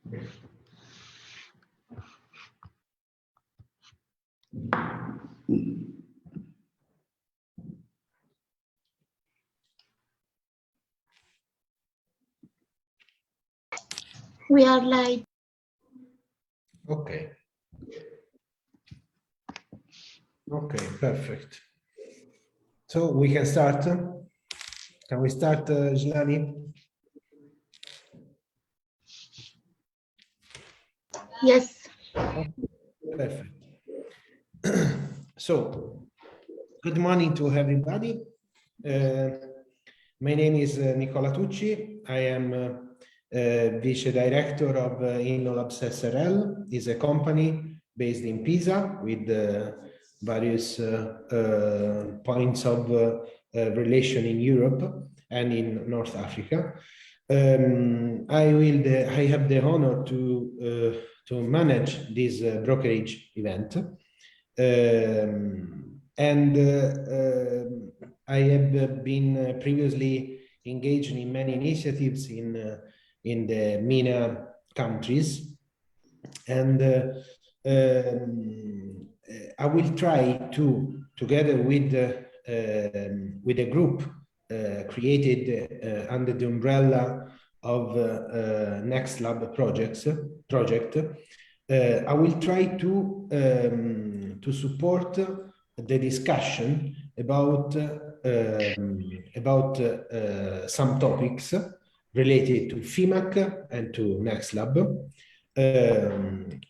We are live. Okay. Okay, perfect. So we can start. Can we start, Jilani? Yes. Perfect. So, good morning to everybody. My name is Nicola Tucci. I am Vice Director of InnoLabs SRL. It's a company based in Pisa with various points of relation in Europe and in North Africa. I have the honor to manage this brokerage event. I have been previously engaged in many initiatives in the MENA countries, and I will try to, together with a group created under the umbrella of Next Lab project. I will try to support the discussion about some topics related to FIMAC and to Next Lab.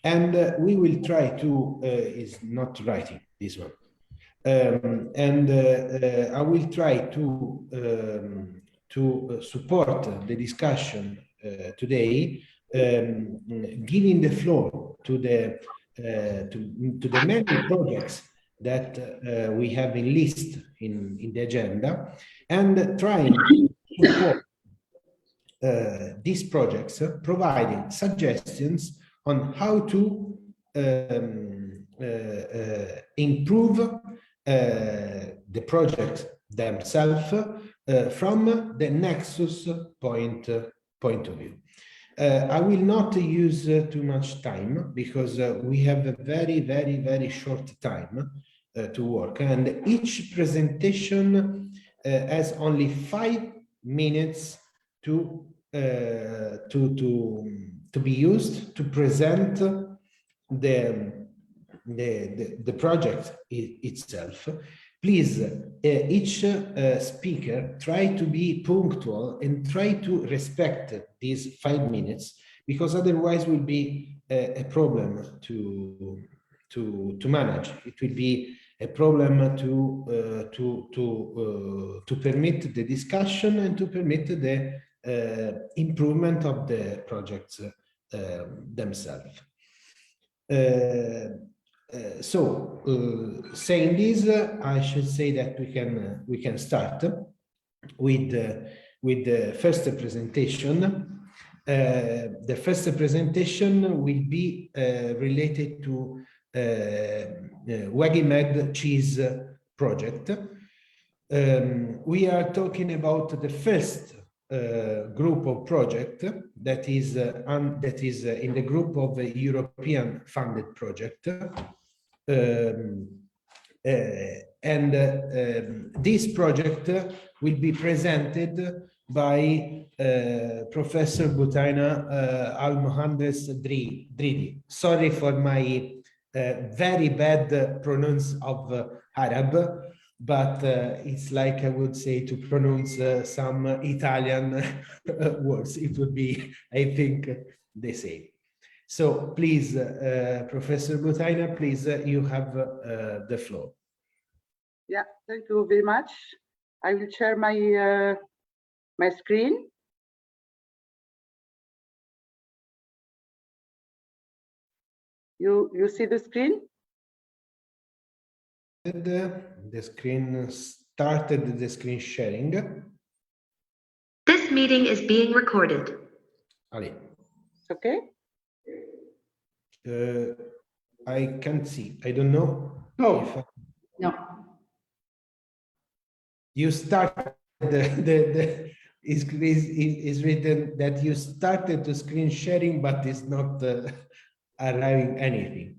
And we will try to, is not writing this one. I will try to support the discussion today, giving the floor to the many projects that we have in list in the agenda, and trying to support these projects, providing suggestions on how to improve the projects themselves from the nexus point of view. I will not use too much time because we have a very short time to work, and each presentation has only 5 minutes to be used to present the project itself. Please, each speaker try to be punctual and try to respect these 5 minutes, because otherwise will be a problem to manage. It will be a problem to permit the discussion and to permit the improvement of the projects themselves. Saying this, I should say that we can start with the first presentation. The first presentation will be related to WagiMed cheese project. We are talking about the first group of project that is in the group of a European funded project. This project will be presented by Professor Butaina Al-Mohandes Dridi. Sorry for my very bad pronounce of Arab, but it's like I would say to pronounce some Italian words. It would be, I think, the same. So please, Professor Butaina, please, you have the floor. Yeah, thank you very much. I will share my my screen. You see the screen? The screen started the screen sharing. This meeting is being recorded. Ali. Okay. I can't see. I don't know. No. No. You start is written that you started to screen sharing, but it's not arriving anything.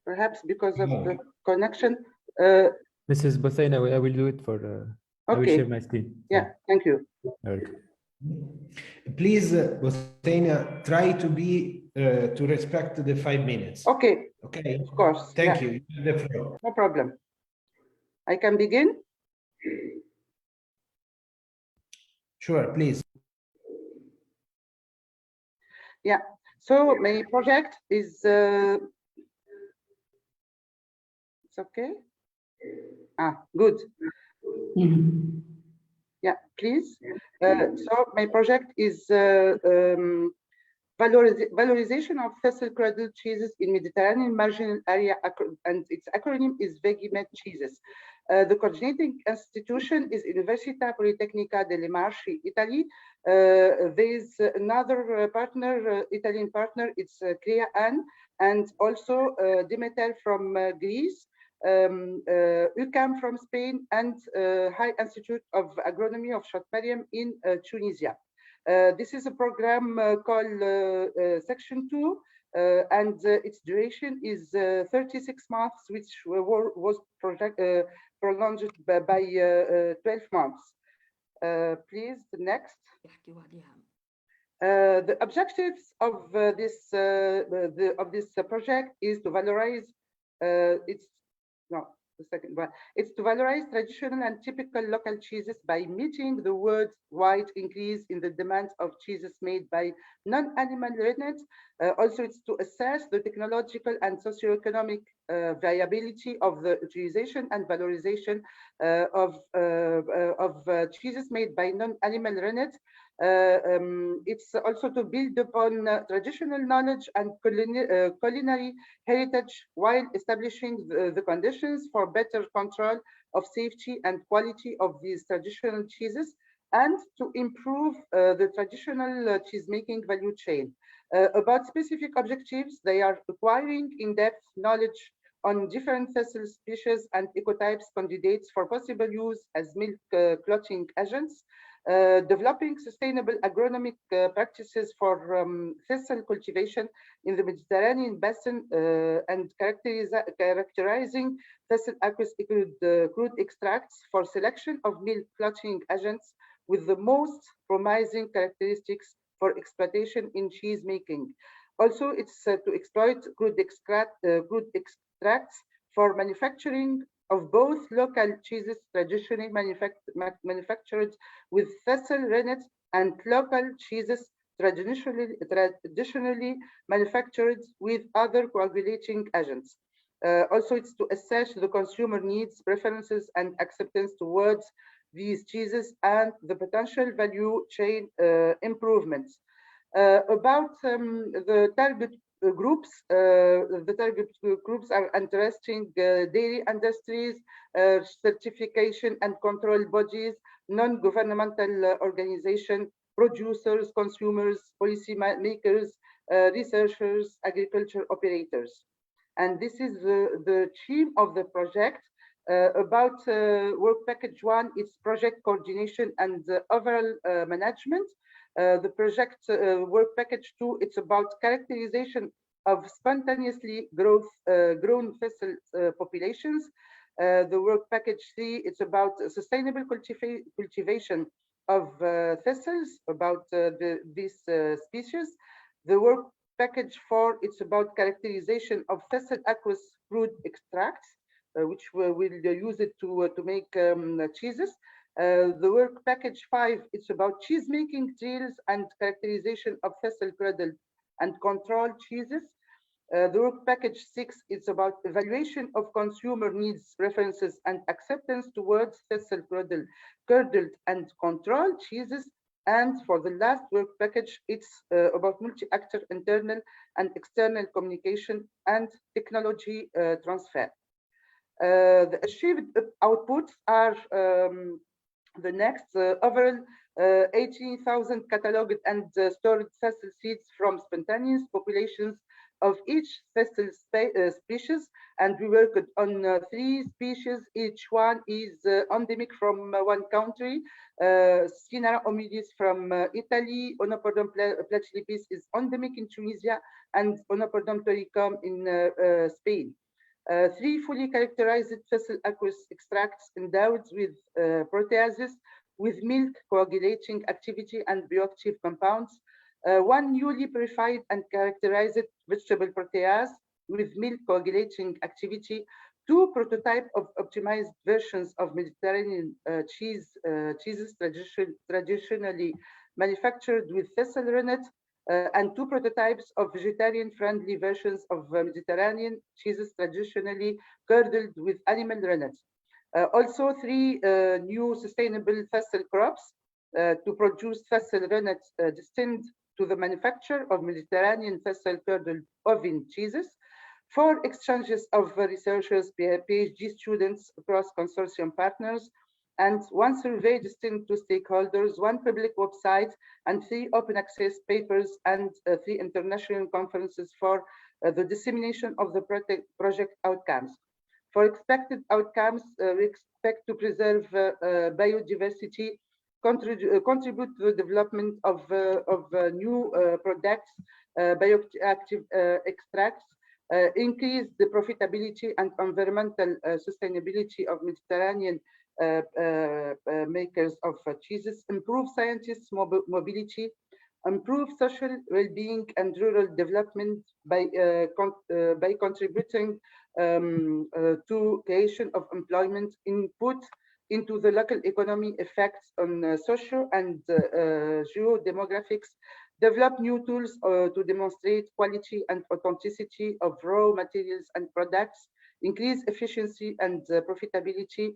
Perhaps because of the No. connection. Mrs. Bothaina, I will do it for. I will Okay. share my screen. Yeah, thank you. Welcome. Please, Bothaina, try to be to respect the 5 minutes. Okay, Okay. of course. Thank Yeah, you. You have the floor. no problem. I can begin? Sure, please. Yeah. So my project is it's okay. Good. Yeah, please. So my project is valorization of fossil cradle cheeses in Mediterranean marginal area, and its acronym is VegiMed cheeses. The coordinating institution is Università Politecnica delle Marche, Italy. There is another partner, Italian partner, it's CREA-AN, and also Demeter from Greece, UCAM from Spain, and High Institute of Agronomy of Châteaubriand in Tunisia. This is a program called Section 2, and its duration is 36 months, which was prolonged by 12 months. Please, the next. The objectives of this project is to valorize it's to valorize traditional and typical local cheeses by meeting the worldwide increase in the demand of cheeses made by non-animal rennet. Also, it's to assess the technological and socioeconomic viability of the utilization and valorization of cheeses made by non-animal rennet. It's also to build upon traditional knowledge and culinary heritage while establishing the conditions for better control of safety and quality of these traditional cheeses, and to improve the traditional cheese-making value chain. About specific objectives, they are acquiring in-depth knowledge on different fossil species and ecotypes candidates for possible use as milk clotting agents, developing sustainable agronomic practices for thistle cultivation in the Mediterranean basin, and characterizing thistle aqueous crude extracts for selection of milk clotting agents with the most promising characteristics for exploitation in cheese making. Also, it's to exploit crude extracts for manufacturing of both local cheeses traditionally manufactured with thistle rennet and local cheeses traditionally manufactured with other coagulating agents. Also, it's to assess the consumer needs, preferences, and acceptance towards these cheeses and the potential value chain improvements. About the target groups, the target groups are interesting dairy industries, certification and control bodies, non-governmental organizations, producers, consumers, policy makers, researchers, agriculture operators. And this is the theme of the project. About work package 1, it's project coordination and overall management. The project work package 2, it's about characterization of spontaneously grown thistle populations. The work package 3, it's about sustainable cultivation of thistles, about these species. The work package 4, it's about characterization of thistle aqueous crude extracts, which we'll use it to make cheeses. The work package 5, it's about cheese making drills and characterization of thistle cradle and control cheeses. The work package 6, it's about evaluation of consumer needs, preferences, and acceptance towards thistle curdled and control cheeses. And for the last work package, it's about multi-actor internal and external communication and technology transfer. The achieved outputs are the next. Overall 18,000 cataloged and stored thistle seeds from spontaneous populations of each thistle species, and we worked on 3 species. Each one is endemic from one country. Cinara humidis from Italy, Onopodon platylepis is endemic in Tunisia, and Onopodon toricum in Spain. 3 fully characterized thistle aqueous extracts endowed with proteases with milk coagulating activity and bioactive compounds. 1 newly purified and characterized vegetable protease with milk coagulating activity. 2 prototype of optimized versions of Mediterranean cheeses traditionally manufactured with thistle rennet, and 2 prototypes of vegetarian-friendly versions of Mediterranean cheeses traditionally curdled with animal rennet. Also, 3 new sustainable thistle crops to produce thistle rennet destined to the manufacture of Mediterranean thistle curdled oven cheeses. 4 exchanges of researchers, PhD students across consortium partners, and 1 survey destined to stakeholders, 1 public website, and 3 open access papers, and 3 international conferences for the dissemination of the project outcomes. For expected outcomes, we expect to preserve biodiversity, contribute to the development of new products, bioactive extracts, increase the profitability and environmental sustainability of Mediterranean makers of cheeses, improve scientists' mobility, improve social well-being and rural development by contributing to creation of employment, input into the local economy, effects on social and geodemographics, develop new tools to demonstrate quality and authenticity of raw materials and products, increase efficiency and profitability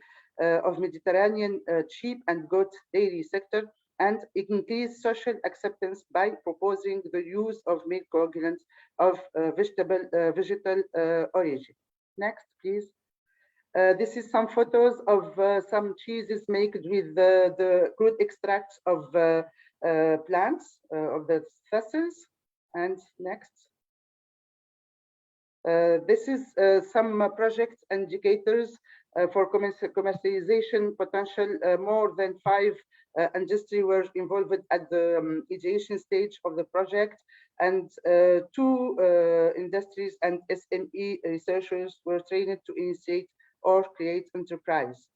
of Mediterranean sheep and goat dairy sector, and increase social acceptance by proposing the use of milk coagulants of vegetal origin. Next, please. This is some photos of some cheeses made with the crude extracts of plants of the thistles. And next. This is some project indicators for commercialization potential. More than 5 industries were involved at the ideation stage of the project, and 2 industries and SME researchers were trained to initiate or create enterprise.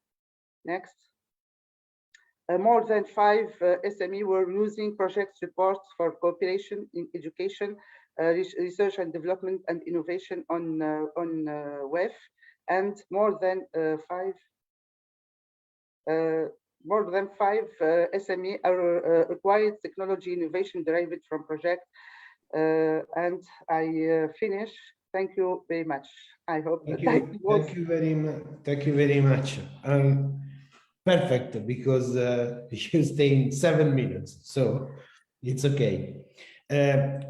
Next. More than 5 SME were using project reports for cooperation in education, research and development and innovation on WEF, and more than 5 SME are acquired technology innovation derived from project. And I finish. Thank you very much. I hope thank you very much. Thank you very much. Perfect, because you stay in 7 minutes, so it's okay.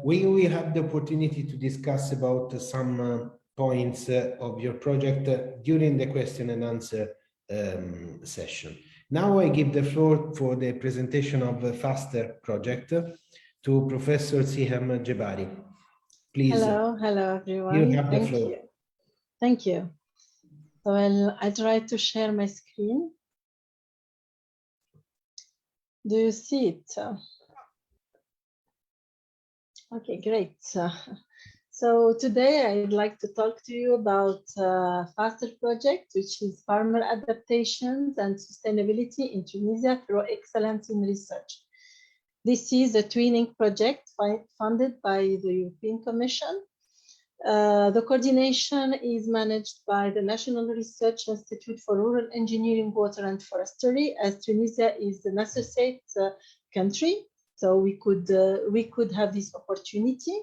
We have the opportunity to discuss about some points of your project during the question and answer session. Now I give the floor for the presentation of the FASTER project to Professor Siham Jebari. Please. Hello everyone. You have the floor. Thank you. So I try to share my screen. Do you see it? Okay, great. So today I'd like to talk to you about FASTER project, which is Farmer Adaptations and Sustainability in Tunisia through Excellence in Research. This is a twinning project funded by the European Commission. The coordination is managed by the National Research Institute for Rural Engineering, Water and Forestry, as Tunisia is an associate country, so we could have this opportunity.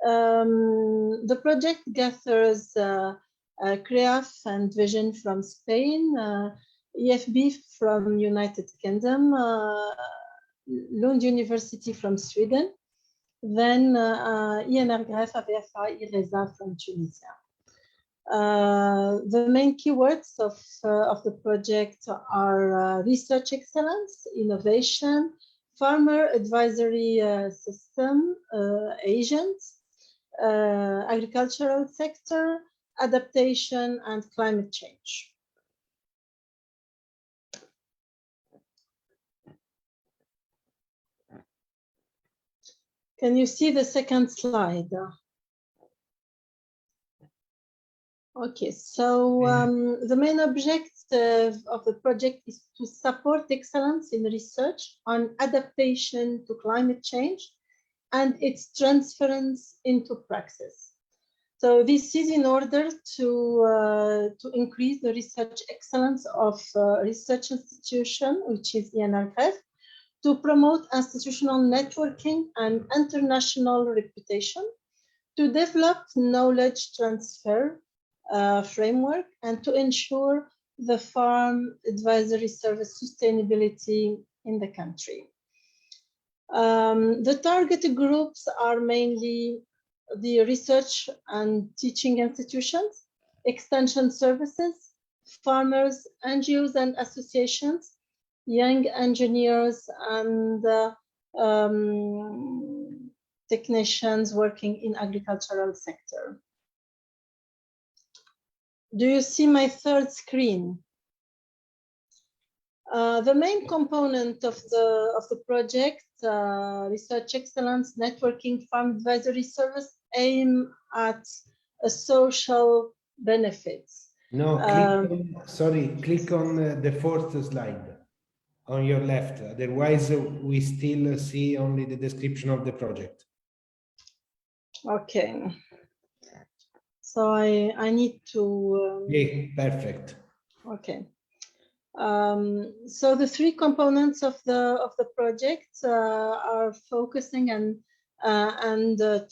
The project gathers CREAF and Vision from Spain, EFB from United Kingdom, Lund University from Sweden, then INRGREF, AVFA, IRESA from Tunisia. The main keywords of the project are research excellence, innovation, farmer advisory system, agents, agricultural sector, adaptation, and climate change. Can you see the second slide? Okay, so the main objective of the project is to support excellence in research on adaptation to climate change and its transference into praxis. So this is in order to increase the research excellence of research institution, which is ENRF, to promote institutional networking and international reputation, to develop knowledge transfer framework, and to ensure the farm advisory service sustainability in the country. The target groups are mainly the research and teaching institutions, extension services, farmers, NGOs and associations, young engineers, and technicians working in agricultural sector. Do you see my third screen? The main component of the project, Research Excellence Networking Farm Advisory Service, aim at a social benefits. No, click on the fourth slide on your left. Otherwise, we still see only the description of the project. Okay. So I need to. Yeah, perfect. Okay. So the three components of the project are focusing and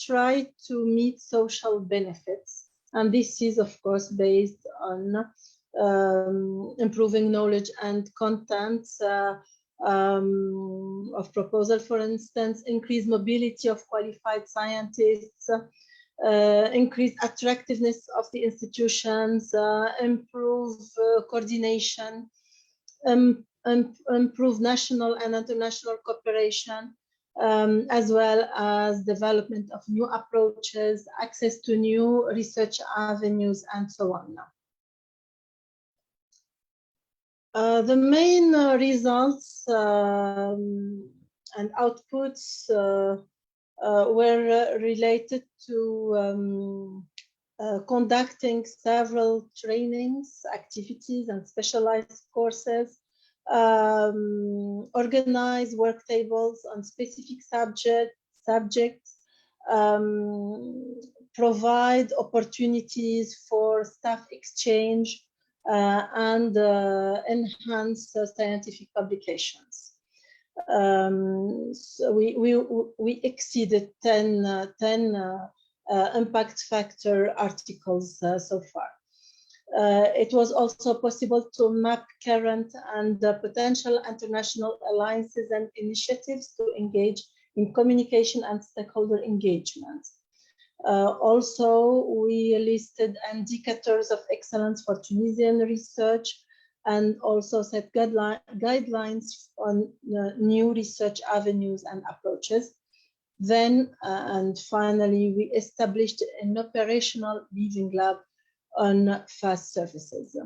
try to meet social benefits, and this is of course based on improving knowledge and contents of proposal, for instance, increase mobility of qualified scientists, increase attractiveness of the institutions, improve coordination, improve national and international cooperation, as well as development of new approaches, access to new research avenues, and so on. The main results and outputs were related to conducting several trainings, activities, and specialized courses, organize work tables on specific subjects, provide opportunities for staff exchange, and enhance scientific publications. So we exceeded 10 impact factor articles so far. It was also possible to map current and potential international alliances and initiatives to engage in communication and stakeholder engagement. Also, we listed indicators of excellence for Tunisian research and also set guidelines on new research avenues and approaches. Then, and finally, we established an operational living lab on fast services.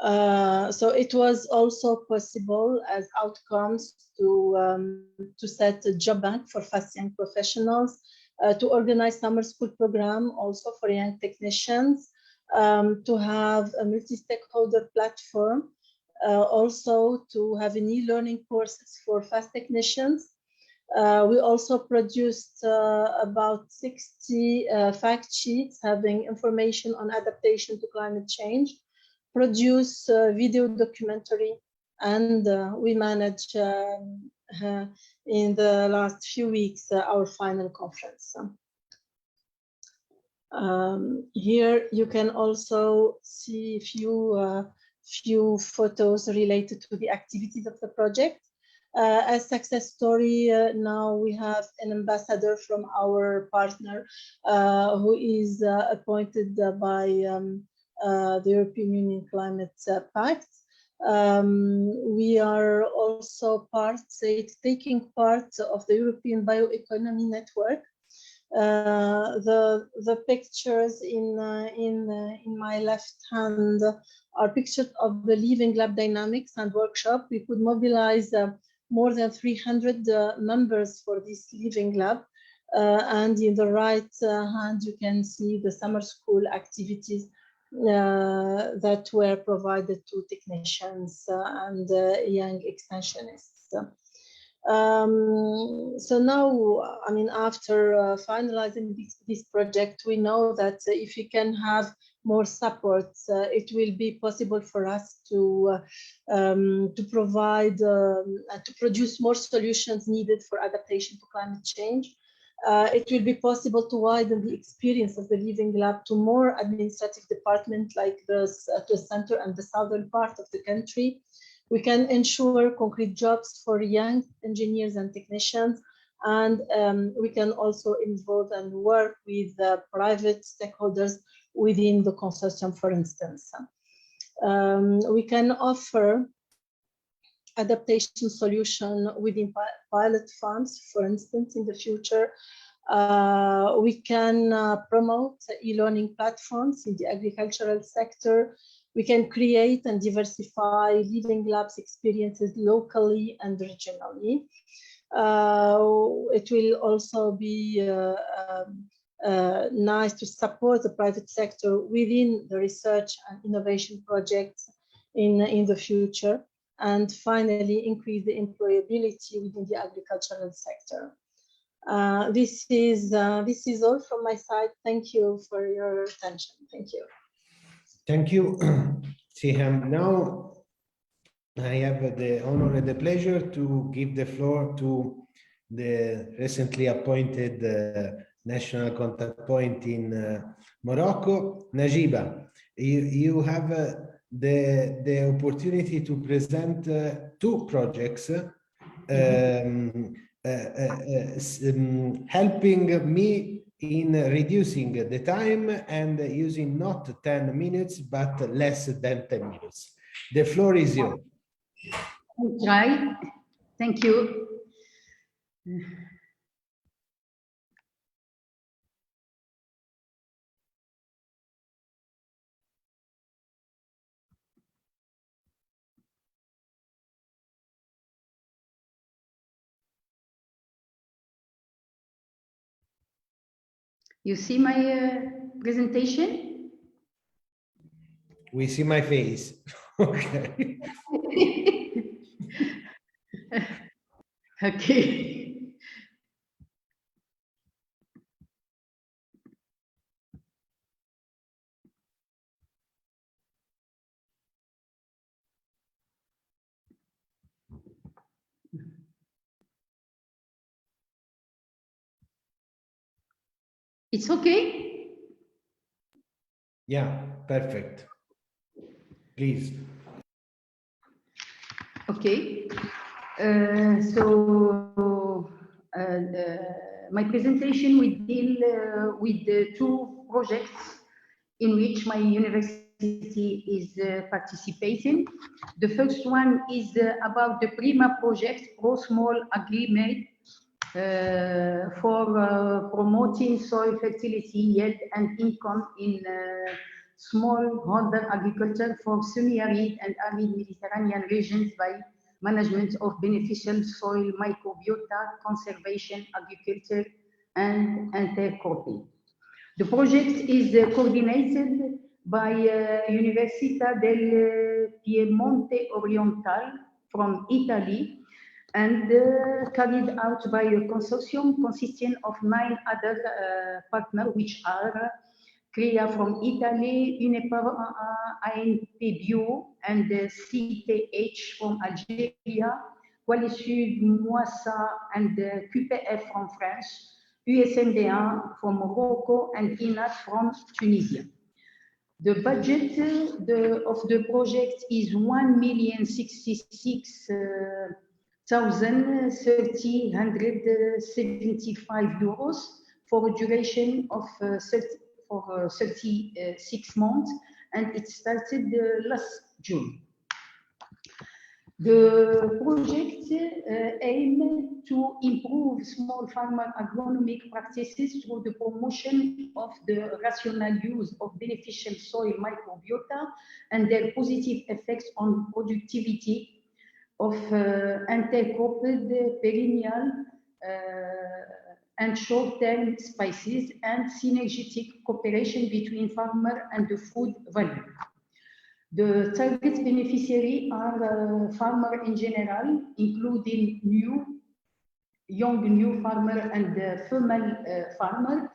So it was also possible as outcomes to set a job bank for fast young professionals, to organize summer school program also for young technicians, to have a multi-stakeholder platform, also to have an e-learning courses for fast technicians. We also produced about 60 fact sheets having information on adaptation to climate change, produce video documentary, and we managed in the last few weeks our final conference. Here you can also see a few photos related to the activities of the project. As success story, now we have an ambassador from our partner who is appointed by the European Union Climate Pact. We are also taking part of the European Bioeconomy Network, The pictures in my left hand are pictures of the Living Lab Dynamics and workshop. We could mobilize more than 300 members for this Living Lab. And in the right hand, you can see the summer school activities that were provided to technicians and young extensionists. So now, I mean, after finalizing this project, we know that if we can have more support, it will be possible for us to provide and to produce more solutions needed for adaptation to climate change. It will be possible to widen the experience of the Living Lab to more administrative departments like the center and the southern part of the country. We can ensure concrete jobs for young engineers and technicians, and we can also involve and work with private stakeholders within the consortium, for instance. We can offer adaptation solution within pilot farms, for instance, in the future. We can promote e-learning platforms in the agricultural sector. We can create and diversify Living Labs experiences locally and regionally. It will also be nice to support the private sector within the research and innovation projects in the future. And finally, increase the employability within the agricultural sector. This is all from my side. Thank you for your attention. Thank you. Thank you, Siham. Now I have the honor and the pleasure to give the floor to the recently appointed national contact point in Morocco, Najiba. You have the opportunity to present two projects helping me in reducing the time and using not 10 minutes, but less than 10 minutes. The floor is yours. I'll try. Thank you. You see my presentation? We see my face. Okay. Okay. It's okay? Yeah, perfect. Please. Okay. My presentation will deal with the two projects in which my university is participating. The first one is about the PRIMA project, Pro Small Agri-Made, for promoting soil fertility, yield, and income in smallholder agriculture for semi-arid and arid Mediterranean regions by management of beneficial soil microbiota, conservation, agriculture, and intercropping. The project is coordinated by Università del Piemonte Orientale from Italy and carried out by a consortium consisting of 9 other partners, which are CREA from Italy, UNEPAR ANPBio, and CTH from Algeria, Qualisud Moissa and QPF from France, USNDA from Morocco, and INAT from Tunisia. The budget of the project is 1,066,375 euros for a duration of 36 months, and it started last June. The project aim to improve small farmer agronomic practices through the promotion of the rational use of beneficial soil microbiota and their positive effects on productivity of intercropped perennial and short-term species and synergetic cooperation between farmer and the food value. The target beneficiaries are farmers in general, including young new farmer and female farmer,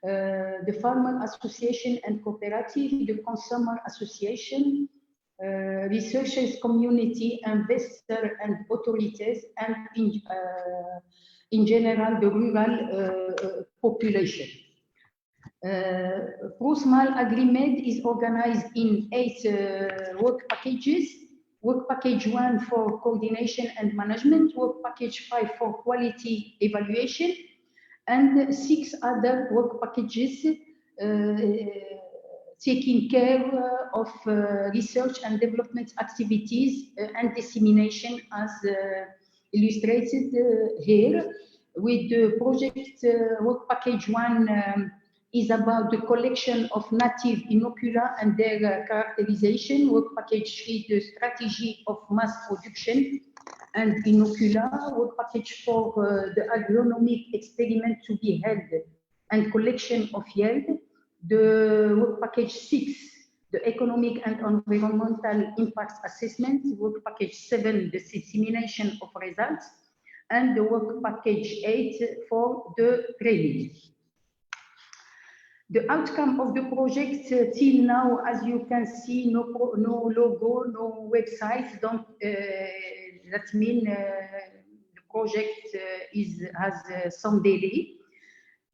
the farmer association and cooperative, the consumer association, researchers community, investor and authorities, and in general the rural population. Pro-Small Agreement is organized in 8 work packages. Work package 1 for coordination and management, work package 5 for quality evaluation, and 6 other work packages taking care of research and development activities and dissemination as illustrated here. With the project work package 1 is about the collection of native inocula and their characterization. Work package 3, the strategy of mass production and inocula. Work package 4, the agronomic experiment to be held and collection of yield. The work package 6, the economic and environmental impact assessment. Work package 7, the dissemination of results. And the work package 8 for the training. The outcome of the project till now, as you can see, no logo, no website. That means the project has some delay.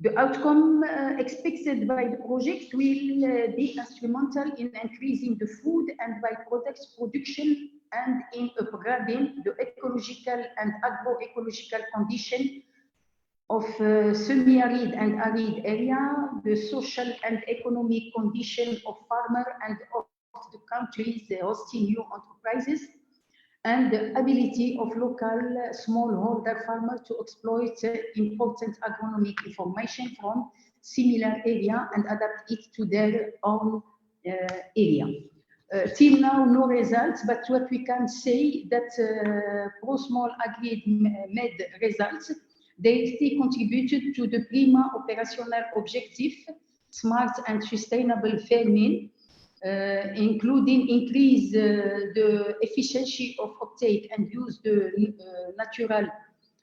The outcome expected by the project will be instrumental in increasing the food and byproducts production and in upgrading the ecological and agroecological condition of semi-arid and arid area, the social and economic condition of farmers and of the countries hosting new enterprises, and the ability of local smallholder farmers to exploit important agronomic information from similar area and adapt it to their own area. Till now, no results, but what we can say that Pro-Small Agreed made results. They contributed to the prima operational objective, smart and sustainable farming, including increase the efficiency of uptake and use the natural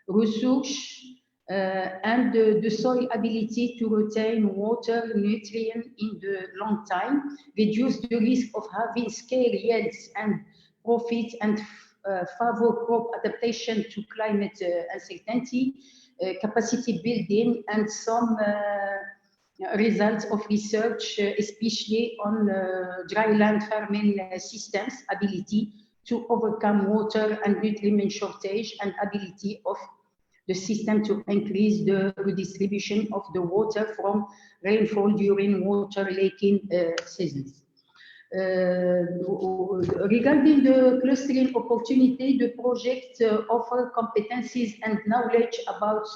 resource and the soil ability to retain water, nutrient in the long time, reduce the risk of having scale yields and profit, and favor crop adaptation to climate uncertainty, capacity building, and some results of research, especially on dryland farming systems, ability to overcome water and nutrient shortage, and ability of the system to increase the redistribution of the water from rainfall during water laking seasons. Regarding the clustering opportunity, the project offers competencies and knowledge about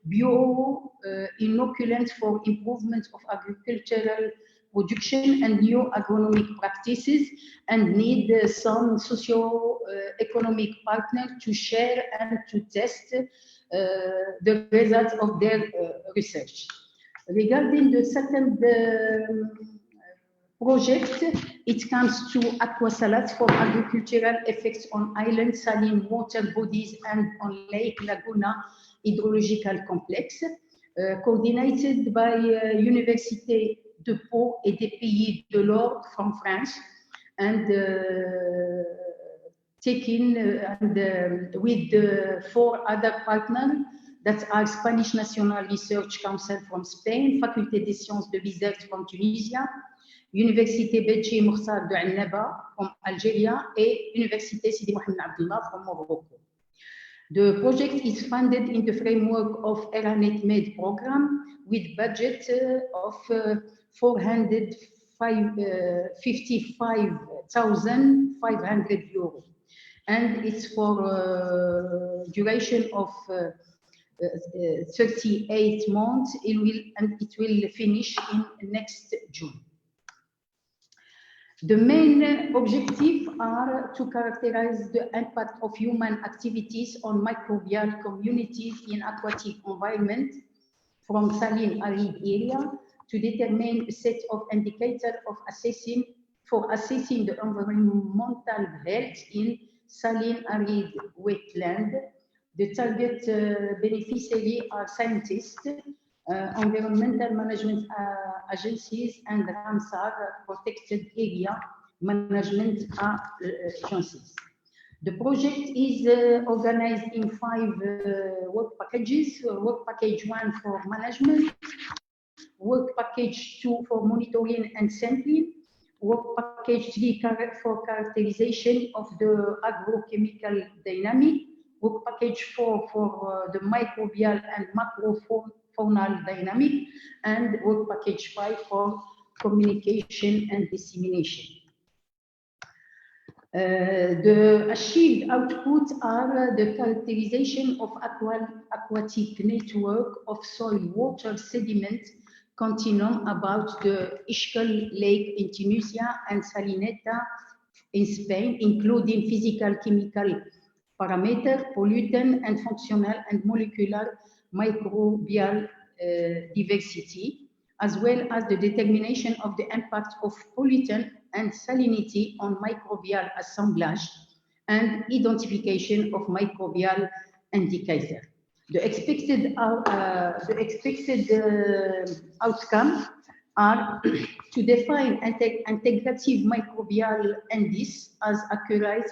bio-inoculants for improvement of agricultural production and new agronomic practices, and need some socio-economic partners to share and to test the results of their research. Regarding the second project, it comes to aquasalads for agricultural effects on island saline water bodies and on Lake Laguna hydrological complex, coordinated by Université de Pau et des Pays de l'Or from France, and taken with the 4 other partners that are Spanish National Research Council from Spain, Faculté des Sciences de Bizerte from Tunisia, Université Bedji Moussar de Annaba from Algeria, et Université Sidi Mohamed Abdullah from Morocco. The project is funded in the framework of Eranet Med program with budget of 455,500 euros. and it's for duration of 38 months. It will finish in next June. The main objectives are to characterize the impact of human activities on microbial communities in aquatic environment from saline arid area, to determine a set of indicators of assessing the environmental health in saline arid wetland. The target beneficiaries are scientists, environmental management agencies, and Ramsar protected area management agencies. The project is organized in 5 work packages. Work package 1 for management, work package 2 for monitoring and sampling, work package 3 for characterization of the agrochemical dynamic, work package 4 for the microbial and macrofaunal dynamic, and work package 5 for communication and dissemination. The achieved outputs are the characterization of aquatic network of soil water sediment continuum about the Ixcal Lake in Tunisia and Salineta in Spain, including physical, chemical parameter, pollutant, and functional and molecular microbial diversity, as well as the determination of the impact of pollutant and salinity on microbial assemblage and identification of microbial indicator. The expected outcome are to define integrative microbial indices as accurate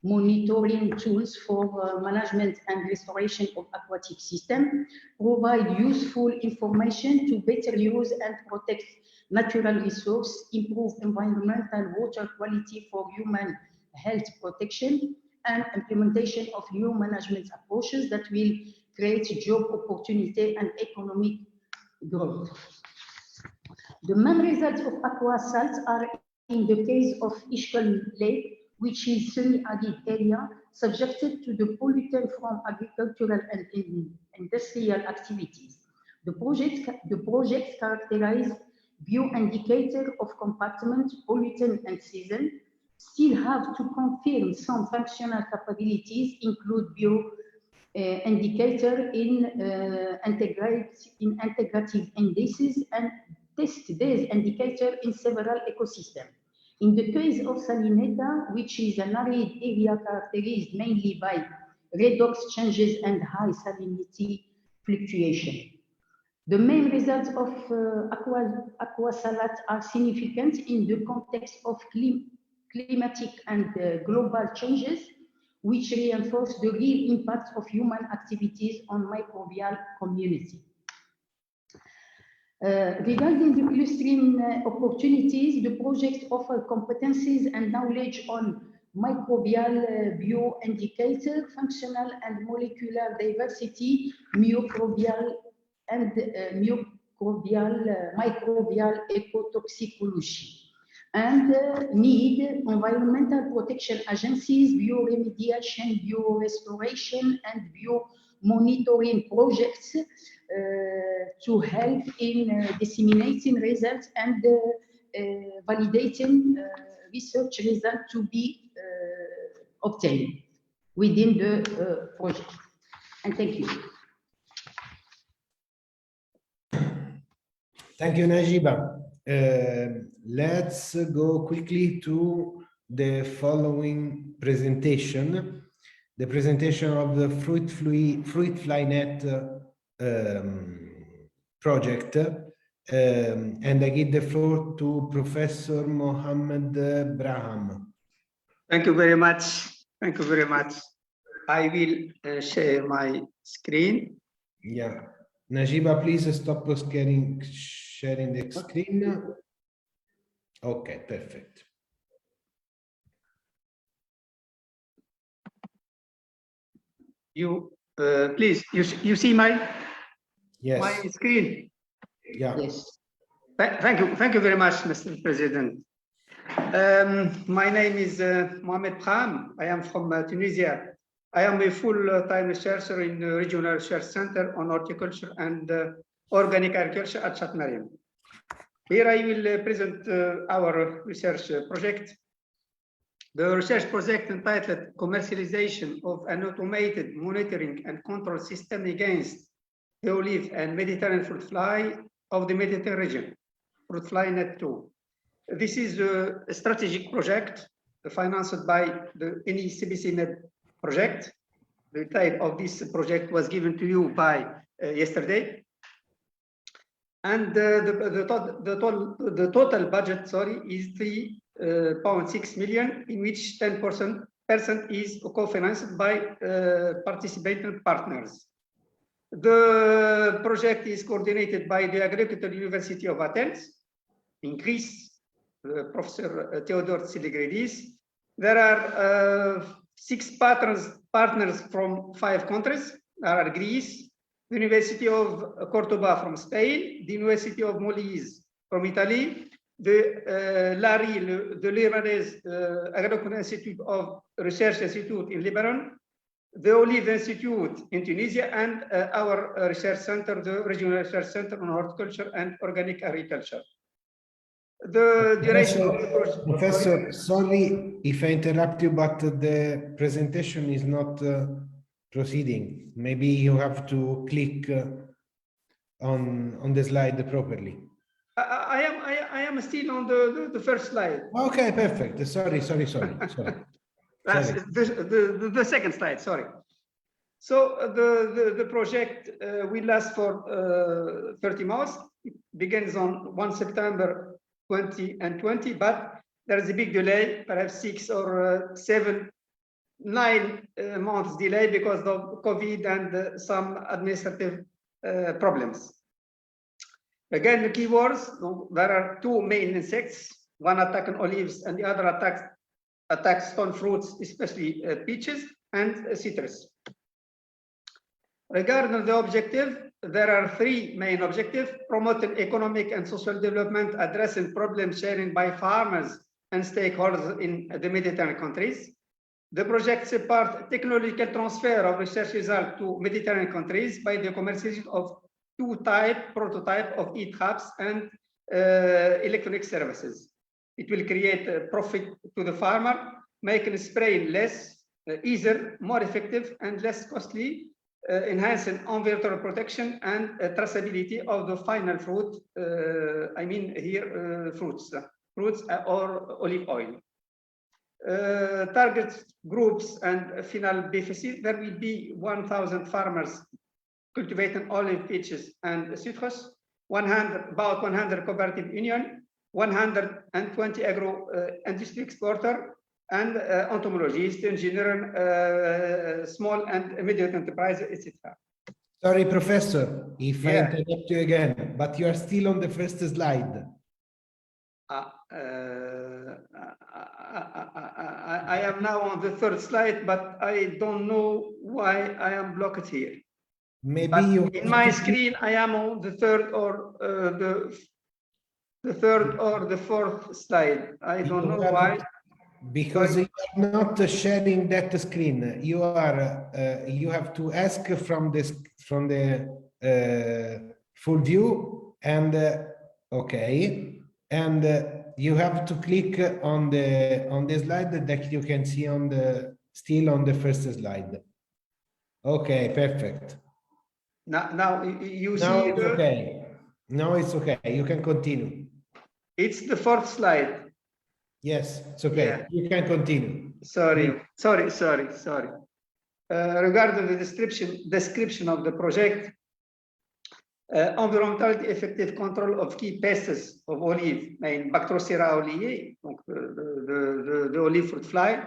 monitoring tools for management and restoration of aquatic system, provide useful information to better use and protect natural resources, improve environmental water quality for human health protection, and implementation of new management approaches that will create job opportunity and economic growth. The main results of aqua salts are in the case of Ixcal Lake, which is semi-arid area subjected to the pollutant from agricultural and industrial activities. The project characterize bioindicator of compartment, pollutant, and season, still have to confirm some functional capabilities, include indicator in integrative indices, and test these indicators in several ecosystems. In the case of Salineta, which is an arid area characterized mainly by redox changes and high salinity fluctuation. The main results of aqua salats are significant in the context of climatic and global changes, which reinforce the real impact of human activities on microbial community. Regarding the clustering opportunities, the project offers competencies and knowledge on microbial bioindicator, functional and molecular diversity, microbial ecotoxicology, and need environmental protection agencies, bioremediation, biorestoration, and biomonitoring projects to help in disseminating results and validating research results to be obtained within the project. And thank you. Thank you, Najiba. Let's go quickly to the following presentation, the presentation of the fruit fly net project. And I give the floor to Professor Mohammed Braham. Thank you very much. Thank you very much. I will share my screen. Yeah. Najiba, please stop sharing the screen. Okay, perfect. You please, you see my screen? Yeah. Yes. Thank you very much, Mr. President. My name is Mohamed Kham. I am from Tunisia. I am a full-time researcher in the Regional Research Center on Horticulture and Organic Agriculture at Chat Mariam. Here I will present our research project. The research project entitled Commercialization of an Automated Monitoring and Control System Against the Olive and Mediterranean Fruit Fly of the Mediterranean region, Fruit Fly Net 2. This is a strategic project financed by the NECBC Med project. The type of this project was given to you by yesterday. And the total budget, is 3.6 million, in which 10% is co-financed by participating partners. The project is coordinated by the Agricultural University of Athens in Greece, Professor Theodore Tsilligridis. There are 6 partners from 5 countries. There are Greece, the University of Cordoba from Spain, the University of Molise from Italy, the Lebanese Agricultural Institute of Research Institute in Lebanon, the Olive Institute in Tunisia, and our research center, the Regional Research Center on Horticulture and Organic Agriculture. The duration of the project. Professor, sorry if I interrupt you, but the presentation is not proceeding. Maybe you have to click on the slide properly. I am still on the first slide. Okay, perfect. Sorry. That's the second slide, sorry. So the project will last for 30 months. It begins on 1 September 2020, but there is a big delay, perhaps 6 or 9 months delay because of COVID and some administrative problems. Again, the keywords, there are 2 main insects, one attacking olives and the other attacks stone fruits, especially peaches and citrus. Regarding the objective, there are 3 main objectives: promoting economic and social development, addressing problem sharing by farmers and stakeholders in the Mediterranean countries. The project supports technological transfer of research results to Mediterranean countries by the commercialization of 2 prototype of e-traps and electronic services. It will create a profit to the farmer, making spraying less, easier, more effective, and less costly, enhancing environmental protection and traceability of the final fruit. I mean here fruits or olive oil. Target groups and final beneficiaries, there will be 1,000 farmers cultivating olive, peaches, and citrus, about 100 cooperative union, 120 agro industry exporter, and entomologists, engineer, small and medium enterprises, etc. Sorry, Professor, if I interrupt you again, but you are still on the first slide. I am now on the 3rd slide, but I don't know why I am blocked here. Maybe but you in my screen I am on the 3rd or the 3rd or the 4th slide. I don't know why. Because you are not sharing that screen. You have to ask from the full view, and okay, and you have to click on the slide that you can see still on the first slide. Okay, perfect. Now you see. Now it's okay. Now it's okay. You can continue. It's the 4th slide. Yes, it's okay. Yeah. You can continue. Sorry. Regarding the description of the project, environmentally effective control of key pests of olive, in Bactrocera oliae, the olive fruit fly.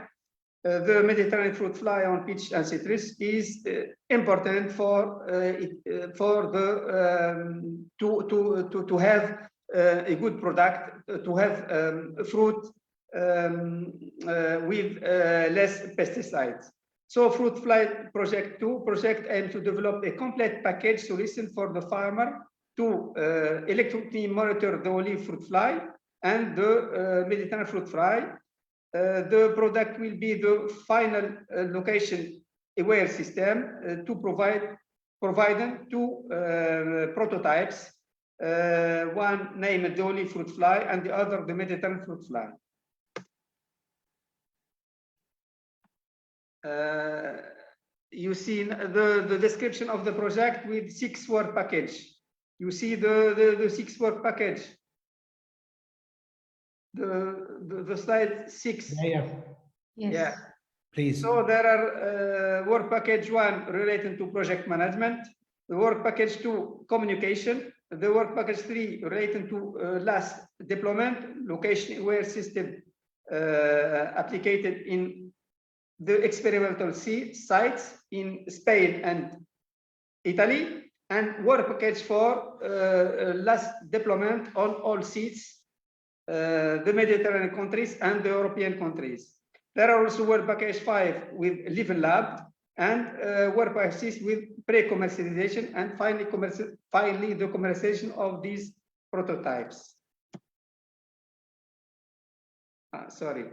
The Mediterranean fruit fly on peach and citrus is important to have a good product, to have fruit with less pesticides. So Fruit Fly Project 2 project aims to develop a complete package solution for the farmer to electronically monitor the olive fruit fly and the Mediterranean fruit fly. The product will be the final location aware system to provide them two prototypes, one named the olive fruit fly and the other the Mediterranean fruit fly. You see the description of the project with 6-word package. You see the 6-word package. The slide 6. Yeah. Yes. Yeah. Please. So there are work package 1 related to project management, the work package 2 communication, the work package 3 related to last deployment, location aware system applied in the experimental sites in Spain and Italy, and work package 4 last deployment on all seats, the Mediterranean countries and the European countries. There are also work package 5 with Live Lab and work package 6 with pre-commercialization and finally the commercialization of these prototypes. Sorry.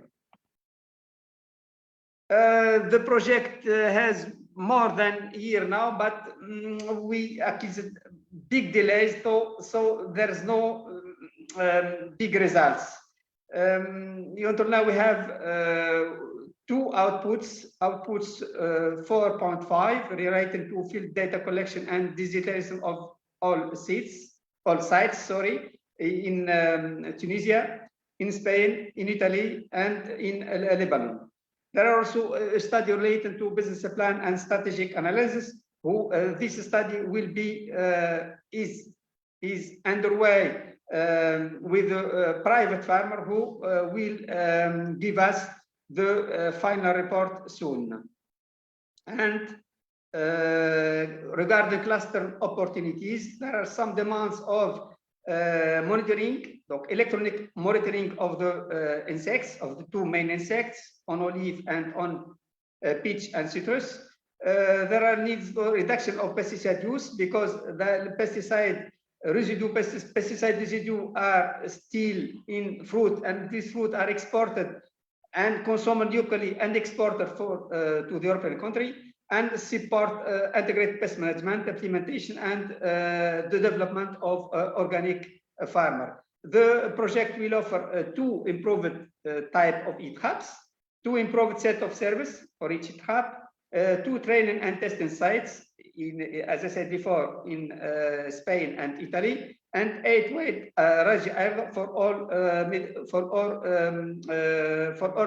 The project has more than a year now, but we accused big delays, so there's no big results. Until now we have 2 outputs 4.5 related to field data collection and digitalization of all sites, sorry, in Tunisia, in Spain, in Italy, and in Lebanon. There are also a study related to business plan and strategic analysis. This study will be is underway with a private farmer who will give us the final report soon. And regarding cluster opportunities, there are some demands of monitoring, electronic monitoring of the insects, of the 2 main insects on olive and on peach and citrus. There are needs for reduction of pesticide use because the pesticide residue are still in fruit, and these fruit are exported and consumed locally and exported to the European country, and support integrated pest management implementation and the development of organic farmer. The project will offer 2 improved type of heat hubs, 2 improved set of service for each heat hub, 2 training and testing sites in, as I said before, in Spain and Italy, and 8 weight for all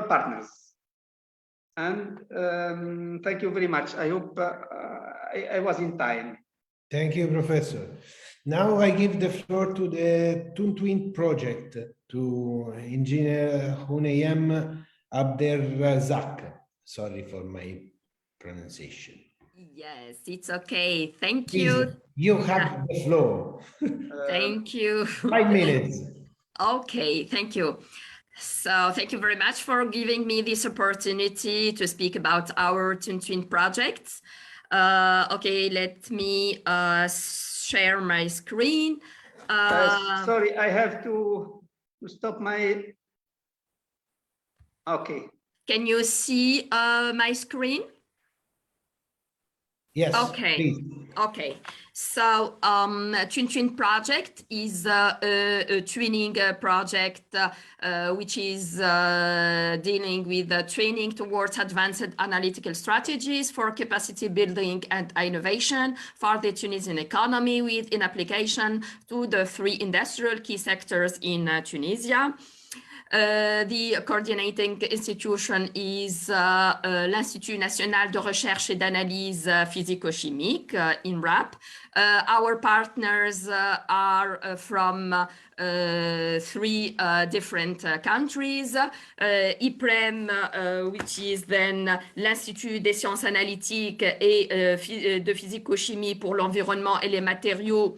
partners. And thank you very much. I hope I was in time. Thank you, Professor. Now I give the floor to the Twin project to Engineer Hunayem Abderrazak. Sorry for my pronunciation. Yes, it's okay. Thank Please, you. you have the floor. Thank you. 5 minutes. Okay, thank you. So thank you very much for giving me this opportunity to speak about our Twin projects. Okay, let me share my screen. Sorry, I have to stop my. Okay. Can you see my screen? Yes. Okay. Please. Okay. So Twin project is a twinning project which is dealing with training towards advanced analytical strategies for capacity building and innovation for the Tunisian economy, with in application to the 3 industrial key sectors in Tunisia. The coordinating institution is l'Institut National de Recherche et d'Analyse Physico-Chimique, INRAP. Our partners are from 3 different countries. IPREM, which is then l'Institut des sciences analytiques et de physico-chimie pour l'environnement et les matériaux,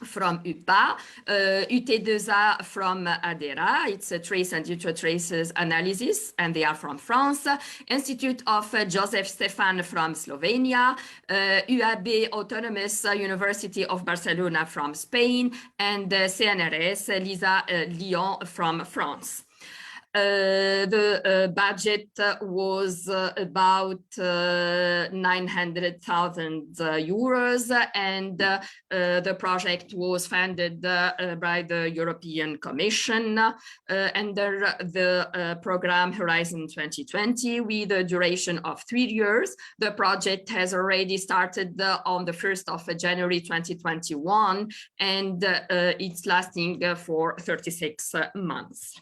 from UPA, UT2A from ADERA, it's a trace and ultra-traces analysis, and they are from France, Institute of Joseph Stefan from Slovenia, UAB Autonomous University of Barcelona from Spain, and CNRS Lisa Lyon from France. The budget was about 900,000 euros, and the project was funded by the European Commission under the program Horizon 2020 with a duration of 3 years. The project has already started on the 1st of January 2021, and it's lasting for 36 months.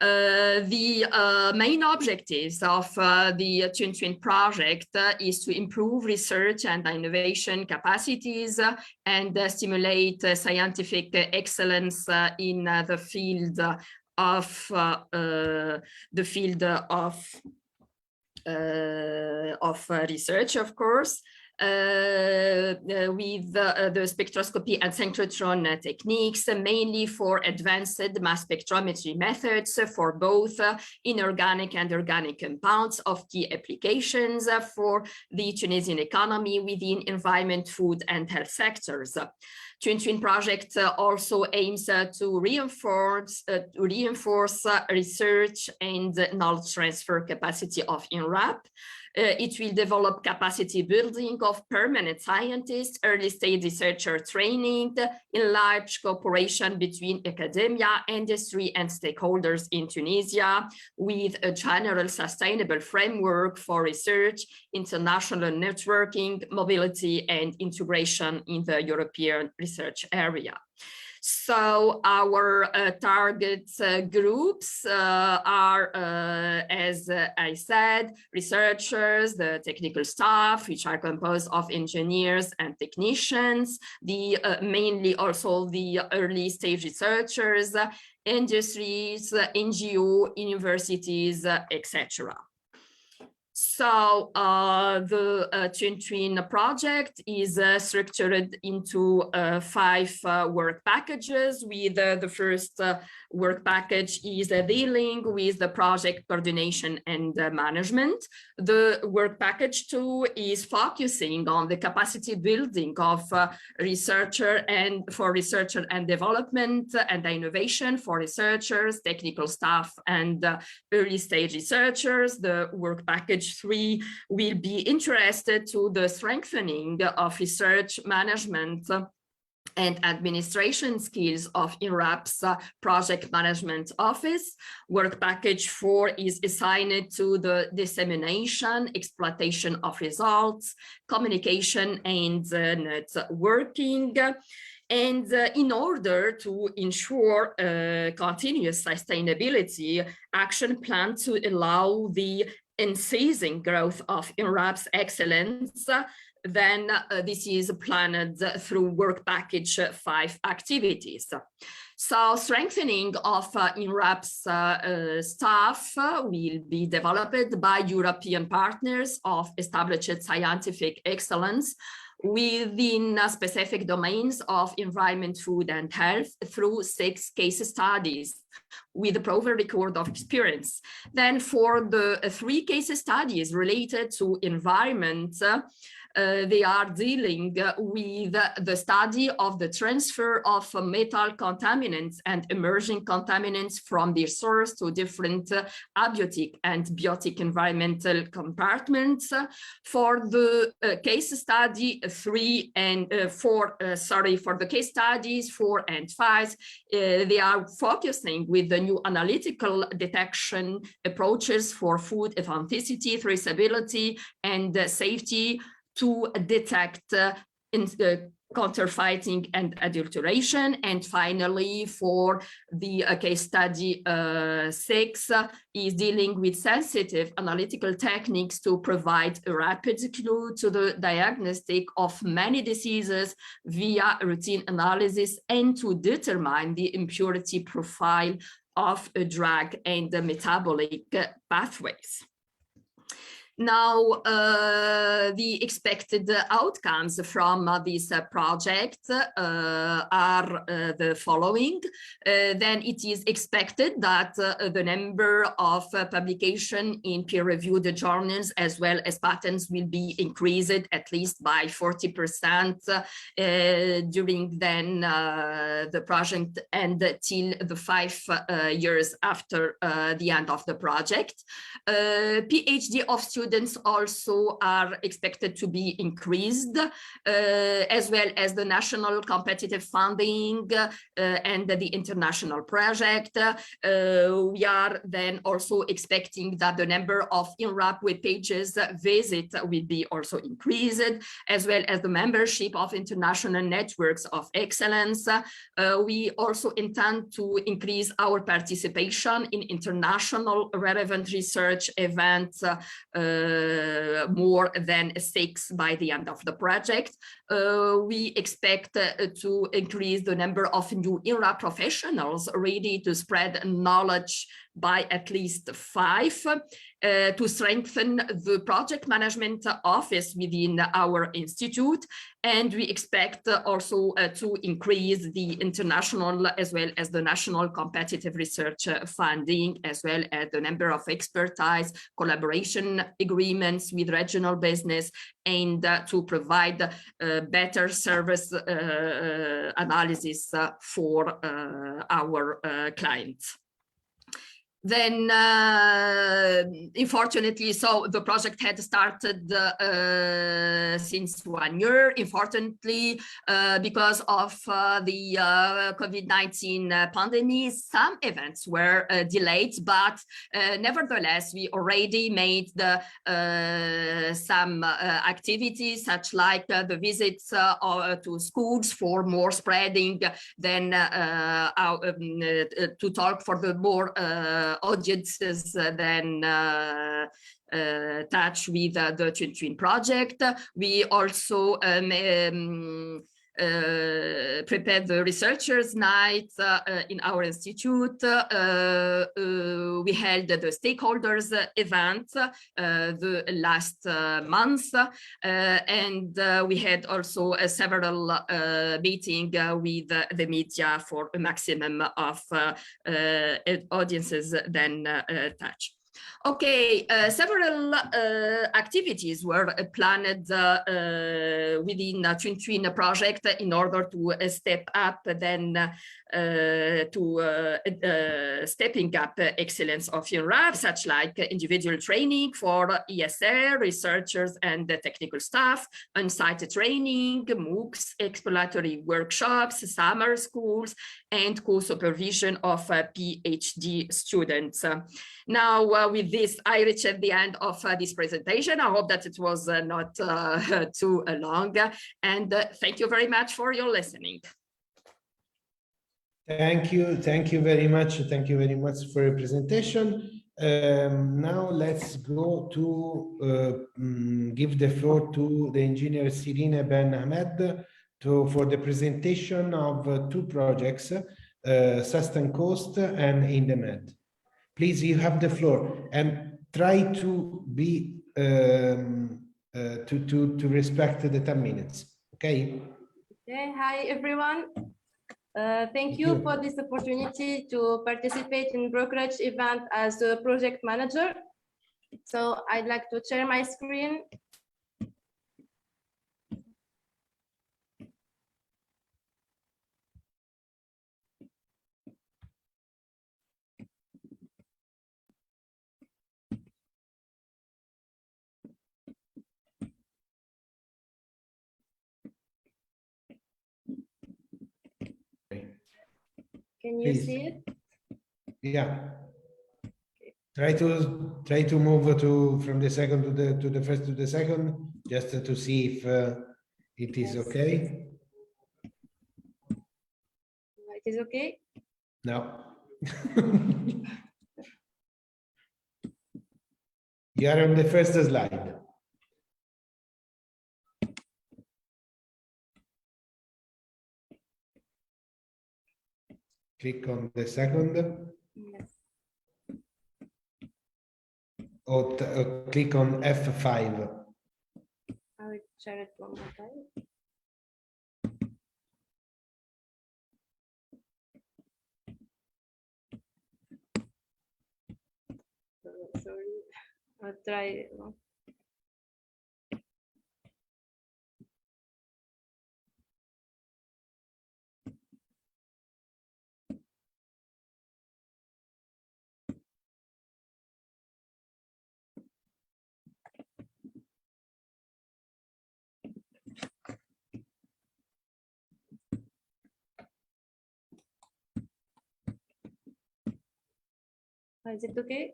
The main objectives of the Twin project is to improve research and innovation capacities and stimulate scientific excellence in the field of research, of course. With the spectroscopy and synchrotron techniques, mainly for advanced mass spectrometry methods for both inorganic and organic compounds of key applications for the Tunisian economy within environment, food, and health sectors. Twin project also aims to reinforce research and knowledge transfer capacity of INRAP. It will develop capacity building of permanent scientists, early stage researcher training, enlarge cooperation between academia, industry, and stakeholders in Tunisia with a general sustainable framework for research, international networking, mobility, and integration in the European research area. So our target groups are, as I said, researchers, the technical staff, which are composed of engineers and technicians, mainly also the early stage researchers, industries, NGO, universities, etc. So the Twin project is structured into 5 work packages. With the first work package is dealing with the project coordination and management. The work package 2 is focusing on the capacity building of researcher and development and innovation for researchers, technical staff, and early stage researchers. The work package 3 will be interested to the strengthening of research management and administration skills of INRAP's project management office. Work package 4 is assigned to the dissemination, exploitation of results, communication, and networking. And in order to ensure continuous sustainability, action plan to allow the unceasing growth of INRAP's excellence, then this is planned through work package 5 activities. So strengthening of INRAP's staff will be developed by European partners of established scientific excellence within specific domains of environment, food, and health through 6 case studies with a proven record of experience. Then for the 3 case studies related to environment, they are dealing with the study of the transfer of metal contaminants and emerging contaminants from their source to different abiotic and biotic environmental compartments. For the case study 3 and 4, for the case studies 4 and 5, they are focusing with the new analytical detection approaches for food authenticity, traceability, and safety to detect counterfeiting and adulteration. And finally, for the case study 6 is dealing with sensitive analytical techniques to provide a rapid clue to the diagnostic of many diseases via routine analysis and to determine the impurity profile of a drug and the metabolic pathways. Now, the expected outcomes from this project are the following. Then it is expected that the number of publication in peer-reviewed journals as well as patents will be increased at least by 40% during then the project and till the 5 years after the end of the project. PhD of students also are expected to be increased, as well as the national competitive funding and the international project. We are then also expecting that the number of INRAP web pages visit will be also increased, as well as the membership of international networks of excellence. We also intend to increase our participation in international relevant research events, more than 6 by the end of the project. We expect to increase the number of new INRAP professionals ready to spread knowledge by at least 5, to strengthen the project management office within our institute. And we expect also to increase the international as well as the national competitive research funding, as well as the number of expertise collaboration agreements with regional business, and to provide better service analysis for our clients. Then, unfortunately, so the project had started since 1 year. Unfortunately, because of the COVID-19 pandemic, some events were delayed, but nevertheless, we already made some activities, such like the visits to schools for more spreading, then to talk for the more audiences then touch with the Twin project. We also prepared the researchers' night in our institute. We held the stakeholders event the last month, and we had also several meetings with the media for a maximum of audiences then touch. Okay, several activities were planned within the Twin project in order to step up then to stepping up excellence of INRAP, such like individual training for ESR, researchers and the technical staff, on-site training, MOOCs, exploratory workshops, summer schools, and co-supervision of PhD students. Now, with this, I reached the end of this presentation. I hope that it was not too long, and thank you very much for your listening. Thank you very much. Thank you very much for your presentation. Now let's go to give the floor to the engineer Sirine Ben Ahmed for the presentation of 2 projects, Sustain Coast and In the Med. Please, you have the floor, and try to be to respect the 10 minutes. Okay. Okay. Hi everyone. Thank you for this opportunity to participate in brokerage event as a project manager. So I'd like to share my screen. Can you see it? Yeah. Try to move from the second to the first to the second, just to see if it is okay. It is okay. No. You are on the first slide. Click on the second. Yes. or click on F5. I will share it one more time. Sorry, I'll try. Is it okay?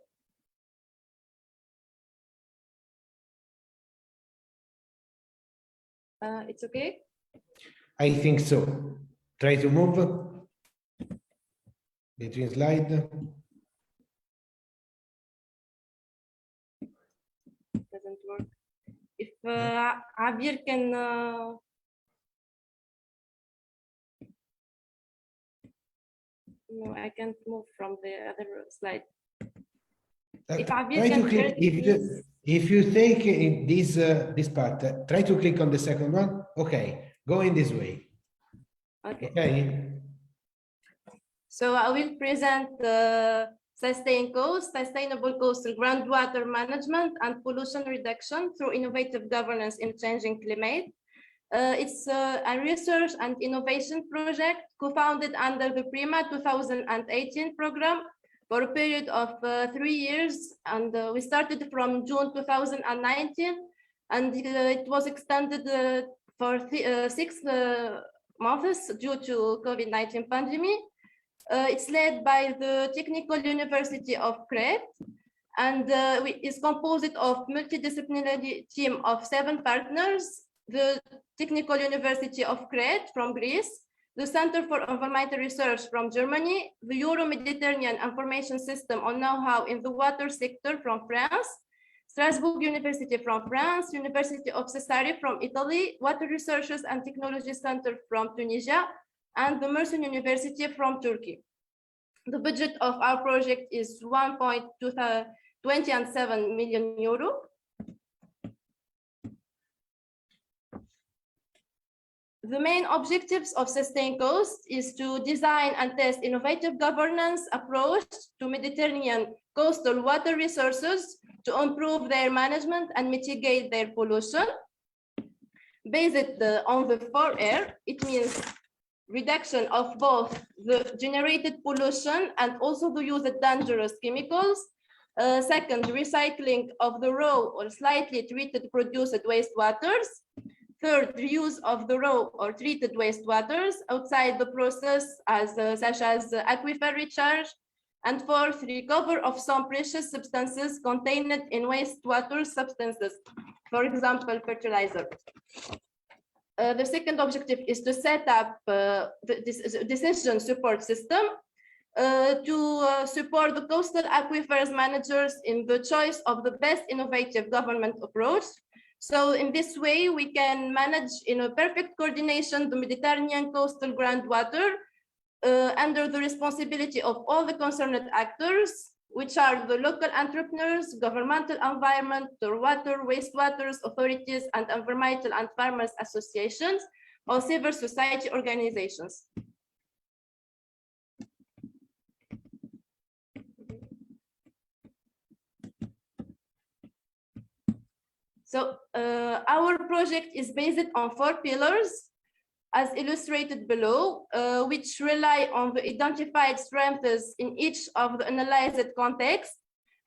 It's okay. I think so. Try to move between slide. Doesn't work. If Javier can. No, I can't move from the other slide. If Javier Try to can click. share it, If you take in this part, try to click on the second one. Okay, go in this way. okay. Okay. So I will present sustainable coastal groundwater management and pollution reduction through innovative governance in changing climate. It's a research and innovation project co-founded under the PRIMA 2018 program for a period of 3 years. And we started from June 2019, and it was extended for 6 months due to COVID-19 pandemic. It's led by the Technical University of Crete, and is composed of multidisciplinary team of 7 partners: the Technical University of Crete from Greece, the Center for Environmental Research from Germany, the Euro-Mediterranean Information System on Know-how in the Water Sector from France, Strasbourg University from France, University of Sassari from Italy, Water Researchers and Technology Center from Tunisia, and the Mersin University from Turkey. The budget of our project is 1.27 million euro. The main objectives of Sustain Coast is to design and test innovative governance approach to Mediterranean coastal water resources to improve their management and mitigate their pollution. Based on the 4R, it means reduction of both the generated pollution and also the use of dangerous chemicals. Second, recycling of the raw or slightly treated produced wastewaters. Third, reuse of the raw or treated wastewaters outside the process, such as aquifer recharge. And fourth, recover of some precious substances contained in wastewater substances, for example, fertilizer. The second objective is to set up the decision support system to support the coastal aquifers managers in the choice of the best innovative government approach. So in this way, we can manage in a perfect coordination the Mediterranean coastal groundwater under the responsibility of all the concerned actors, which are the local entrepreneurs, governmental environment, water, wastewaters, authorities, and environmental and farmers associations, or civil society organizations. So our project is based on 4 pillars, as illustrated below, which rely on the identified strengths in each of the analyzed contexts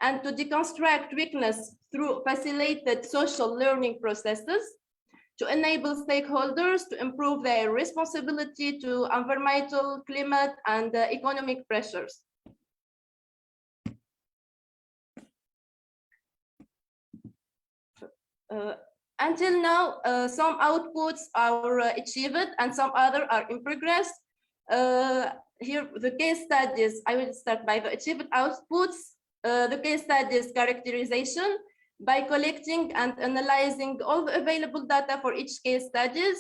and to deconstruct weakness through facilitated social learning processes to enable stakeholders to improve their responsibility to environmental, climate, and economic pressures. Until now, some outputs are achieved and some other are in progress. Here, the case studies, I will start by the achieved outputs. The case studies characterization by collecting and analyzing all the available data for each case studies.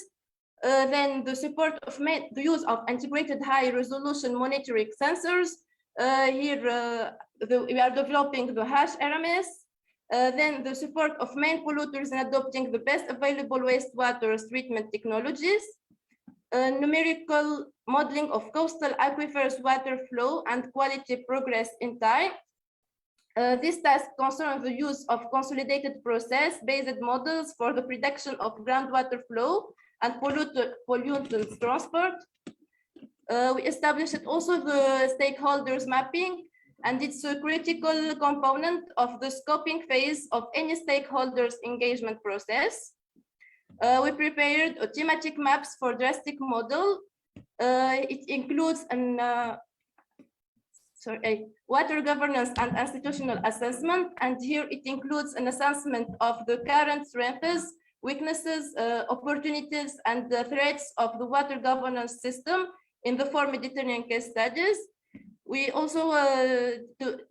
Then the support of the use of integrated high resolution monitoring sensors. Here, we are developing the hash RMS. Then the support of main polluters in adopting the best available wastewater treatment technologies, numerical modeling of coastal aquifers water flow and quality progress in time. This task concerns the use of consolidated process-based models for the prediction of groundwater flow and pollutants transport. We established also the stakeholders mapping, and it's a critical component of the scoping phase of any stakeholders engagement process. We prepared thematic maps for drastic model. It includes an water governance and institutional assessment, and here it includes an assessment of the current strengths, weaknesses, opportunities, and the threats of the water governance system in the 4 Mediterranean case studies. We also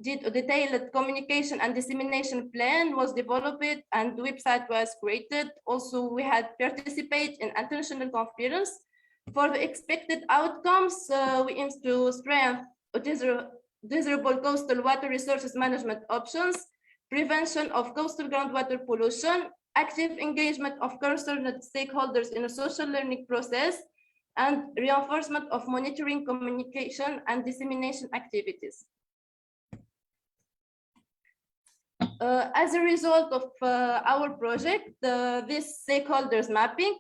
did a detailed communication and dissemination plan was developed and the website was created. Also, we had participate in international conference. For the expected outcomes, we aim to strengthen desirable coastal water resources management options, prevention of coastal groundwater pollution, active engagement of concerned stakeholders in a social learning process, and reinforcement of monitoring, communication, and dissemination activities. As a result of our project, this stakeholders mapping,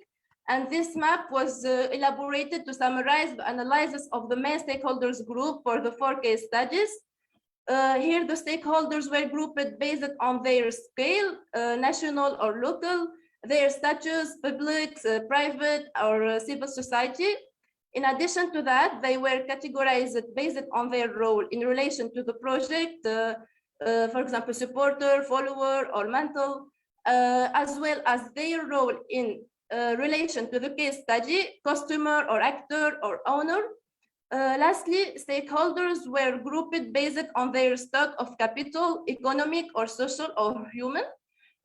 and this map was elaborated to summarize the analysis of the main stakeholders group for the 4 case studies. Here, the stakeholders were grouped based on their scale, national or local, their status, public, private, or civil society. In addition to that, they were categorized based on their role in relation to the project, for example, supporter, follower, or mentor, as well as their role in relation to the case study, customer or actor or owner. Lastly, stakeholders were grouped based on their stock of capital, economic or social or human,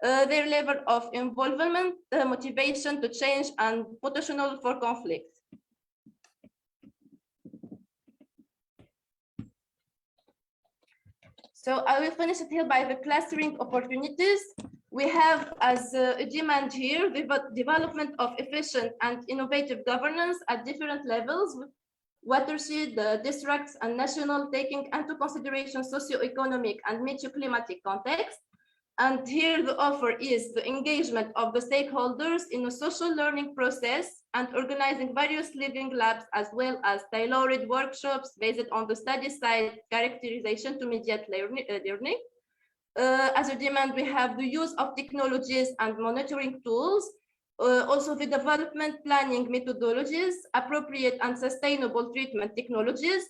their level of involvement, motivation to change, and potential for conflict. So I will finish it here by the clustering opportunities. We have as a demand here the development of efficient and innovative governance at different levels, watershed, districts, and national, taking into consideration socio-economic and meteoclimatic context. And here the offer is the engagement of the stakeholders in a social learning process and organizing various living labs as well as tailored workshops based on the study site characterization to mediate learning. As a demand, we have the use of technologies and monitoring tools, also the development planning methodologies, appropriate and sustainable treatment technologies.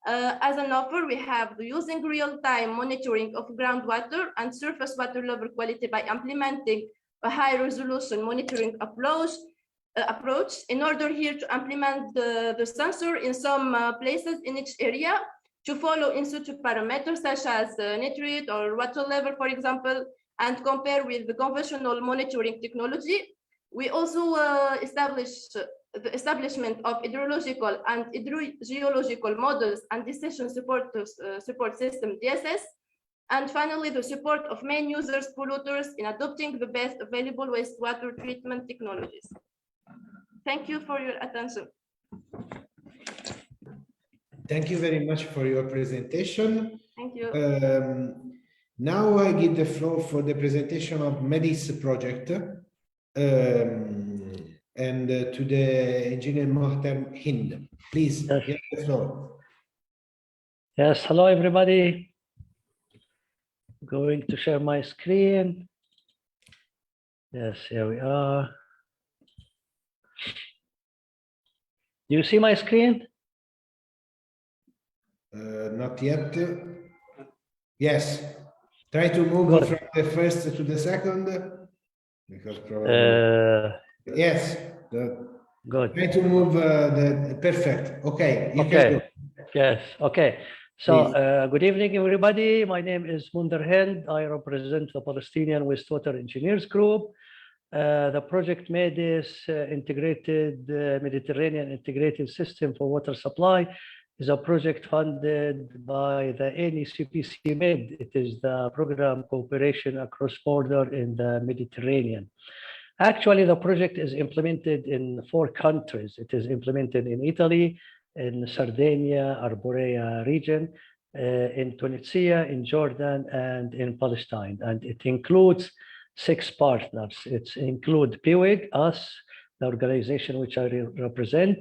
As an offer, we have the using real-time monitoring of groundwater and surface water level quality by implementing a high-resolution monitoring approach in order here to implement the sensor in some places in each area to follow in situ parameters such as nitrate or water level, for example, and compare with the conventional monitoring technology. We also established the establishment of hydrological and hydrogeological models and decision support system DSS, and finally the support of main users polluters in adopting the best available wastewater treatment technologies. Thank you for your attention. Thank you very much for your presentation. Thank you. Now I give the floor for the presentation of MEDIS project. And to the engineer Mohtem Hind. Please, yes. You have the floor. Yes, hello everybody. Going to share my screen. Yes, here we are. Do you see my screen? Not yet. Yes. Try to move Good. from the first to the second. Because probably... Yes. Good. Try to move the perfect. Okay. You okay. Can do. Yes. Okay. So good evening, everybody. My name is Munder Hind. I represent the Palestinian Wastewater Engineers Group. The project MEDIS integrated Mediterranean integrated system for water supply is a project funded by the NECPC MED. It is the program cooperation across border in the Mediterranean. Actually, the project is implemented in 4 countries. It is implemented in Italy, in Sardinia, Arborea region, in Tunisia, in Jordan, and in Palestine. And it includes 6 partners. It includes PIWIG, us, the organization which I represent,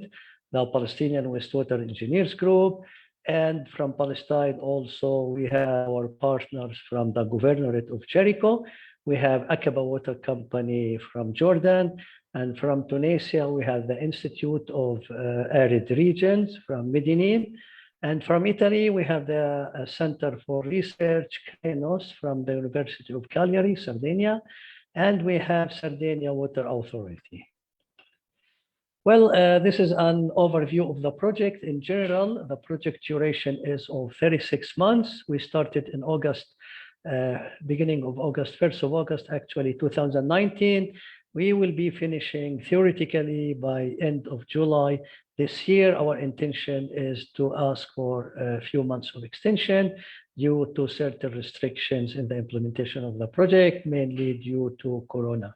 the Palestinian Wastewater Engineers Group, and from Palestine also we have our partners from the Governorate of Jericho. We have Aqaba Water Company from Jordan, and from Tunisia we have the Institute of Arid Regions from Medellin, and from Italy we have the Center for Research Krenos from the University of Cagliari, Sardinia, and we have Sardinia Water Authority. Well, this is an overview of the project. In general, the project duration is of 36 months. We started in August, beginning of August, 1st of August, actually 2019. We will be finishing theoretically by end of July this year. Our intention is to ask for a few months of extension due to certain restrictions in the implementation of the project, mainly due to Corona.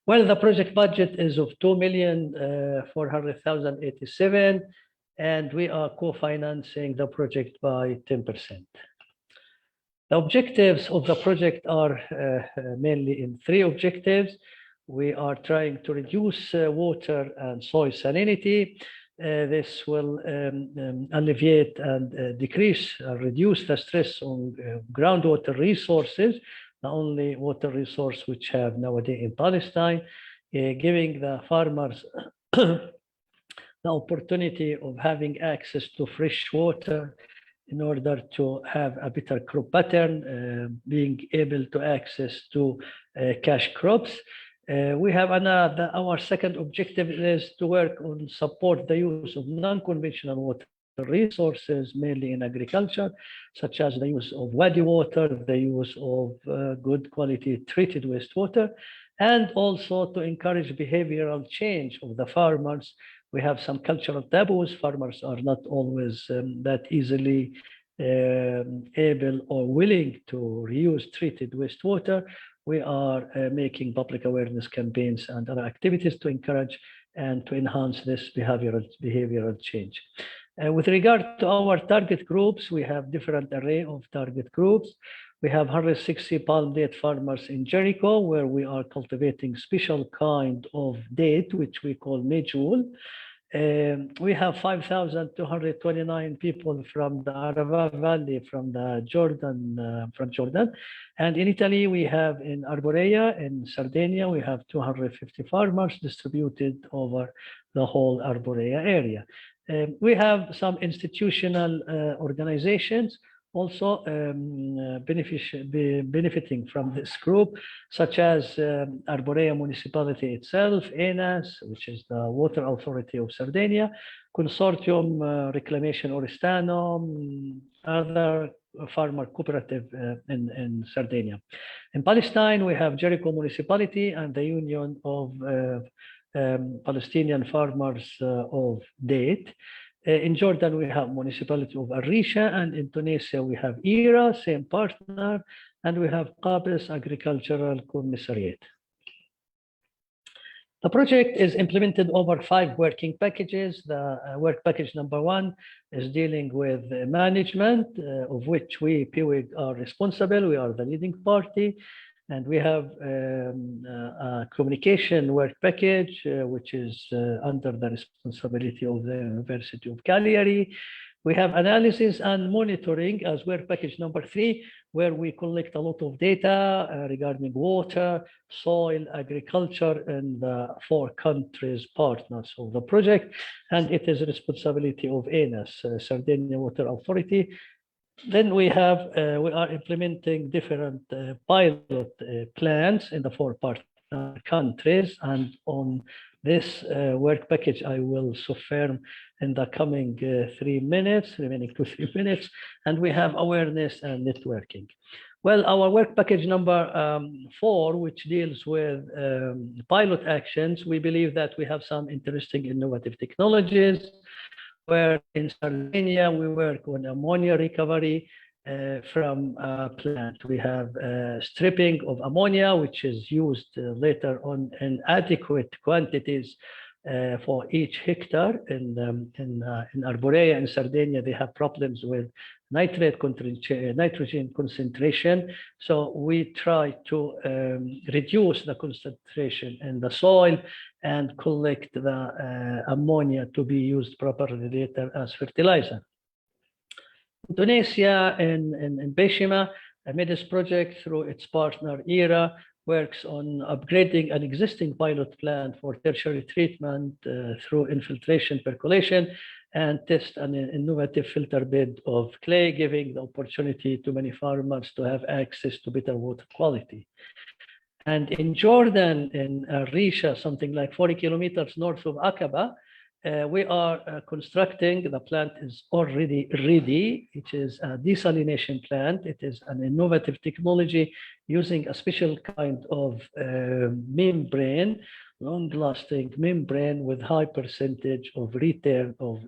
Well, the project budget is of 2,400,087, and we are co-financing the project by 10%. The objectives of the project are mainly in 3 objectives. We are trying to reduce water and soil salinity. This will alleviate and decrease, reduce the stress on groundwater resources, the only water resource which have nowadays in Palestine, giving the farmers the opportunity of having access to fresh water in order to have a better crop pattern, being able to access to cash crops. We have our second objective is to work on support the use of non-conventional water resources, mainly in agriculture, such as the use of wadi water, the use of good quality treated wastewater, and also to encourage behavioral change of the farmers. We have some cultural taboos. Farmers are not always that easily able or willing to reuse treated wastewater. We are making public awareness campaigns and other activities to encourage and to enhance this behavioral change. With regard to our target groups, we have different array of target groups. We have 160 palm date farmers in Jericho, where we are cultivating special kind of date, which we call Jour. We have 5,229 people from the Arava Valley, from Jordan. And in Italy, we have in Arborea, in Sardinia, we have 250 farmers distributed over the whole Arborea area. We have some institutional organizations also benefiting from this group, such as Arborea municipality itself, ENAS, which is the Water Authority of Sardinia, Consortium Reclamation Oristano, other farmer cooperative in Sardinia. In Palestine, we have Jericho municipality and the Union of Palestinian farmers of date. In Jordan, we have municipality of Arisha, and in Tunisia, we have IRA, same partner, and we have Qabes Agricultural Commissariat. The project is implemented over 5 working packages. The work package number 1 is dealing with management, of which we, PIWIG, are responsible. We are the leading party. And we have a communication work package, which is under the responsibility of the University of Cagliari. We have analysis and monitoring as work package number 3, where we collect a lot of data regarding water, soil, agriculture, and the 4 countries partners of the project. And it is the responsibility of ENAS, Sardinia Water Authority. Then we are implementing different pilot plans in the 4 partner countries, and on this work package I will confirm in the coming 3 minutes, remaining 2-3 minutes, and we have awareness and networking. Well, our work package number 4, which deals with pilot actions, we believe that we have some interesting innovative technologies. where in Sardinia, we work on ammonia recovery from a plant. We have stripping of ammonia, which is used later on in adequate quantities for each hectare. In Arborea in Sardinia, they have problems with nitrogen concentration. So we try to reduce the concentration in the soil and collect the ammonia to be used properly later as fertilizer. Tunisia in Beshima, MEDIS project through its partner ERA works on upgrading an existing pilot plant for tertiary treatment through infiltration percolation and test an innovative filter bed of clay, giving the opportunity to many farmers to have access to better water quality. And in Jordan, in Risha, something like 40 kilometers north of Aqaba, we are constructing, the plant is already ready. It is a desalination plant. It is an innovative technology using a special kind of membrane, long-lasting membrane with high percentage of return of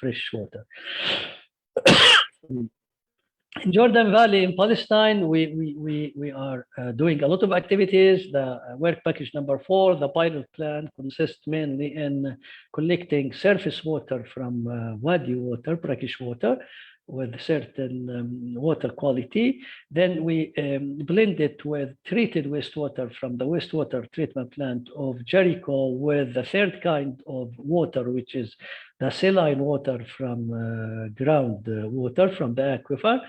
fresh water. In Jordan Valley in Palestine, we are doing a lot of activities. The work package number 4, the pilot plan, consists mainly in collecting surface water from wadi water, brackish water, with certain water quality. Then we blend it with treated wastewater from the wastewater treatment plant of Jericho with the third kind of water, which is the saline water from ground water from the aquifer,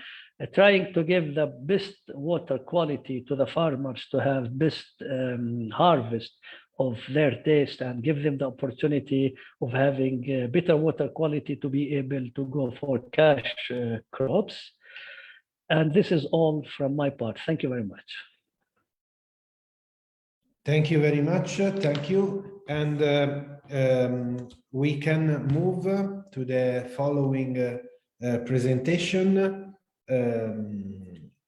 trying to give the best water quality to the farmers to have best harvest of their taste and give them the opportunity of having better water quality to be able to go for cash crops. And this is all from my part. Thank you very much. Thank you very much. Thank you. And we can move to the following presentation.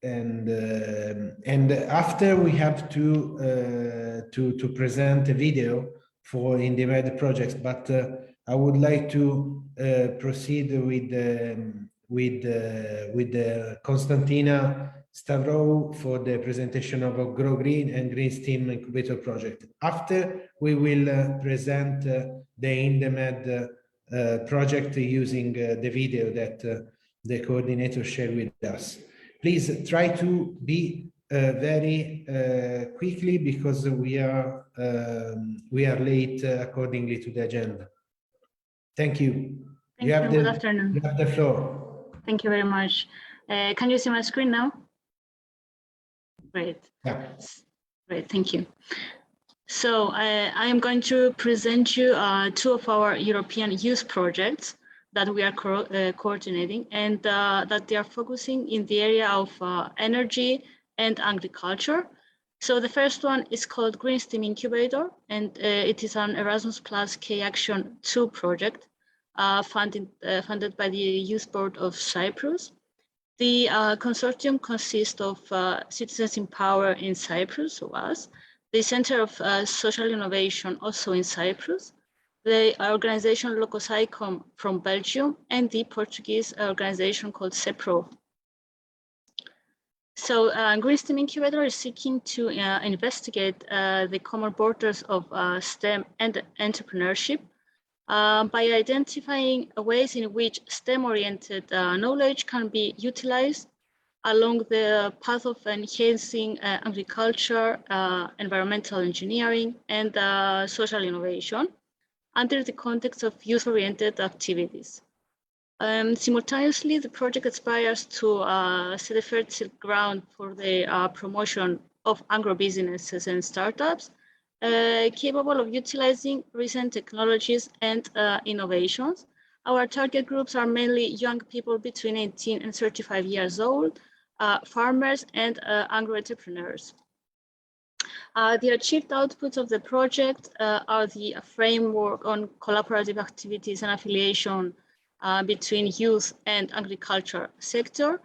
And after we have to present a video for INDEMED projects, but I would like to proceed with Konstantina Stavro for the presentation of a Grow Green and Green Steam Incubator project. After we will present the INDEMED project using the video that the coordinator shared with us. Please try to be very quickly because we are late accordingly to the agenda. Thank you. Good afternoon. You have the floor. Thank you very much. Can you see my screen now? Great. Yeah. Great, thank you. So I am going to present you 2 of our European youth projects that we are coordinating and that they are focusing in the area of energy and agriculture. So the first one is called Green Steam Incubator, and it is an Erasmus Plus K-Action 2 project funded by the Youth Board of Cyprus. The consortium consists of Citizens in Power in Cyprus, so us, the Center of Social Innovation also in Cyprus, the organization Locosicom from Belgium, and the Portuguese organization called CEPRO. So Green Steam Incubator is seeking to investigate the common borders of STEM and entrepreneurship by identifying ways in which STEM-oriented knowledge can be utilized along the path of enhancing agriculture, environmental engineering, and social innovation under the context of youth-oriented activities. Simultaneously, the project aspires to set a fertile ground for the promotion of agro-businesses and startups capable of utilizing recent technologies and innovations. Our target groups are mainly young people between 18 and 35 years old, farmers and agro-entrepreneurs. The achieved outputs of the project are the framework on collaborative activities and affiliation between youth and agriculture sector,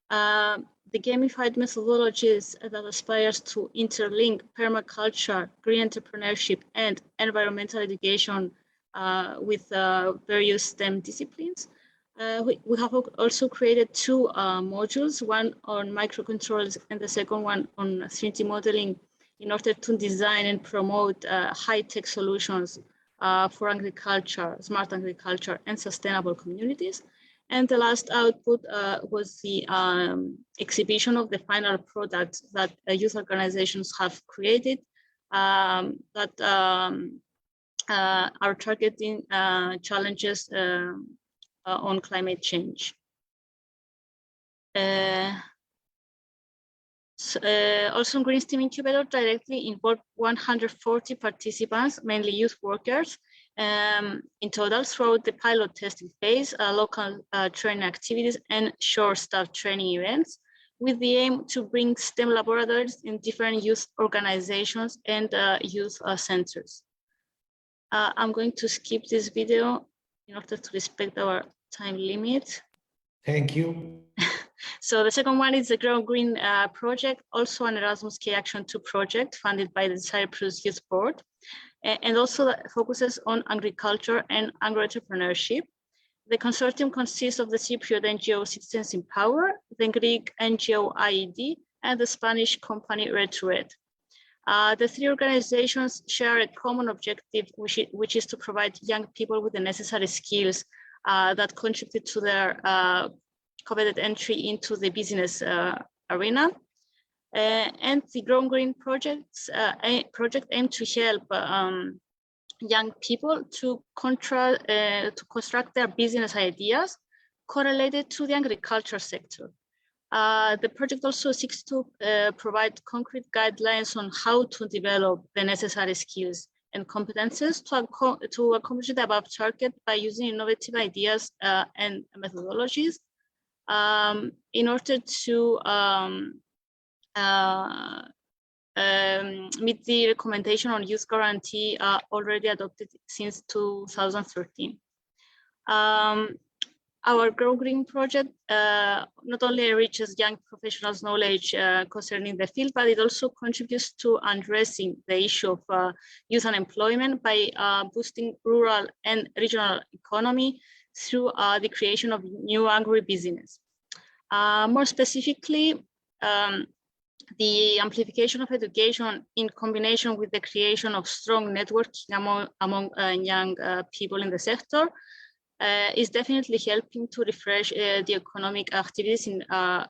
the gamified methodologies that aspires to interlink permaculture, green entrepreneurship, and environmental education with various STEM disciplines. We have also created two modules, one on microcontrollers and the second one on 3D modeling, in order to design and promote high-tech solutions for agriculture, smart agriculture, and sustainable communities. And the last output was the exhibition of the final products that youth organizations have created that are targeting challenges on climate change. Also, Green STEAM Incubator directly involved 140 participants, mainly youth workers, in total throughout the pilot testing phase, local training activities, and short staff training events, with the aim to bring STEM laboratories in different youth organizations and youth centers. I'm going to skip this video in order to respect our time limit. Thank you. So the second one is the Grow Green project, also an Erasmus K Action 2 project funded by the Cyprus Youth Board, and also focuses on agriculture and agro-entrepreneurship. The consortium consists of the Cypriot NGO Citizens in Power, the Greek NGO IED, and the Spanish company Red to Red. The three organizations share a common objective, which is to provide young people with the necessary skills that contribute to their coveted entry into the business arena. And the Grow Green project aims to help young people to construct their business ideas correlated to the agriculture sector. The project also seeks to provide concrete guidelines on how to develop the necessary skills and competences to accomplish the above target by using innovative ideas and methodologies in order to meet the recommendation on youth guarantee already adopted since 2013. Our Grow Green project not only enriches young professionals' knowledge concerning the field, but it also contributes to addressing the issue of youth unemployment by boosting rural and regional economy through the creation of new agribusiness. More specifically, the amplification of education in combination with the creation of strong networking among young people in the sector is definitely helping to refresh the economic activities in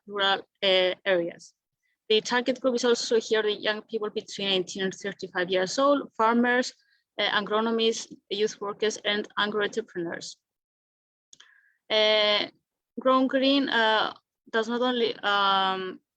rural areas. The target group is also here the young people between 18 and 35 years old, farmers, agronomists, youth workers, and agro-entrepreneurs. Grow Green does not only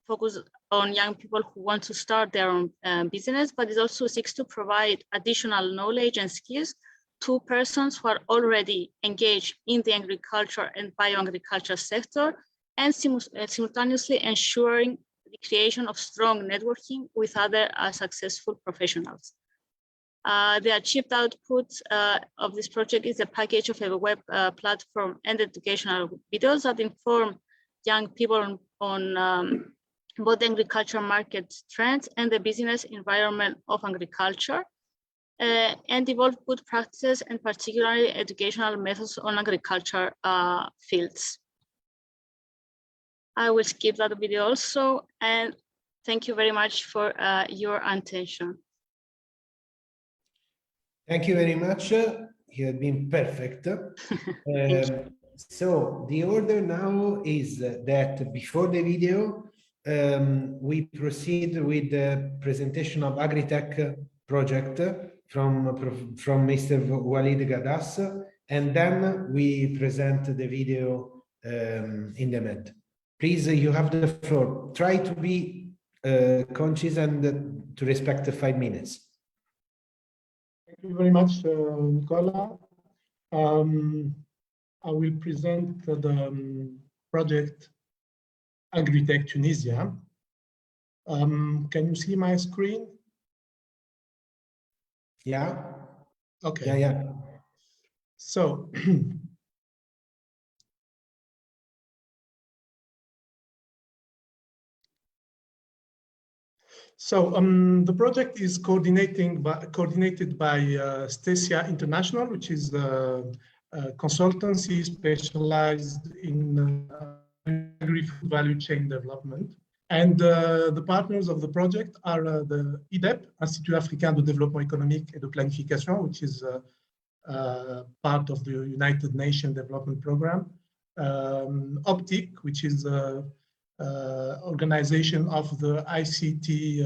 focus on young people who want to start their own business, but it also seeks to provide additional knowledge and skills to persons who are already engaged in the agriculture and bioagriculture sector, and simultaneously ensuring the creation of strong networking with other successful professionals. The achieved output of this project is a package of a web platform and educational videos that inform young people on both the agriculture market trends and the business environment of agriculture, and evolve good practices and particularly educational methods on agriculture fields. I will skip that video also, and thank you very much for your attention. Thank you very much. You have been perfect. So the order now is that before the video, we proceed with the presentation of Agritech project from Mr. Walid Gadas, and then we present the video in the end. Please, you have the floor. Try to be conscious and to respect the 5 minutes. Thank you very much, Nicola. I will present the project Agritech Tunisia. Can you see my screen? Yeah. Okay. Yeah. So So the project is coordinated by Stacia International, which is a consultancy specialized in agri-food value chain development. And the partners of the project are the IDEP, Institut Africain de Développement Économique et de Planification, which is part of the United Nations Development Program, OPTIC, which is a organization of the ICT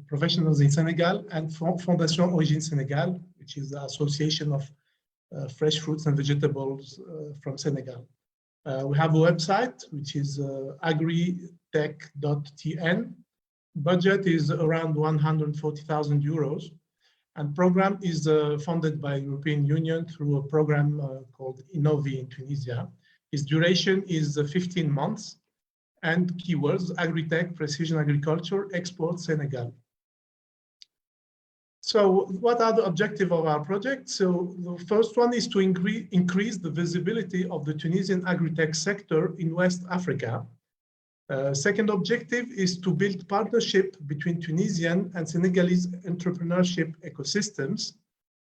professionals in Senegal, and Fondation Origine Senegal, which is the association of fresh fruits and vegetables from Senegal. We have a website, which is agritech.tn. Budget is around 140,000 euros. And program is funded by European Union through a program called Innovi in Tunisia. Its duration is 15 months. And keywords, agri-tech, precision agriculture, export Senegal. So what are the objectives of our project? So the first one is to increase the visibility of the Tunisian agri-tech sector in West Africa. Second objective is to build partnership between Tunisian and Senegalese entrepreneurship ecosystems.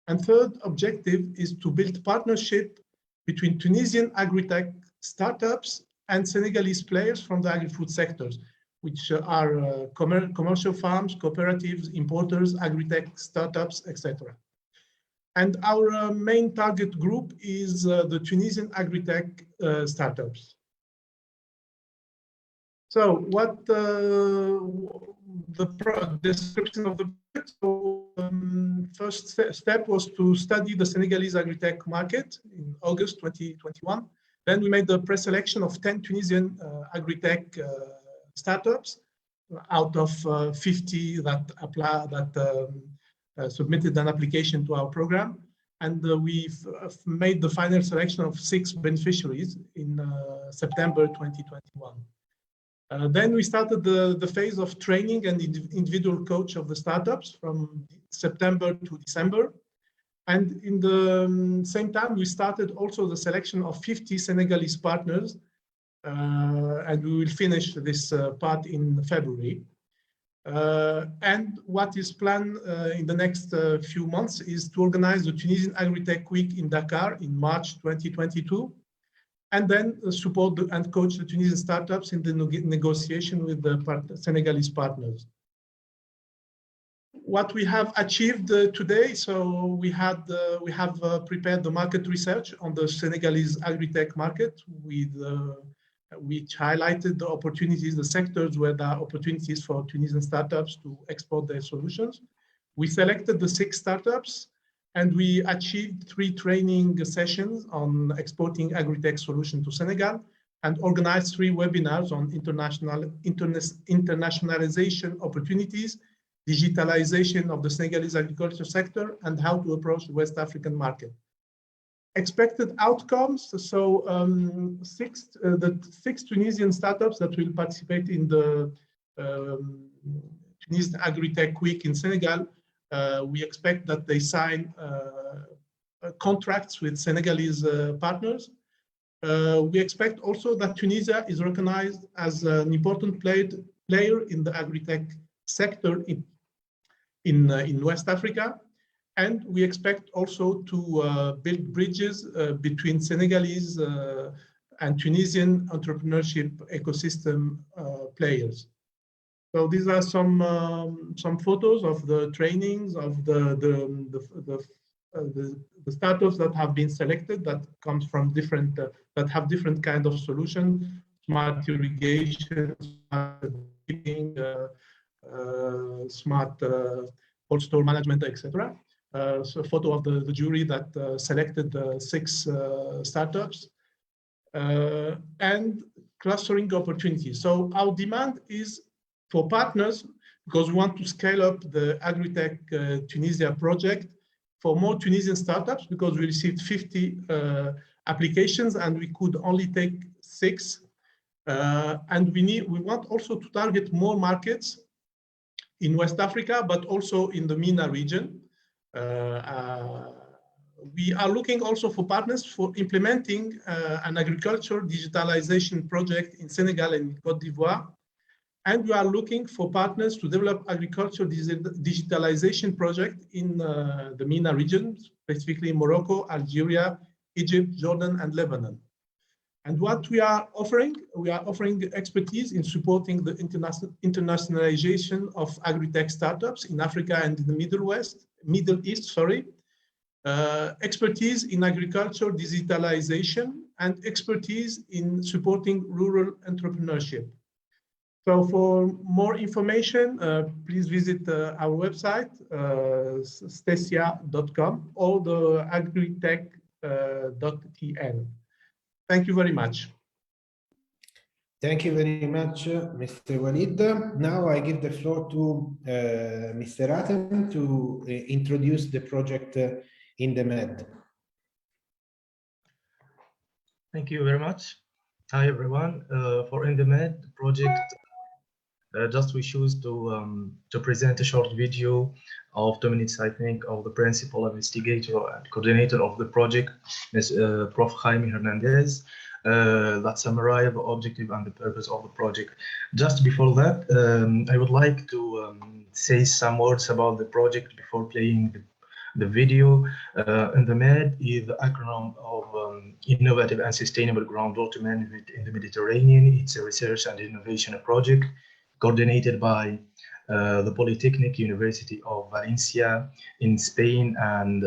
And third objective is to build partnership between Tunisian agri-tech startups and Senegalese players from the agri-food sectors, which are commercial farms, cooperatives, importers, agri-tech startups, etc. And our main target group is the Tunisian agri-tech startups. So what the description of the project? So, first step was to study the Senegalese agri-tech market in August 2021. Then we made the pre-selection of 10 Tunisian agri-tech startups out of 50 that submitted an application to our program. And we've made the final selection of 6 beneficiaries in September 2021. Then we started the phase of training and individual coach of the startups from September to December. And in the same time, we started also the selection of 50 Senegalese partners. And we will finish this part in February. And what is planned in the next few months is to organize the Tunisian Agri-Tech Week in Dakar in March 2022, and then support and coach the Tunisian startups in the negotiation with the Senegalese partners. What we have achieved today, so we have prepared the market research on the Senegalese agri-tech market with which highlighted the opportunities, the sectors where there are opportunities for Tunisian startups to export their solutions. We selected the 6 startups, and we achieved 3 training sessions on exporting agri-tech solution to Senegal, and organized 3 webinars on internationalization opportunities, digitalization of the Senegalese agriculture sector, and how to approach the West African market. Expected outcomes, so the 6 Tunisian startups that will participate in the Tunisian Agri-Tech Week in Senegal, we expect that they sign contracts with Senegalese partners. We expect also that Tunisia is recognized as an important player in the agri-tech sector in West Africa. And we expect also to build bridges between Senegalese and Tunisian entrepreneurship ecosystem players. So these are some photos of the trainings of the startups that have been selected, that comes from different that have different kind of solutions: smart irrigation, smart heating, smart cold store management, etc. So a photo of the jury that selected 6 startups, and clustering opportunities. So our demand is for partners, because we want to scale up the Agri-Tech Tunisia project for more Tunisian startups, because we received 50 applications and we could only take 6. And we want also to target more markets in West Africa, but also in the MENA region. We are looking also for partners for implementing an agriculture digitalization project in Senegal and Côte d'Ivoire. And we are looking for partners to develop agriculture digitalization project in the MENA region, specifically Morocco, Algeria, Egypt, Jordan, and Lebanon. And what we are offering expertise in supporting the internationalization of agri-tech startups in Africa and in the Middle East, expertise in agriculture digitalization, and expertise in supporting rural entrepreneurship. So for more information, please visit our website, stesia.com, or the agritech.tn. Thank you very much. Thank you very much, Mr. Walid. Now I give the floor to Mr. Atem to introduce the project in the Med. Thank you very much. Hi, everyone. For In the Med project, just we choose to present a short video of 2 minutes, I think, of the principal investigator and coordinator of the project, Ms. Prof. Jaime Hernandez, that summarize the objective and the purpose of the project. Just before that, I would like to say some words about the project before playing the video. In the MED is the acronym of Innovative and Sustainable Groundwater Management in the Mediterranean. It's a research and innovation project coordinated by the Polytechnic University of Valencia in Spain and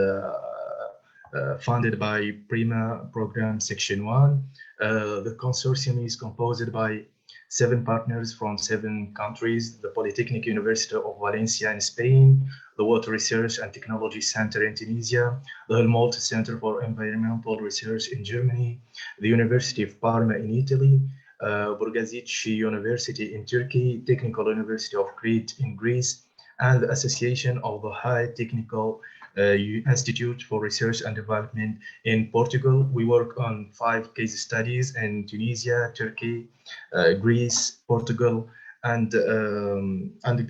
funded by PRIMA Program Section 1. The consortium is composed by 7 partners from 7 countries: the Polytechnic University of Valencia in Spain, the Water Research and Technology Center in Tunisia, the Helmholtz Center for Environmental Research in Germany, the University of Parma in Italy, Burgazici University in Turkey, Technical University of Crete in Greece, and the Association of the High Technical Institute for Research and Development in Portugal. We work on 5 case studies in Tunisia, Turkey, Greece, Portugal, and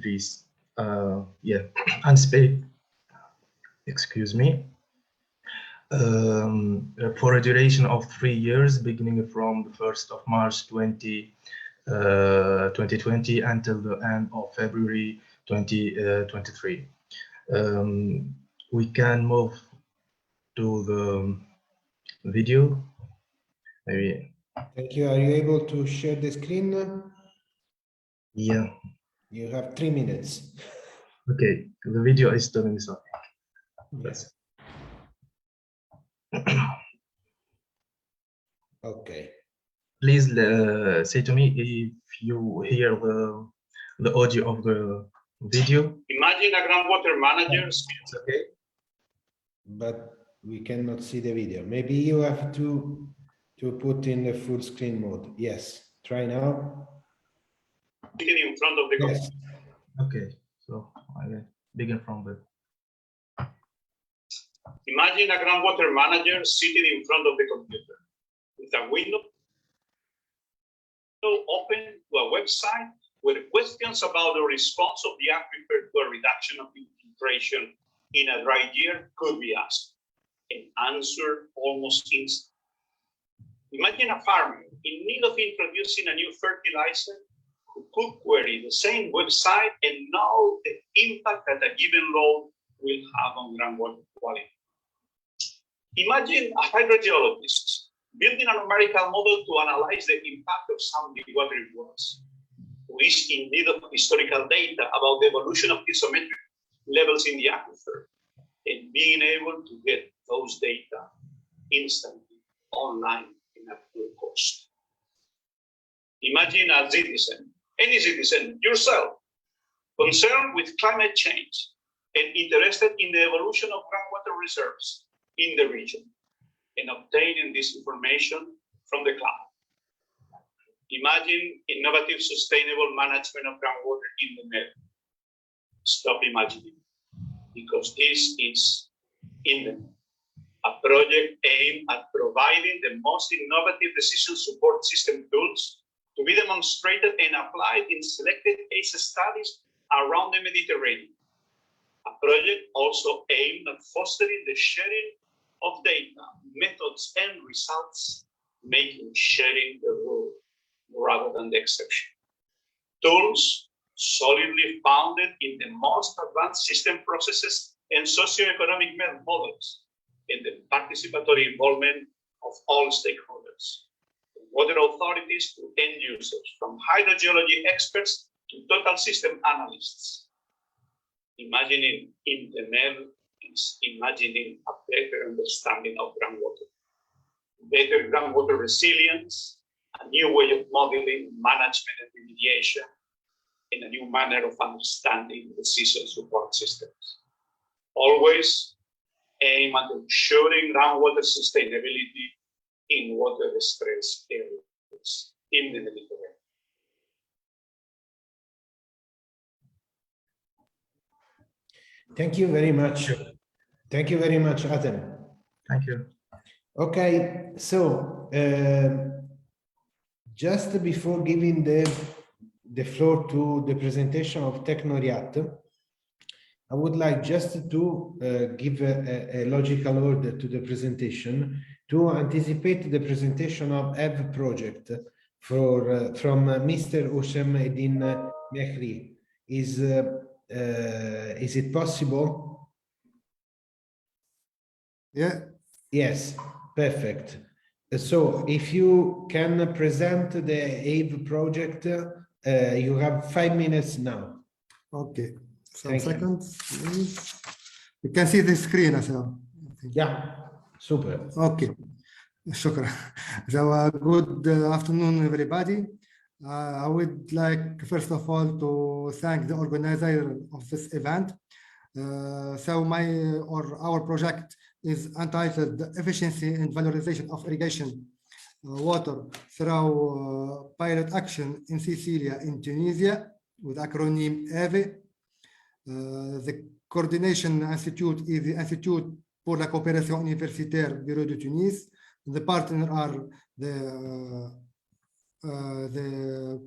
Greece, and Spain. Excuse me. For a duration of 3 years, beginning from the 1st of March 2020 until the end of February 2023. We can move to the video. Maybe. Thank you. Are you able to share the screen? Yeah. You have 3 minutes. Okay, the video is 2 minutes. Yes. Okay. Please say to me if you hear the audio of the video. Imagine a groundwater manager. It's okay, but we cannot see the video. Maybe you have to put in the full screen mode. Yes, try now. Sitting in front of the Yes. Okay, so I begin from the. Imagine a groundwater manager sitting in front of the computer with a window open to a website where questions about the response of the aquifer to a reduction of infiltration in a dry year could be asked and answered almost instantly. Imagine a farmer in need of introducing a new fertilizer who could query the same website and know the impact that a given load will have on groundwater quality. Imagine a hydrogeologist building a numerical model to analyze the impact of some dewatering wells, who is in need of historical data about the evolution of isometric levels in the aquifer, and being able to get those data instantly online in a low cost. Imagine a citizen, any citizen, yourself, concerned with climate change and interested in the evolution of groundwater reserves in the region, and obtaining this information from the cloud. Imagine innovative, sustainable management of groundwater in the Med. Stop imagining, because this is in the Med, a project aimed at providing the most innovative decision support system tools to be demonstrated and applied in selected case studies around the Mediterranean. A project also aimed at fostering the sharing of data, methods, and results, making sharing the rule rather than the exception. tools solidly founded in the most advanced system processes and socioeconomic models, and the participatory involvement of all stakeholders, from water authorities to end users, from hydrogeology experts to total system analysts. Imagining INTEMED is imagining a better understanding of groundwater, better groundwater resilience, a new way of modeling, management, and remediation, and a new manner of understanding decision support systems. Always aim at ensuring groundwater sustainability in water-stressed areas in the Mediterranean. Thank you very much. Thank you very much, Adam. Thank you. Okay, so just before giving the floor to the presentation of Technoriat, I would like just to give a logical order to the presentation to anticipate the presentation of EV project from Mr. Oussem Eddin Mehri. Is it possible? Yeah. Yes, perfect. So if you can present the AVE project, you have 5 minutes now. Okay. Some Thank you. seconds, please. You can see the screen as well. Yeah, super. Okay. Shukran. So good afternoon, everybody. I would like, first of all, to thank the organizer of this event. So our project is entitled Efficiency and Valorization of Irrigation Water through Pilot Action in Sicilia in Tunisia, with acronym EVE. The coordination institute is the Institute pour la Coopération Universitaire Bureau de Tunis. The partners are the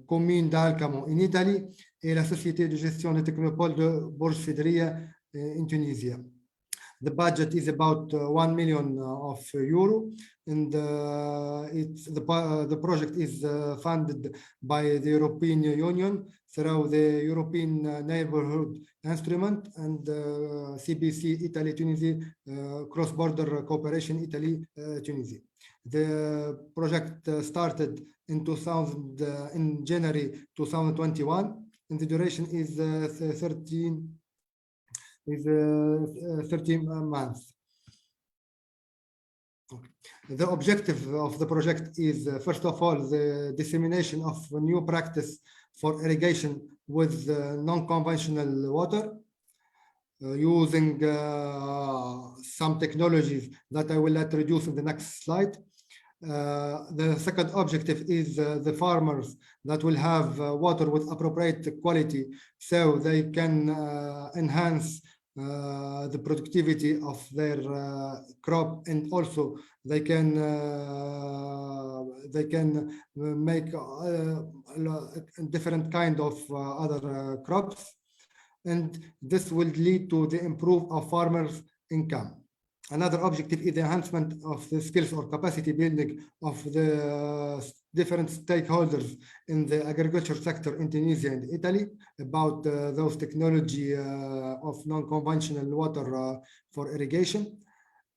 Commune d'Alcamo in Italy et la Société de Gestion des Technopoles de Bourges Fédéria in Tunisia. The budget is about 1 million of euro, and the project is funded by the European Union through the European Neighborhood Instrument and CBC Italy Tunisia Cross-Border Cooperation Italy Tunisia. The project started in January 2021, and the duration is 13 months. The objective of the project is, first of all, the dissemination of new practice for irrigation with non-conventional water, using some technologies that I will introduce in the next slide. The second objective is the farmers that will have water with appropriate quality, so they can enhance the productivity of their crop, and also they can make different kind of other crops, and this will lead to the improve of farmers' income. Another objective is the enhancement of the skills or capacity building of the different stakeholders in the agriculture sector in Tunisia and Italy about those technology of non-conventional water for irrigation,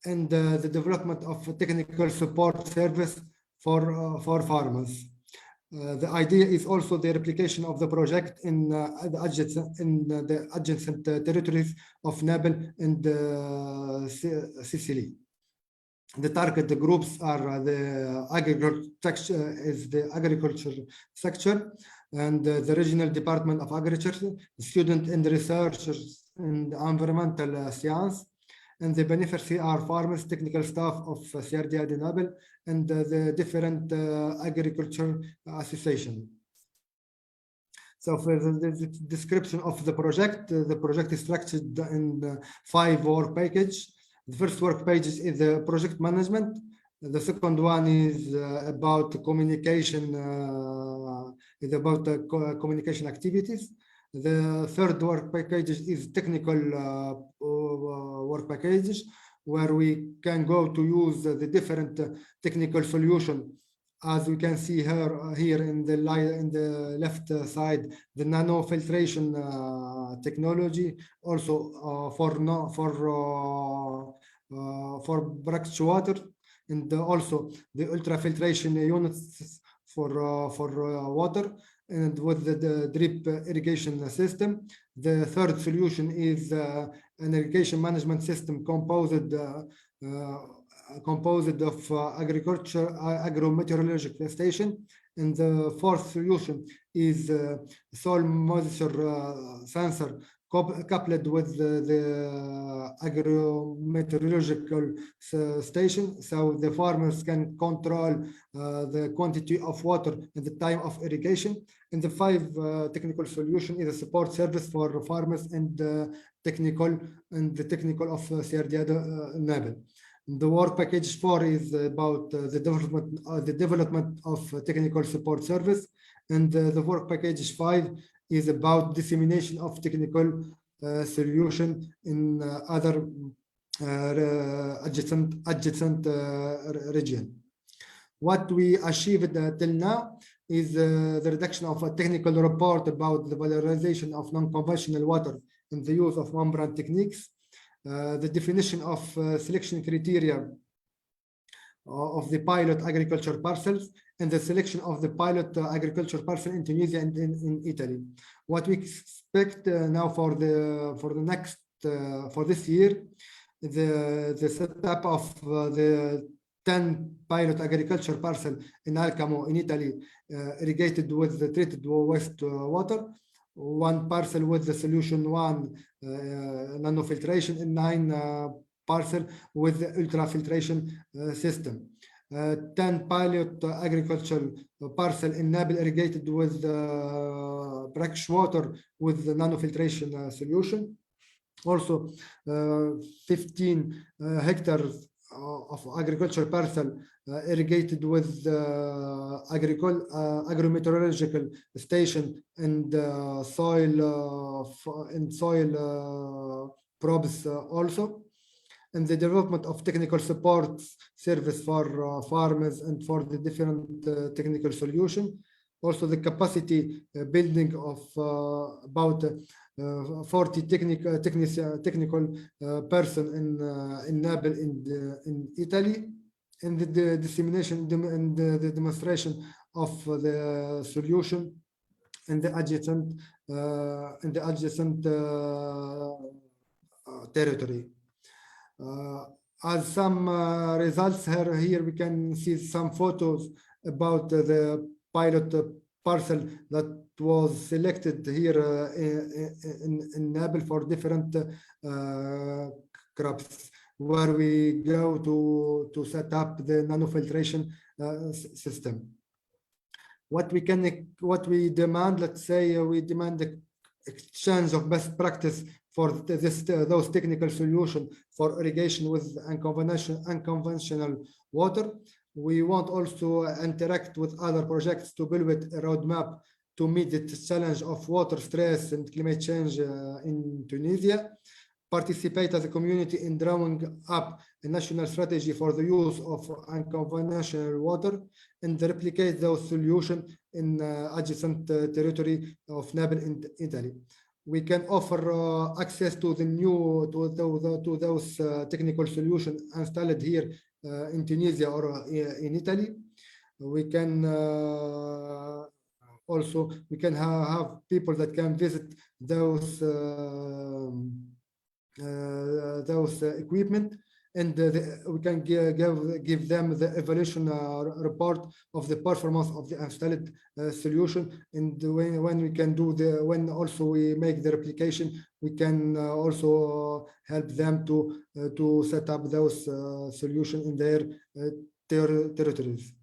and the development of technical support service for farmers. The idea is also the replication of the project in the adjacent territories of Naples and Sicily. The target groups are the agriculture sector and the regional department of agriculture, students and researchers in environmental science, and the beneficiaries are farmers, technical staff of CRDA de Naples, and the different agriculture association. So for the description of the project is structured in 5 work packages. The first work page is the project management. The second one is about communication, communication activities. The third work package is technical work packages, where we can go to use the different technical solution as we can see here in the left side, the nanofiltration technology, also for brackish water, and also the ultrafiltration units for water, and with the drip irrigation system. The third solution is an irrigation management system composed of agrometeorological station, and the fourth solution is soil moisture sensor coupled with the agrometeorological station, so the farmers can control the quantity of water and the time of irrigation. And the fifth technical solution is a support service for farmers and the technical of CRD Nabil. The work package 4 is about the development of technical support service, and the work package 5 is about dissemination of technical solution in other adjacent region. What we achieved till now is the reduction of a technical report about the valorization of non-conventional water and the use of membrane techniques, the definition of selection criteria of the pilot agriculture parcels, and the selection of the pilot agriculture parcel in Tunisia and in Italy. What we expect now for this year, the setup of the 10 pilot agriculture parcel in Alcamo in Italy, irrigated with the treated wastewater, one parcel with the solution 1 nanofiltration, and 9 parcel with the ultrafiltration system. 10 pilot agricultural parcel in Nabil irrigated with brackish water with the nanofiltration solution. Also 15 hectares of agricultural parcel irrigated with agrometeorological station and soil probes also, and the development of technical support service for farmers and for the different technical solution. Also the capacity building of about 40 technical person in Nabil in Italy, and the dissemination and the demonstration of the solution in the adjacent territory. As some results here we can see some photos about the pilot parcel that was selected here in Nabil for different crops, where we go to set up the nanofiltration system. What we demand, let's say we demand the exchange of best practice for those technical solutions for irrigation with unconventional water. We want also interact with other projects to build a roadmap to meet the challenge of water stress and climate change in Tunisia. Participate as a community in drawing up a national strategy for the use of unconventional water, and replicate those solutions in adjacent territory of Nabil in Italy. We can offer access to the to those technical solutions installed here in Tunisia or in Italy. We can also have people that can visit those equipment, and we can give them the evaluation report of the performance of the installed solution. And when also we make the replication, we can also help them to set up those solutions in their territories.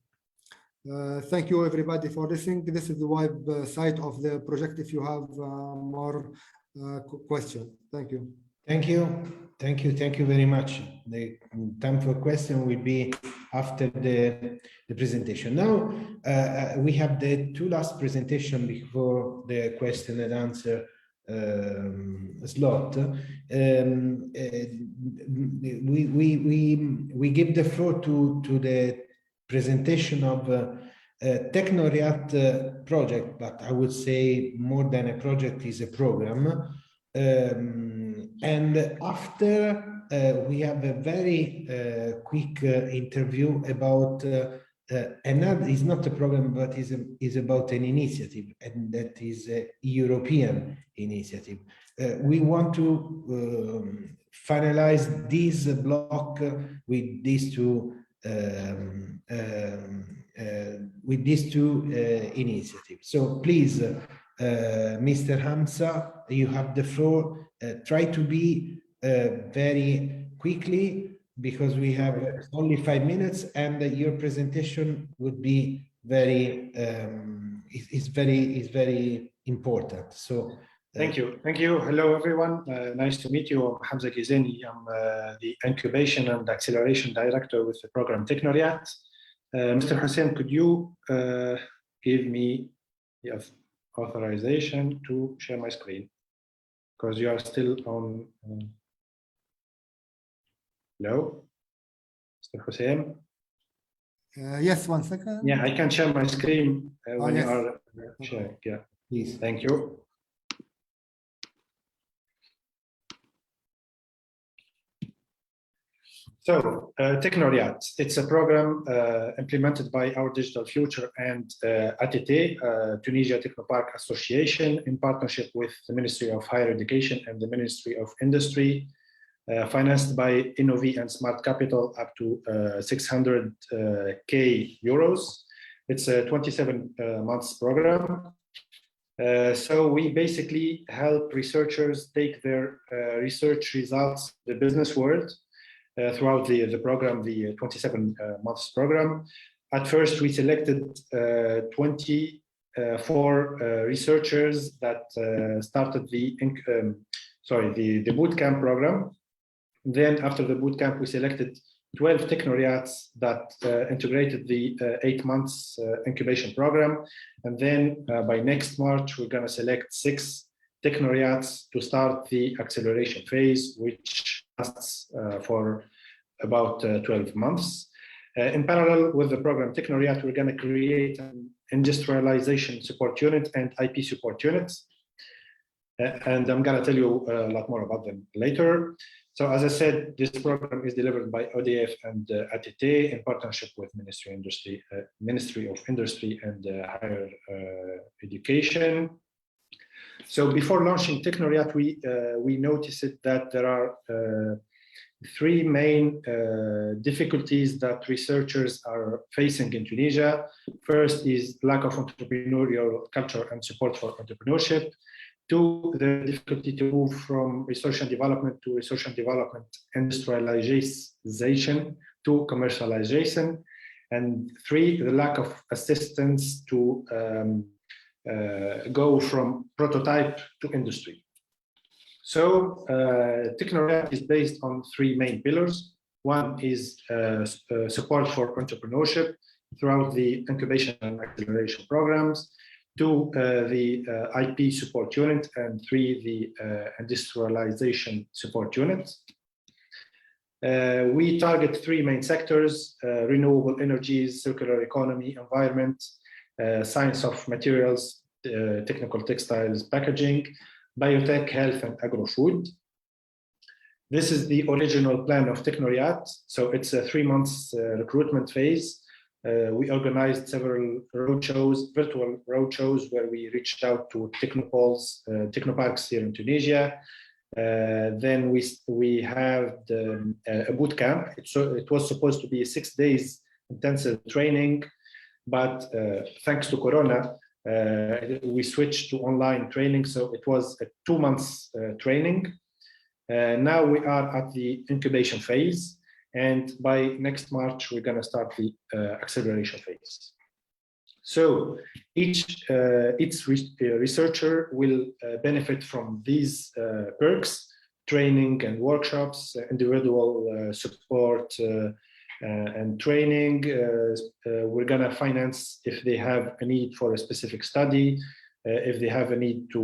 Thank you everybody for listening. This is the website of the project if you have more questions. Thank you. Thank you very much. The time for question will be after the presentation. Now we have the two last presentation before the question and answer slot. We give the floor to the presentation of Technoriat project, but I would say more than a project is a program. And after we have a very quick interview about another, is not a program, but is about an initiative, and that is a European initiative. We want to finalize this block with these two initiatives. So please, Mr. Hamza, you have the floor. Try to be very quickly, because we have only 5 minutes, and your presentation would be very is very important. So thank you. Hello, everyone. Nice to meet you. I'm Hamza Gizeni. I'm the Incubation and Acceleration Director with the program Technoriat. Mr. Hussein, could you give me the authorization to share my screen? Because you are still on. Hello, Mr. Hussein? Yes, 1 second. Yeah, I can share my screen when yes. you are sharing. Yeah, please. Thank you. So, Technoriat, it's a program implemented by our Digital Future and ATT, Tunisia Technopark Association, in partnership with the Ministry of Higher Education and the Ministry of Industry, financed by Innovi and Smart Capital up to 600K euros. It's a 27 months program. So we basically help researchers take their research results to the business world throughout the program, the 27 months program. At first, we selected 24 researchers that started the bootcamp program. Then after the bootcamp, we selected 12 technoriats that integrated the 8 months incubation program. And then by next March, we're gonna select 6 technoriats to start the acceleration phase, which lasts for about 12 months. In parallel with the program Technoriat, we're gonna create an industrialization support unit and IP support units. And I'm gonna tell you a lot more about them later. So as I said, this program is delivered by ODF and ATT in partnership with Ministry of Industry and Higher Education. So before launching Technoriat, we noticed that there are 3 main difficulties that researchers are facing in Tunisia. First is lack of entrepreneurial culture and support for entrepreneurship. 2, the difficulty to move from research and development to research and development industrialization to commercialization. And 3, the lack of assistance to go from prototype to industry. So Technoriat is based on 3 main pillars. One is support for entrepreneurship throughout the incubation and acceleration programs. 2, the IP support unit, and 3, the industrialization support unit. We target 3 main sectors: renewable energies, circular economy, environment, science of materials, technical textiles, packaging, biotech, health, and agro-food. This is the original plan of Technoriat. So it's a 3 months recruitment phase. We organized several roadshows, virtual roadshows, where we reached out to technoparks here in Tunisia. Then we have a boot camp. It was supposed to be 6 days intensive training, but thanks to Corona, we switched to online training. So it was a 2 months training. Now we are at the incubation phase. And by next March, we're going to start the acceleration phase. So each researcher will benefit from these perks: training and workshops, individual support and training. We're going to finance if they have a need for a specific study, if they have a need to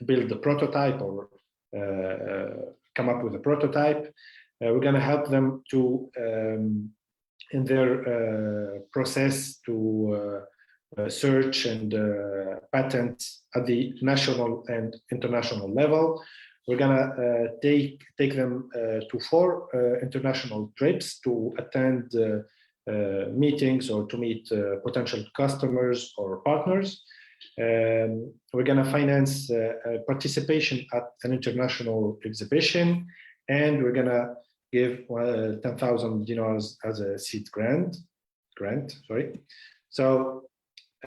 build a prototype or come up with a prototype. We're going to help them to in their process to search and patent at the national and international level. We're gonna take them to 4 international trips to attend meetings or to meet potential customers or partners. We're gonna finance participation at an international exhibition, and we're gonna give 10,000 dinars as a seed grant. Sorry. So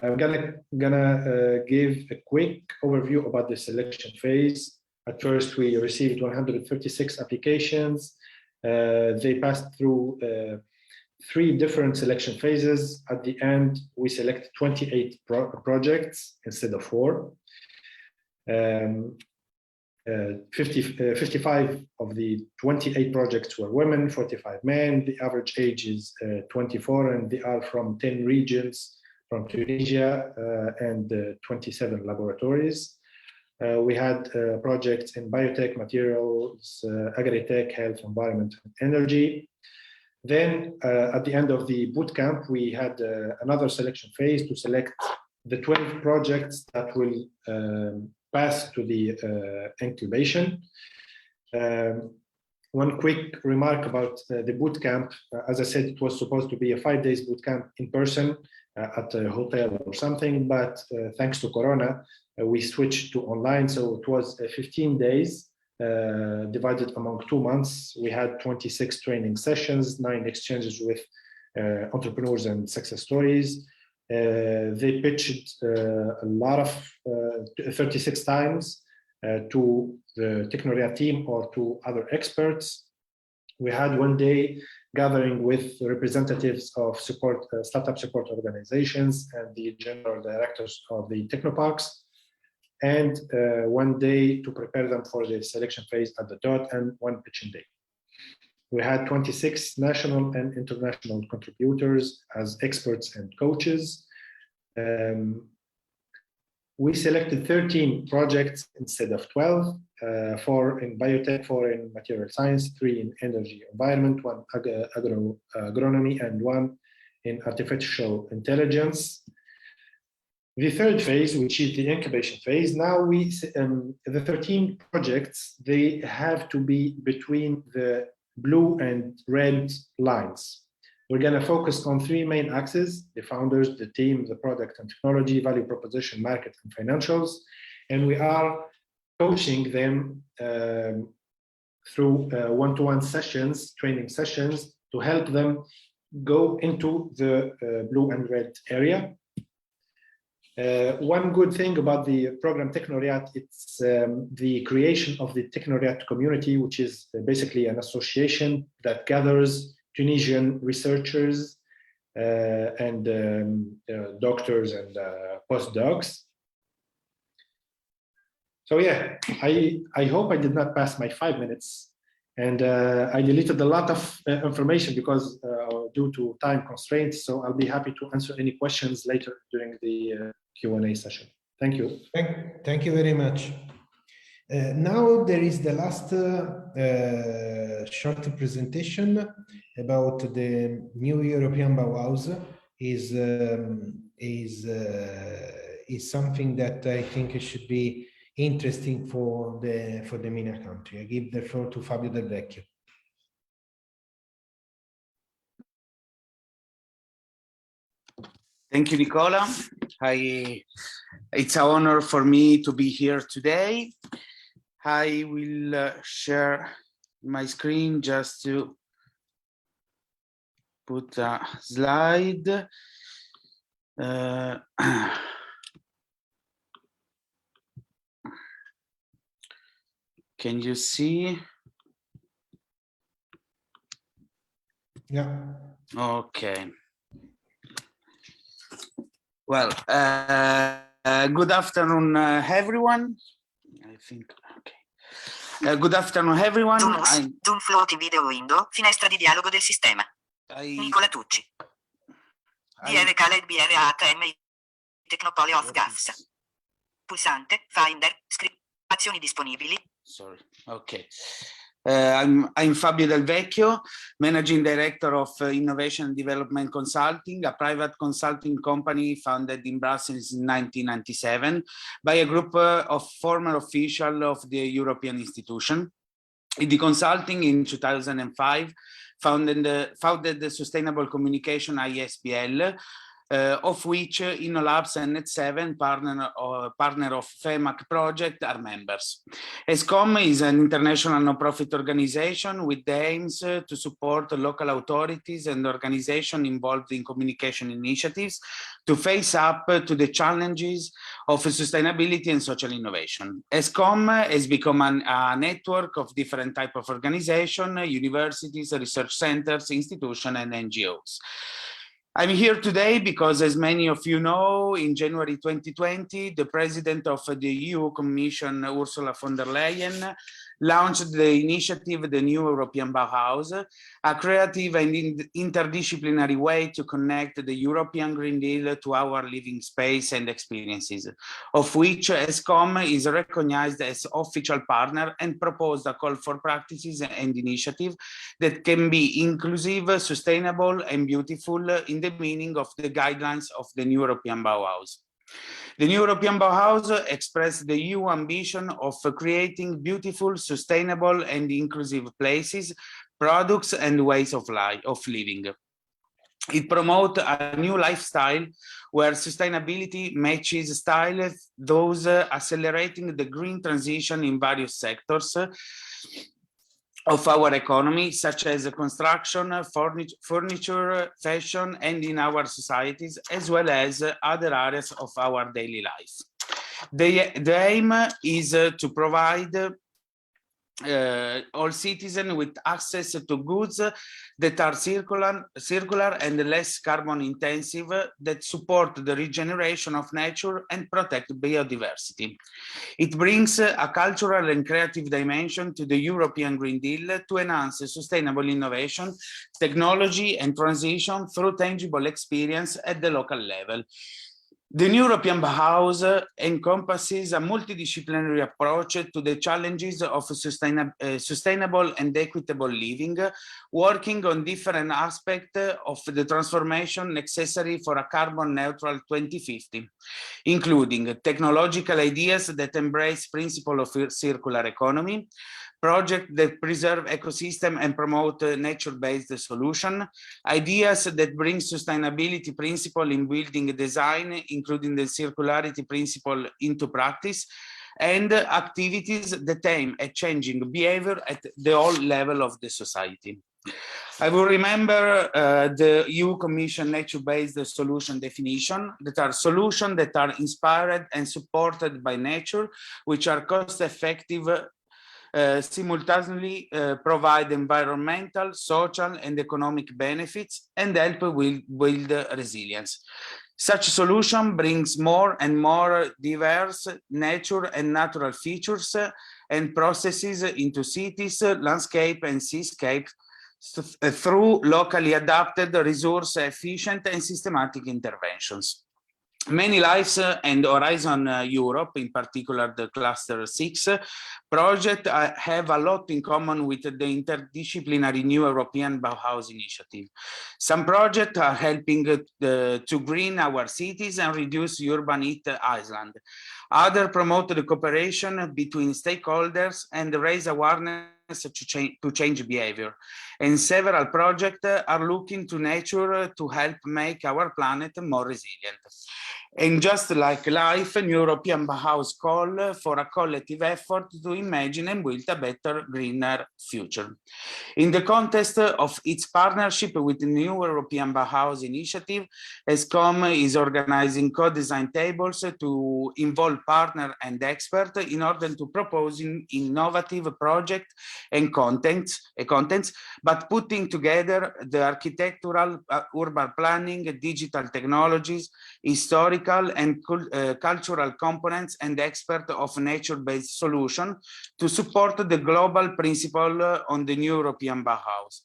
I'm gonna give a quick overview about the selection phase. At first, we received 136 applications. They passed through 3 different selection phases. At the end, we selected 28 projects instead of 4. 55 of the 28 projects were women, 45 men. The average age is 24, and they are from 10 regions from Tunisia and 27 laboratories. We had projects in biotech, materials, agri-tech, health, environment, and energy. Then at the end of the bootcamp, we had another selection phase to select the 12 projects that will pass to the incubation. One quick remark about the bootcamp. As I said, it was supposed to be a 5 days bootcamp in person at a hotel or something, but thanks to Corona, we switched to online. So it was 15 days divided among 2 months. We had 26 training sessions, 9 exchanges with entrepreneurs and success stories. They pitched a lot of 36 times to the Technoria team or to other experts. We had 1 day gathering with representatives of support, startup support organizations and the general directors of the technoparks, and 1 day to prepare them for the selection phase at the DOT, and 1 pitching day. We had 26 national and international contributors as experts and coaches. We selected 13 projects instead of 12, 4 in biotech, 4 in material science, 3 in energy environment, 1 agronomy, and 1 in artificial intelligence. The third phase, which is the incubation phase, now the 13 projects, they have to be between the blue and red lines. We're going to focus on 3 main axes: the founders, the team, the product and technology, value proposition, market, and financials. And we are coaching them through one-to-one sessions, training sessions, to help them go into the blue and red area. One good thing about the program Technoriat, it's the creation of the Technoriat community, which is basically an association that gathers Tunisian researchers and doctors and postdocs. So yeah, I hope I did not pass my 5 minutes, and I deleted a lot of information because due to time constraints. So I'll be happy to answer any questions later during the Q&A session. Thank you. Thank you very much. Now there is the last short presentation about the new European Bauhaus. Is something that I think should be interesting for the MENA country. I give the floor to Fabio Del Vecchio. Thank you, Nicola. It's an honor for me to be here today. I will share my screen just to put a slide. Can you see? Yeah. Okay. Well, good afternoon, everyone. I think, okay. Good afternoon, everyone. Zoom floating video window, finestra di dialogo del sistema. Nicola Tucci. DR Khaled BRAHM Tecnopole of Gas. Pulsante, Finder, script, azioni disponibili. Sorry, okay. I'm Fabio Del Vecchio, Managing Director of Innovation and Development Consulting, a private consulting company founded in Brussels in 1997 by a group of former officials of the European institution. The consulting in 2005 founded the Sustainable Communication ISPL, of which InnoLabs and Net7, partner of FEMAC project, are members. ESCOM is an international non-profit organization with the aims to support local authorities and organizations involved in communication initiatives to face up to the challenges of sustainability and social innovation. ESCOM has become a network of different types of organizations, universities, research centers, institutions, and NGOs. I'm here today because, as many of you know, in January 2020, the President of the EU Commission, Ursula von der Leyen, launched the initiative, the New European Bauhaus, a creative and interdisciplinary way to connect the European Green Deal to our living space and experiences, of which ESCOM is recognized as official partner and proposed a call for practices and initiatives that can be inclusive, sustainable, and beautiful in the meaning of the guidelines of the New European Bauhaus. The New European Bauhaus expressed the EU ambition of creating beautiful, sustainable, and inclusive places, products, and ways of living. It promotes a new lifestyle where sustainability matches style, thus accelerating the green transition in various sectors of our economy, such as construction, furniture, fashion, and in our societies, as well as other areas of our daily life. The aim is to provide all citizens with access to goods that are circular and less carbon intensive, that support the regeneration of nature and protect biodiversity. It brings a cultural and creative dimension to the European Green Deal to enhance sustainable innovation, technology, and transition through tangible experience at the local level. The New European Bauhaus encompasses a multidisciplinary approach to the challenges of sustainable and equitable living, working on different aspects of the transformation necessary for a carbon-neutral 2050, including technological ideas that embrace principles of circular economy, projects that preserve ecosystem and promote nature-based solution, ideas that bring sustainability principle in building design, including the circularity principle into practice, and activities that aim at changing behavior at the whole level of the society. I will remember the EU Commission nature-based solution definition, that are solutions that are inspired and supported by nature, which are cost-effective, simultaneously provide environmental, social, and economic benefits, and help build resilience. Such solution brings more and more diverse nature and natural features and processes into cities, landscape, and seascape through locally adapted, resource-efficient, and systematic interventions. Many Lives and Horizon Europe, in particular the Cluster 6 project, have a lot in common with the interdisciplinary New European Bauhaus initiative. Some projects are helping to green our cities and reduce urban heat island. Others promote the cooperation between stakeholders and raise awareness to change behavior. And several projects are looking to nature to help make our planet more resilient. And just like life, New European Bauhaus call for a collective effort to imagine and build a better, greener future. In the context of its partnership with the New European Bauhaus initiative, ESCOM is organizing co-design tables to involve partners and experts in order to propose innovative projects and contents, but putting together the architectural, urban planning, digital technologies, historical and cultural components, and expert of nature-based solution to support the global principle on the New European Bauhaus.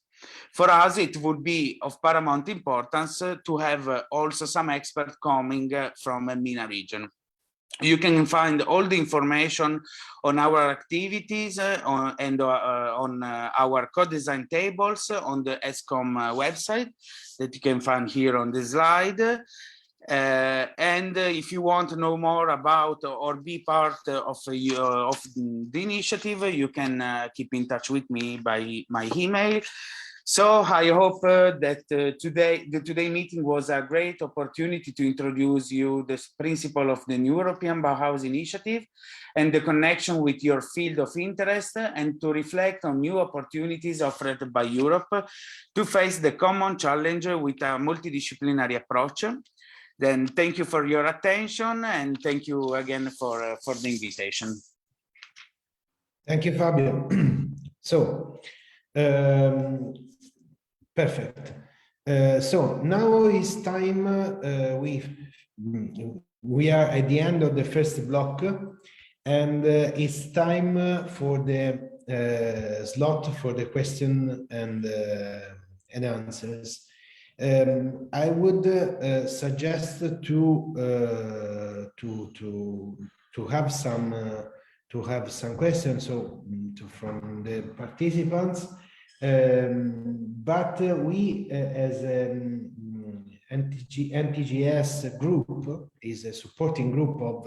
For us, it would be of paramount importance to have also some experts coming from a MENA region. You can find all the information on our activities and on our co-design tables on the ESCOM website that you can find here on the slide. And if you want to know more about or be part of the initiative, you can keep in touch with me by my email. So I hope that the today meeting was a great opportunity to introduce you the principle of the New European Bauhaus Initiative and the connection with your field of interest, and to reflect on new opportunities offered by Europe to face the common challenge with a multidisciplinary approach. Then thank you for your attention, and thank you again for the invitation. Thank you, Fabio. So, perfect. So now is time, we are at the end of the first block, and it's time for the slot for the question and answers. I would suggest to have some questions from the participants, but we as NTGS group is a supporting group of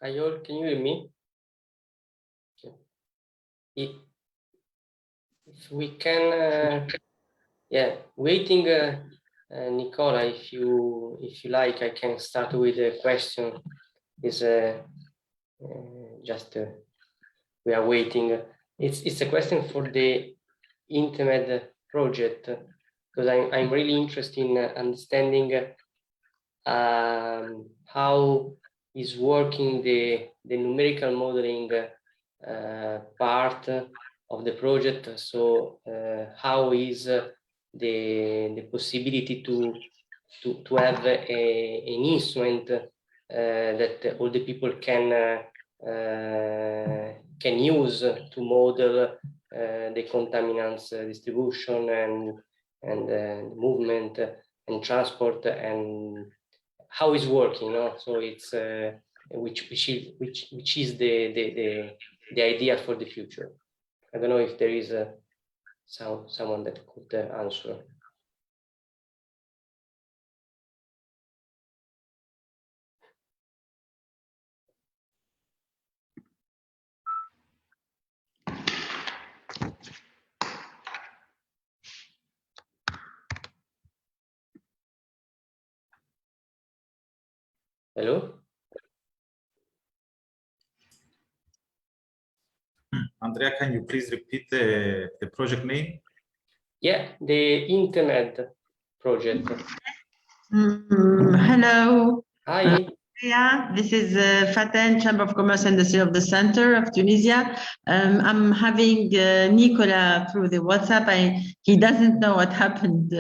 Hi all, can you hear me? If we can, yeah, waiting, Nicola, if you like, I can start with a question. Is just we are waiting. It's a question for the Intermed project, because I'm really interested in understanding how is working the numerical modeling part of the project. So how is the possibility to have an instrument that all the people can use to model the contaminants distribution and movement and transport, and how it's working, no? So it's which is the idea for the future. I don't know if there is someone that could answer. Hello? Andrea, can you please repeat the project name? Yeah, the Intermed project. Hello. Hi. Yeah, this is Faten, Chamber of Commerce and Industry of the Center of Tunisia. I'm having Nicola through the WhatsApp. He doesn't know what happened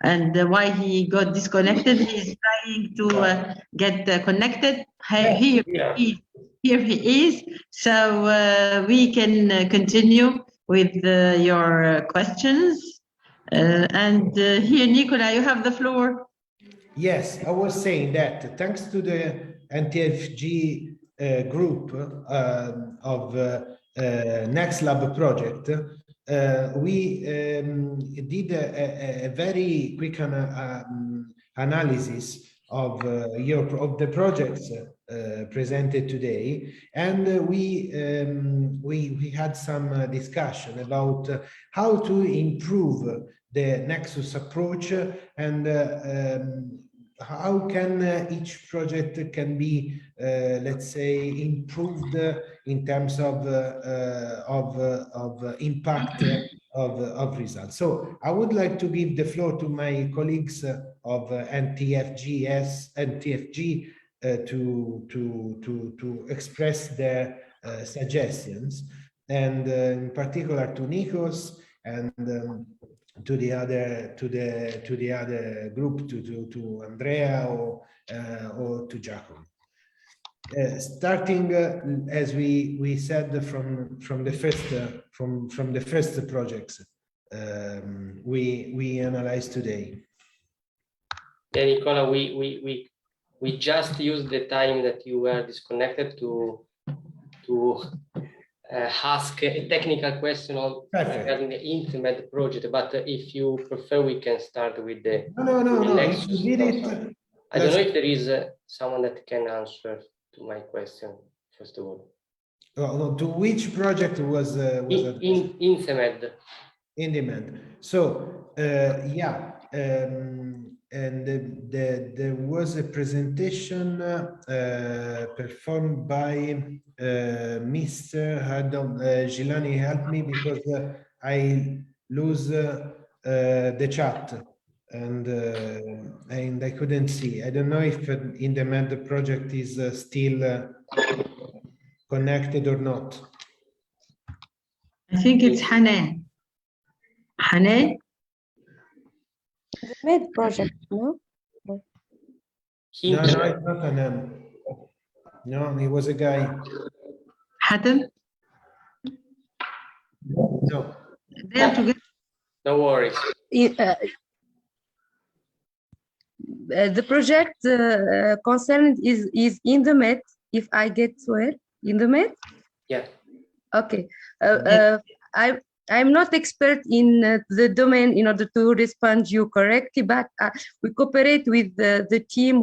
and why he got disconnected. He's trying to get connected. Here he is. So we can continue with your questions. Here, Nicola, you have the floor. Yes, I was saying that thanks to the NTFG group of Next Lab project, we did a very quick analysis of the projects presented today, and we had some discussion about how to improve the Nexus approach and how can each project can be, let's say, improved in terms of impact of results. So I would like to give the floor to my colleagues of NTFG to express their suggestions, and in particular to Nikos and to the other group, to Andrea or to Jacob. Starting as we said from the first projects we analyzed today. Yeah, Nicola, we just used the time that you were disconnected to ask a technical question on regarding the Intermed project, but if you prefer, we can start with the next. I don't know if there is someone that can answer to my question, first of all. No, to which project was Intermed. Intermed. So yeah, and there was a presentation performed by Mr. Gilani. Help me, because I lose the chat and I couldn't see. I don't know if Intermed project is still connected or not. I think it's Hanan. Hanan? The Med project, no? No, it's not Hanan. No, he was a guy. Hatem? No. They are together. No worries. The project concerned is in the Med, if I get where? In the Med? Yeah. Okay. I'm not expert in the domain in order to respond you correctly, but we cooperate with the team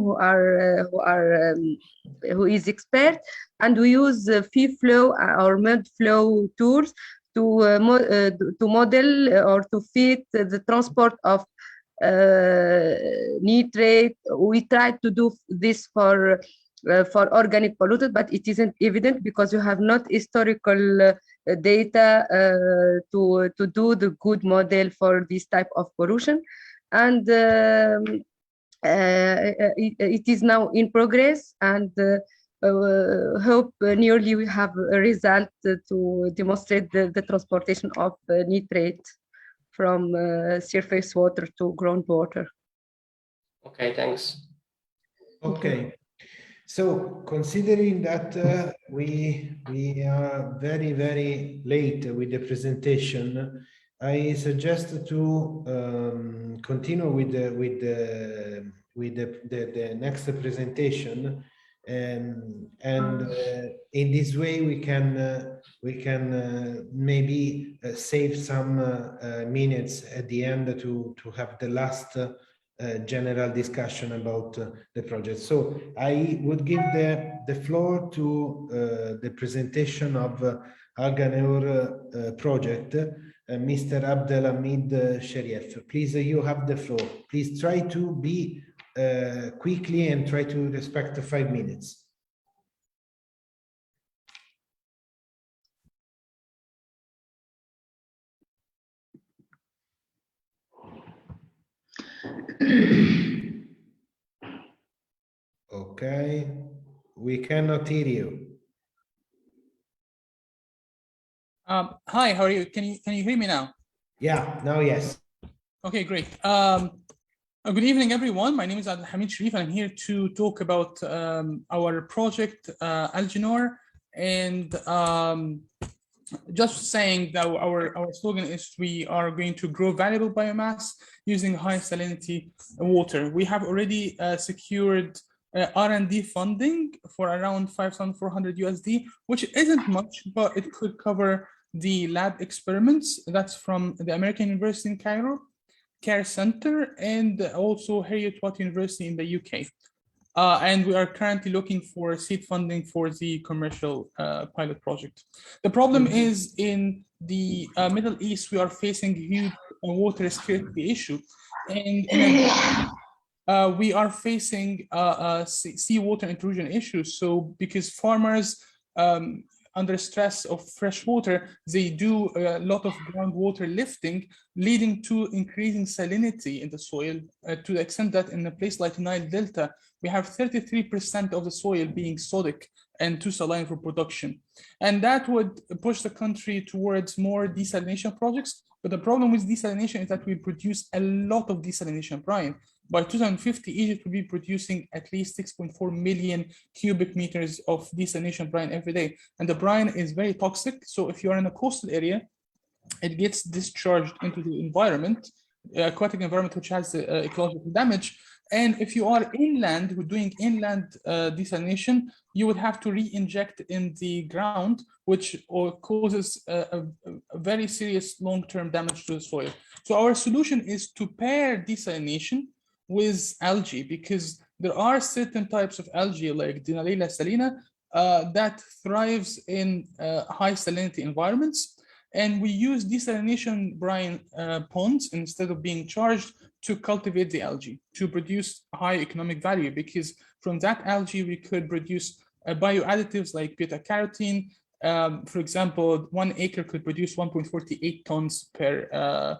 who is expert, and we use feed flow or mud flow tools to model or to fit the transport of nitrate. We try to do this for organic pollutant, but it isn't evident because you have not historical data to do the good model for this type of pollution. And it is now in progress, and hope nearly we have a result to demonstrate the transportation of nitrate from surface water to groundwater. Okay, thanks. Okay. So considering that we are very late with the presentation, I suggest to continue with the next presentation, and in this way we can maybe save some minutes at the end to have the last general discussion about the project. So I would give the floor to the presentation of Alganeur project, Mr. Abdelhamid Sherif. Please, you have the floor. Please try to be quickly and try to respect the 5 minutes. Okay, we cannot hear you. Hi, how are you? Can you hear me now? Yeah, now yes. Okay, great. Good evening, everyone. My name is Abdelhamid Sherif, and I'm here to talk about our project Jour, and just saying that our slogan is we are going to grow valuable biomass using high salinity water. We have already secured R&D funding for around 5,400 USD, which isn't much, but it could cover the lab experiments. That's from the American University in Cairo, Care Center, and also Heriot-Watt University in the UK. And we are currently looking for seed funding for the commercial pilot project. The problem is in the Middle East, we are facing huge water scarcity issue. And we are facing seawater intrusion issues. So because farmers under stress of fresh water, they do a lot of groundwater lifting, leading to increasing salinity in the soil to the extent that in a place like Nile Delta, we have 33% of the soil being sodic and too saline for production. And that would push the country towards more desalination projects. But the problem with desalination is that we produce a lot of desalination brine. By 2050, Egypt will be producing at least 6.4 million cubic meters of desalination brine every day. And the brine is very toxic. So if you are in a coastal area, it gets discharged into the environment, aquatic environment, which has ecological damage. And if you are inland, doing inland desalination, you would have to re-inject in the ground, which causes a very serious long-term damage to the soil. So our solution is to pair desalination with algae, because there are certain types of algae like Dinalila salina that thrives in high salinity environments. And we use desalination brine ponds instead of being charged to cultivate the algae to produce high economic value, because from that algae we could produce bioadditives like beta-carotene. For example, 1 acre could produce 1.48 tons per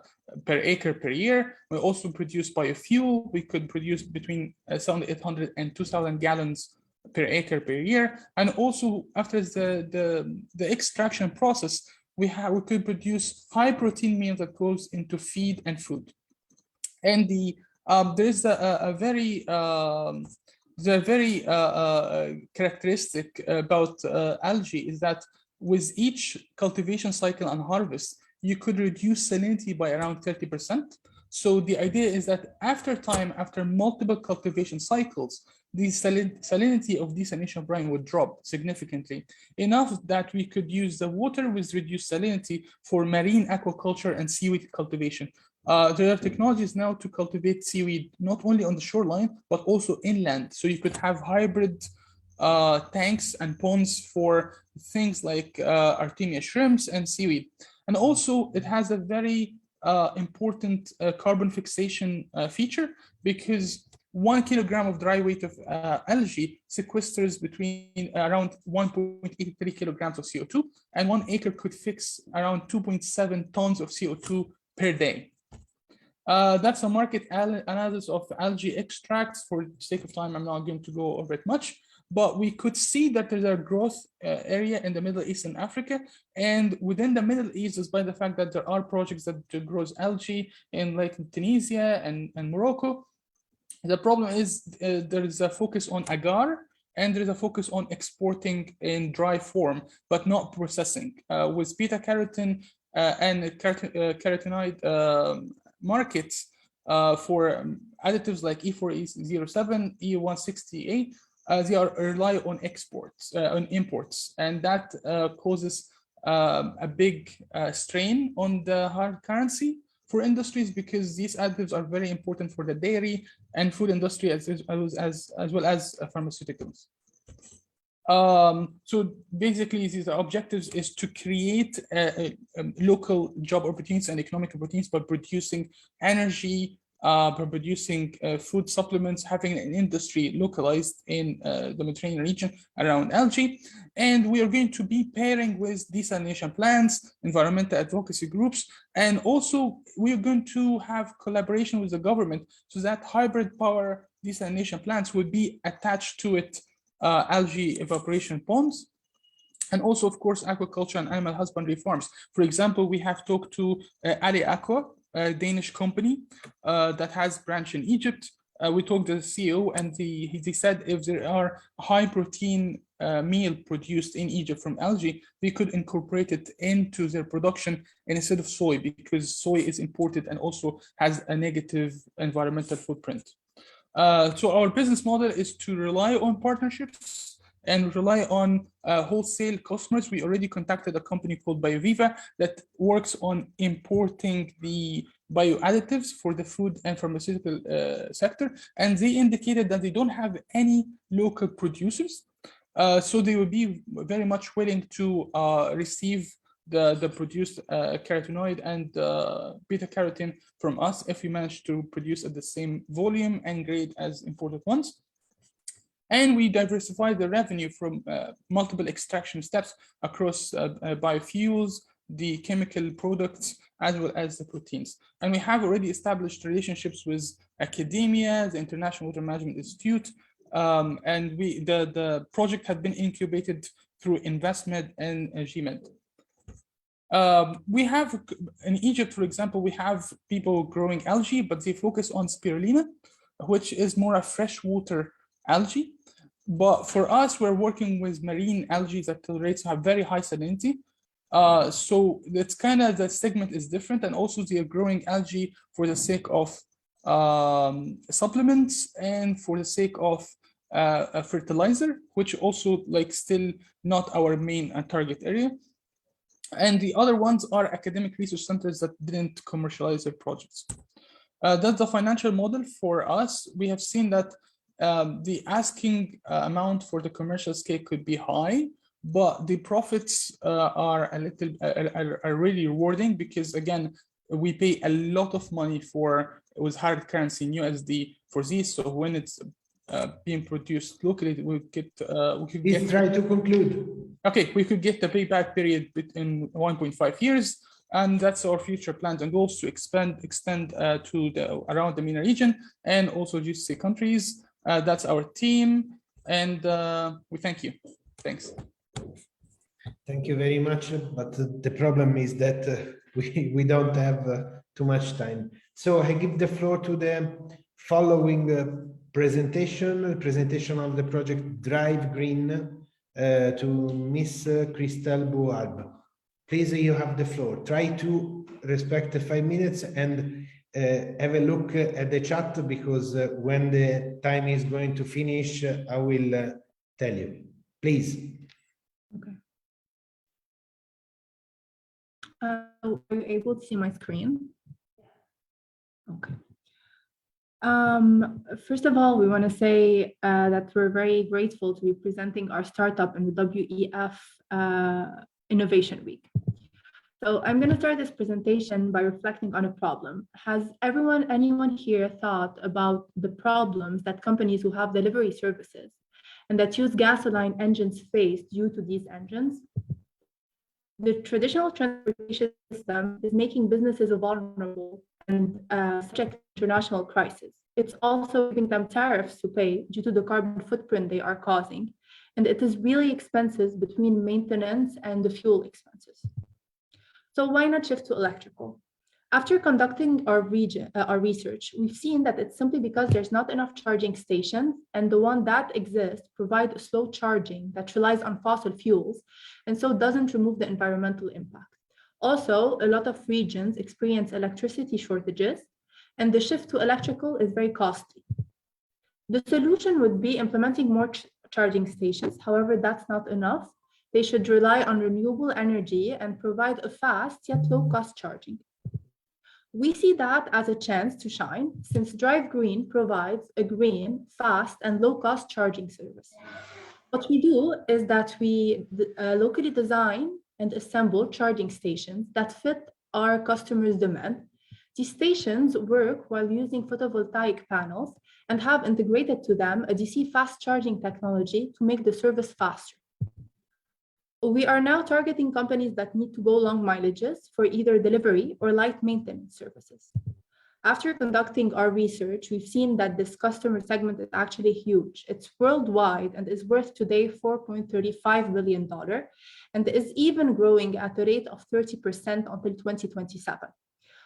acre per year. We also produce biofuel. We could produce between 7,800 and 2,000 gallons per acre per year. And also after the extraction process, we could produce high protein meal that goes into feed and food. And there's a very characteristic about algae is that with each cultivation cycle and harvest, you could reduce salinity by around 30%. So the idea is that after multiple cultivation cycles, the salinity of desalination brine would drop significantly, enough that we could use the water with reduced salinity for marine aquaculture and seaweed cultivation. There are technologies now to cultivate seaweed not only on the shoreline, but also inland. So you could have hybrid tanks and ponds for things like Artemia shrimps and seaweed. And also it has a very important carbon fixation feature, because 1 kilogram of dry weight of algae sequesters between around 1.83 kilograms of CO2, and 1 acre could fix around 2.7 tons of CO2 per day. That's a market analysis of algae extracts. For the sake of time, I'm not going to go over it much, but we could see that there's a growth area in the Middle East and Africa. And within the Middle East, despite the fact that there are projects that grows algae in like Tunisia and Morocco, the problem is there is a focus on agar, and there is a focus on exporting in dry form, but not processing. With beta carotene and carotenoid markets for additives like E4E07, E168, they are rely on exports, on imports, and that causes a big strain on the hard currency for industries, because these additives are very important for the dairy and food industry as well as pharmaceuticals. So basically, these objectives is to create local job opportunities and economic opportunities by producing energy, by producing food supplements, having an industry localized in the Mediterranean region around algae. And we are going to be pairing with desalination plants, environmental advocacy groups, and also we are going to have collaboration with the government so that hybrid power desalination plants would be attached to it algae evaporation ponds. And also, of course, aquaculture and animal husbandry farms. For example, we have talked to Ali Aqua, a Danish company that has branch in Egypt. We talked to the CEO, and he said if there are high protein meal produced in Egypt from algae, they could incorporate it into their production instead of soy, because soy is imported and also has a negative environmental footprint. So our business model is to rely on partnerships and rely on wholesale customers. We already contacted a company called BioViva that works on importing the bioadditives for the food and pharmaceutical sector, and they indicated that they don't have any local producers, so they would be very much willing to receive the produced carotenoid and beta carotene from us if we manage to produce at the same volume and grade as imported ones. And we diversify the revenue from multiple extraction steps across biofuels, the chemical products, as well as the proteins. And we have already established relationships with academia, the International Water Management Institute, and the project had been incubated through InvestMed and GMed. We have, in Egypt, for example, we have people growing algae, but they focus on spirulina, which is more a freshwater algae. But for us, we're working with marine algae that tolerates have very high salinity. So that's kind of, the segment is different, and also they are growing algae for the sake of supplements and for the sake of a fertilizer, which also like still not our main target area. And the other ones are academic research centers that didn't commercialize their projects. That's the financial model for us. We have seen that the asking amount for the commercial scale could be high, but the profits are really rewarding, because again, we pay a lot of money with hard currency in USD for these. So when it's being produced locally, we could try to conclude. Okay, we could get the payback period in 1.5 years, and that's our future plans and goals to extend to around the MENA region and also GCC countries. That's our team, and we thank you. Thanks. Thank you very much, but the problem is that we don't have too much time. So I give the floor to the following presentation of the project Drive Green to Miss Christelle Boualb. Please, you have the floor. Try to respect the 5 minutes, and have a look at the chat, because when the time is going to finish, I will tell you. Please. Okay. Are you able to see my screen? Okay. First of all, we want to say that we're very grateful to be presenting our startup in the WEF Innovation Week. So I'm going to start this presentation by reflecting on a problem. Has anyone here thought about the problems that companies who have delivery services and that use gasoline engines face due to these engines? The traditional transportation system is making businesses vulnerable and subject to international crisis. It's also giving them tariffs to pay due to the carbon footprint they are causing. And it is really expensive between maintenance and the fuel expenses. So why not shift to electrical? After conducting our research, we've seen that it's simply because there's not enough charging stations, and the one that exists provide slow charging that relies on fossil fuels, and so doesn't remove the environmental impact. Also, a lot of regions experience electricity shortages, and the shift to electrical is very costly. The solution would be implementing more charging stations. However, that's not enough. They should rely on renewable energy and provide a fast yet low-cost charging. We see that as a chance to shine, since Drive Green provides a green, fast, and low-cost charging service. What we do is that we locally design and assemble charging stations that fit our customers' demand. These stations work while using photovoltaic panels and have integrated to them a DC fast charging technology to make the service faster. We are now targeting companies that need to go long mileages for either delivery or light maintenance services. After conducting our research, we've seen that this customer segment is actually huge. It's worldwide and is worth today $4.35 billion and is even growing at a rate of 30% until 2027.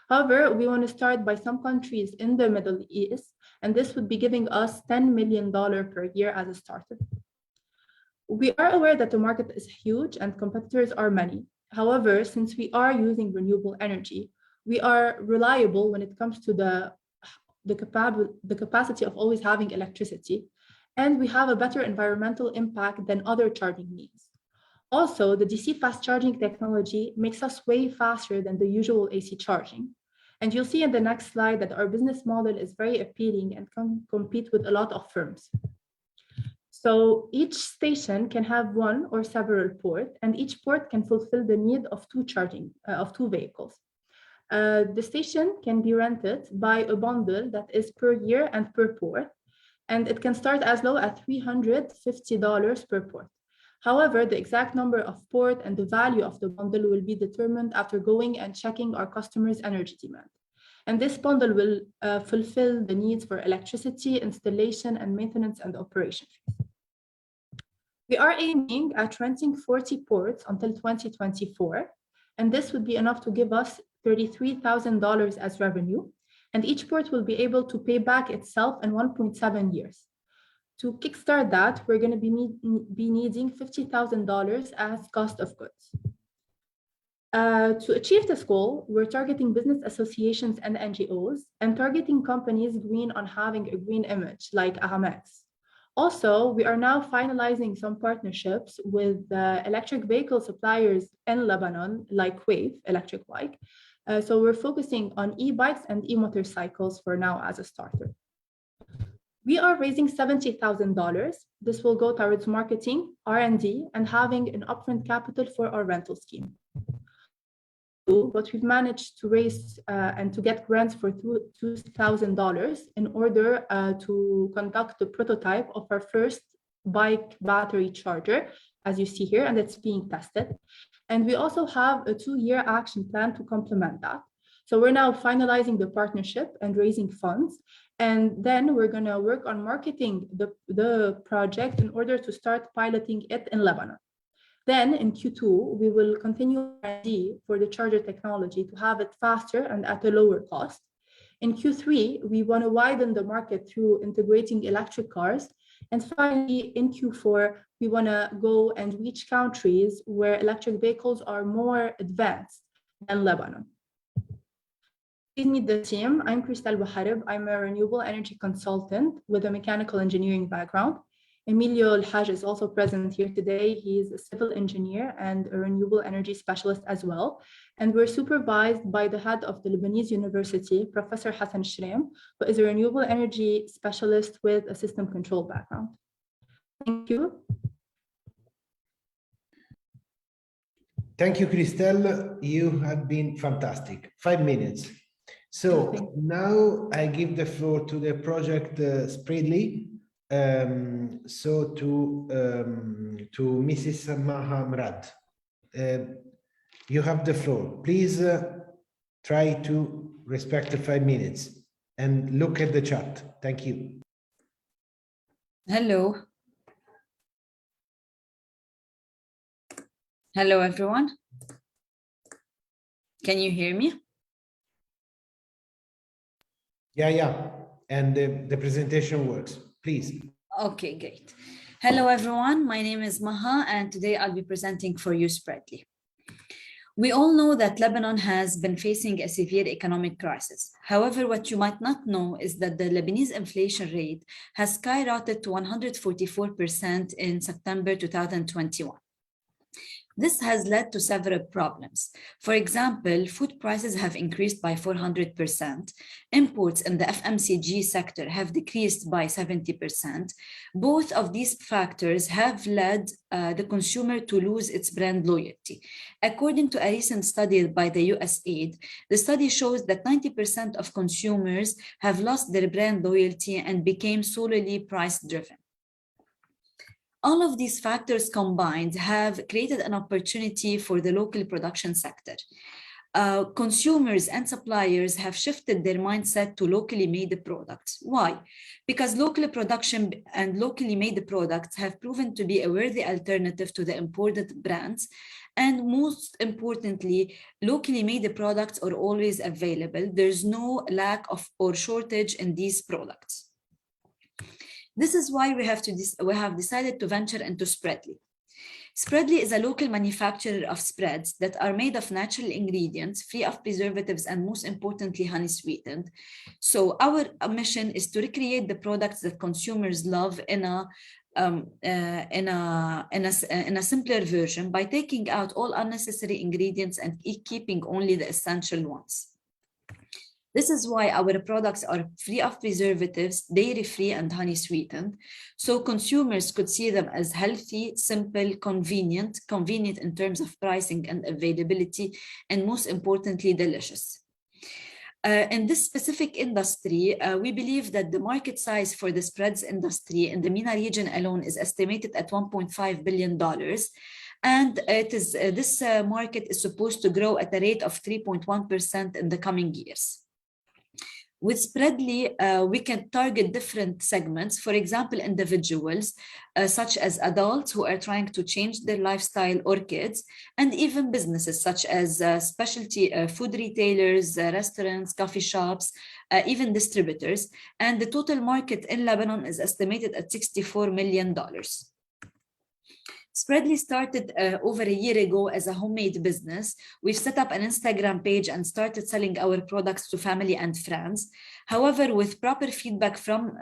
However, we want to start by some countries in the Middle East, and this would be giving us $10 million per year as a startup. We are aware that the market is huge and competitors are many. However, since we are using renewable energy, we are reliable when it comes to the capacity of always having electricity, and we have a better environmental impact than other charging needs. Also, the DC fast charging technology makes us way faster than the usual AC charging. And you'll see in the next slide that our business model is very appealing and can compete with a lot of firms. So each station can have one or several ports, and each port can fulfill the need of two vehicles. The station can be rented by a bundle that is per year and per port, and it can start as low as $350 per port. However, the exact number of port and the value of the bundle will be determined after going and checking our customers' energy demand. And this bundle will fulfill the needs for electricity, installation, and maintenance and operation fees. We are aiming at renting 40 ports until 2024, and this would be enough to give us $33,000 as revenue, and each port will be able to pay back itself in 1.7 years. To kickstart that, we're going to be needing $50,000 as cost of goods. To achieve this goal, we're targeting business associations and NGOs and targeting companies green on having a green image like Aramex. Also, we are now finalizing some partnerships with electric vehicle suppliers in Lebanon, like Wave, electric bike. So we're focusing on e-bikes and e-motorcycles for now as a starter. We are raising $70,000. This will go towards marketing, R&D, and having an upfront capital for our rental scheme. But we've managed to raise and to get grants for $2,000 in order to conduct the prototype of our first bike battery charger, as you see here, and it's being tested. And we also have a 2-year action plan to complement that. So we're now finalizing the partnership and raising funds. And then we're going to work on marketing the project in order to start piloting it in Lebanon. Then in Q2, we will continue R&D for the charger technology to have it faster and at a lower cost. In Q3, we want to widen the market through integrating electric cars. And finally, in Q4, we want to go and reach countries where electric vehicles are more advanced than Lebanon. Please meet the team. I'm Cristal Bouharib. I'm a renewable energy consultant with a mechanical engineering background. Emilio El-Haj is also present here today. He is a civil engineer and a renewable energy specialist as well. And we're supervised by the head of the Lebanese University, Professor Hassan Shreem, who is a renewable energy specialist with a system control background. Thank you. Thank you, Cristel. You have been fantastic. 5 minutes. So now I give the floor to the project Spreadly. So to Mrs. Maha Murad. You have the floor. Please try to respect the 5 minutes and look at the chat. Thank you. Hello. Hello, everyone. Can you hear me? Yeah. And the presentation works. Please. Okay, great. Hello, everyone. My name is Maha, and today I'll be presenting for you Spreadly. We all know that Lebanon has been facing a severe economic crisis. However, what you might not know is that the Lebanese inflation rate has skyrocketed to 144% in September 2021. This has led to several problems. For example, food prices have increased by 400%. Imports in the FMCG sector have decreased by 70%. Both of these factors have led the consumer to lose its brand loyalty. According to a recent study by the USAID, the study shows that 90% of consumers have lost their brand loyalty and became solely price-driven. All of these factors combined have created an opportunity for the local production sector. Consumers and suppliers have shifted their mindset to locally made products. Why? Because local production and locally made products have proven to be a worthy alternative to the imported brands. And most importantly, locally made products are always available. There's no lack of or shortage in these products. This is why we have decided to venture into Spreadly. Spreadly is a local manufacturer of spreads that are made of natural ingredients, free of preservatives, and most importantly, honey sweetened. So our mission is to recreate the products that consumers love in a simpler version by taking out all unnecessary ingredients and keeping only the essential ones. This is why our products are free of preservatives, dairy-free, and honey-sweetened, so consumers could see them as healthy, simple, convenient in terms of pricing and availability, and most importantly, delicious. In this specific industry, we believe that the market size for the spreads industry in the MENA region alone is estimated at $1.5 billion. And this market is supposed to grow at a rate of 3.1% in the coming years. With Spreadly, we can target different segments, for example, individuals, such as adults who are trying to change their lifestyle, or kids, and even businesses such as specialty food retailers, restaurants, coffee shops, even distributors. And the total market in Lebanon is estimated at $64 million. Spreadly started over a year ago as a homemade business. We've set up an Instagram page and started selling our products to family and friends. However, with proper feedback from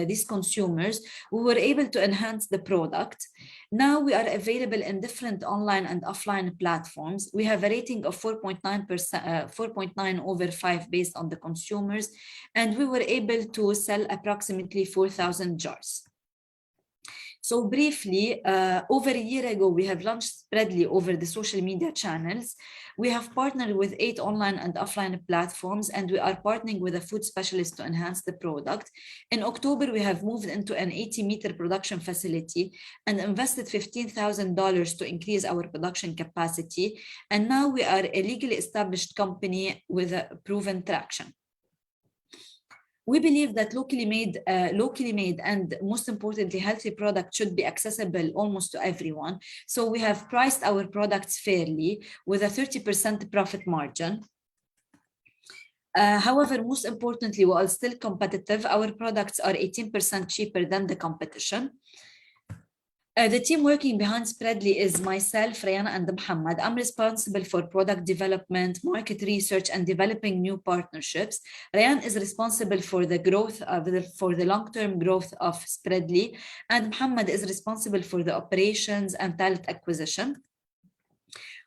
these consumers, we were able to enhance the product. Now we are available in different online and offline platforms. We have a rating of 4.9 over 5 based on the consumers, and we were able to sell approximately 4,000 jars. So briefly, over a year ago, we have launched Spreadly over the social media channels. We have partnered with 8 online and offline platforms, and we are partnering with a food specialist to enhance the product. In October, we have moved into an 80-meter production facility and invested $15,000 to increase our production capacity. And now we are a legally established company with a proven traction. We believe that locally made and most importantly, healthy products should be accessible almost to everyone. So we have priced our products fairly with a 30% profit margin. However, most importantly, while still competitive, our products are 18% cheaper than the competition. The team working behind Spreadly is myself, Rayana, and Muhammad. I'm responsible for product development, market research, and developing new partnerships. Rayan is responsible for the growth for the long-term growth of Spreadly, and Muhammad is responsible for the operations and talent acquisition.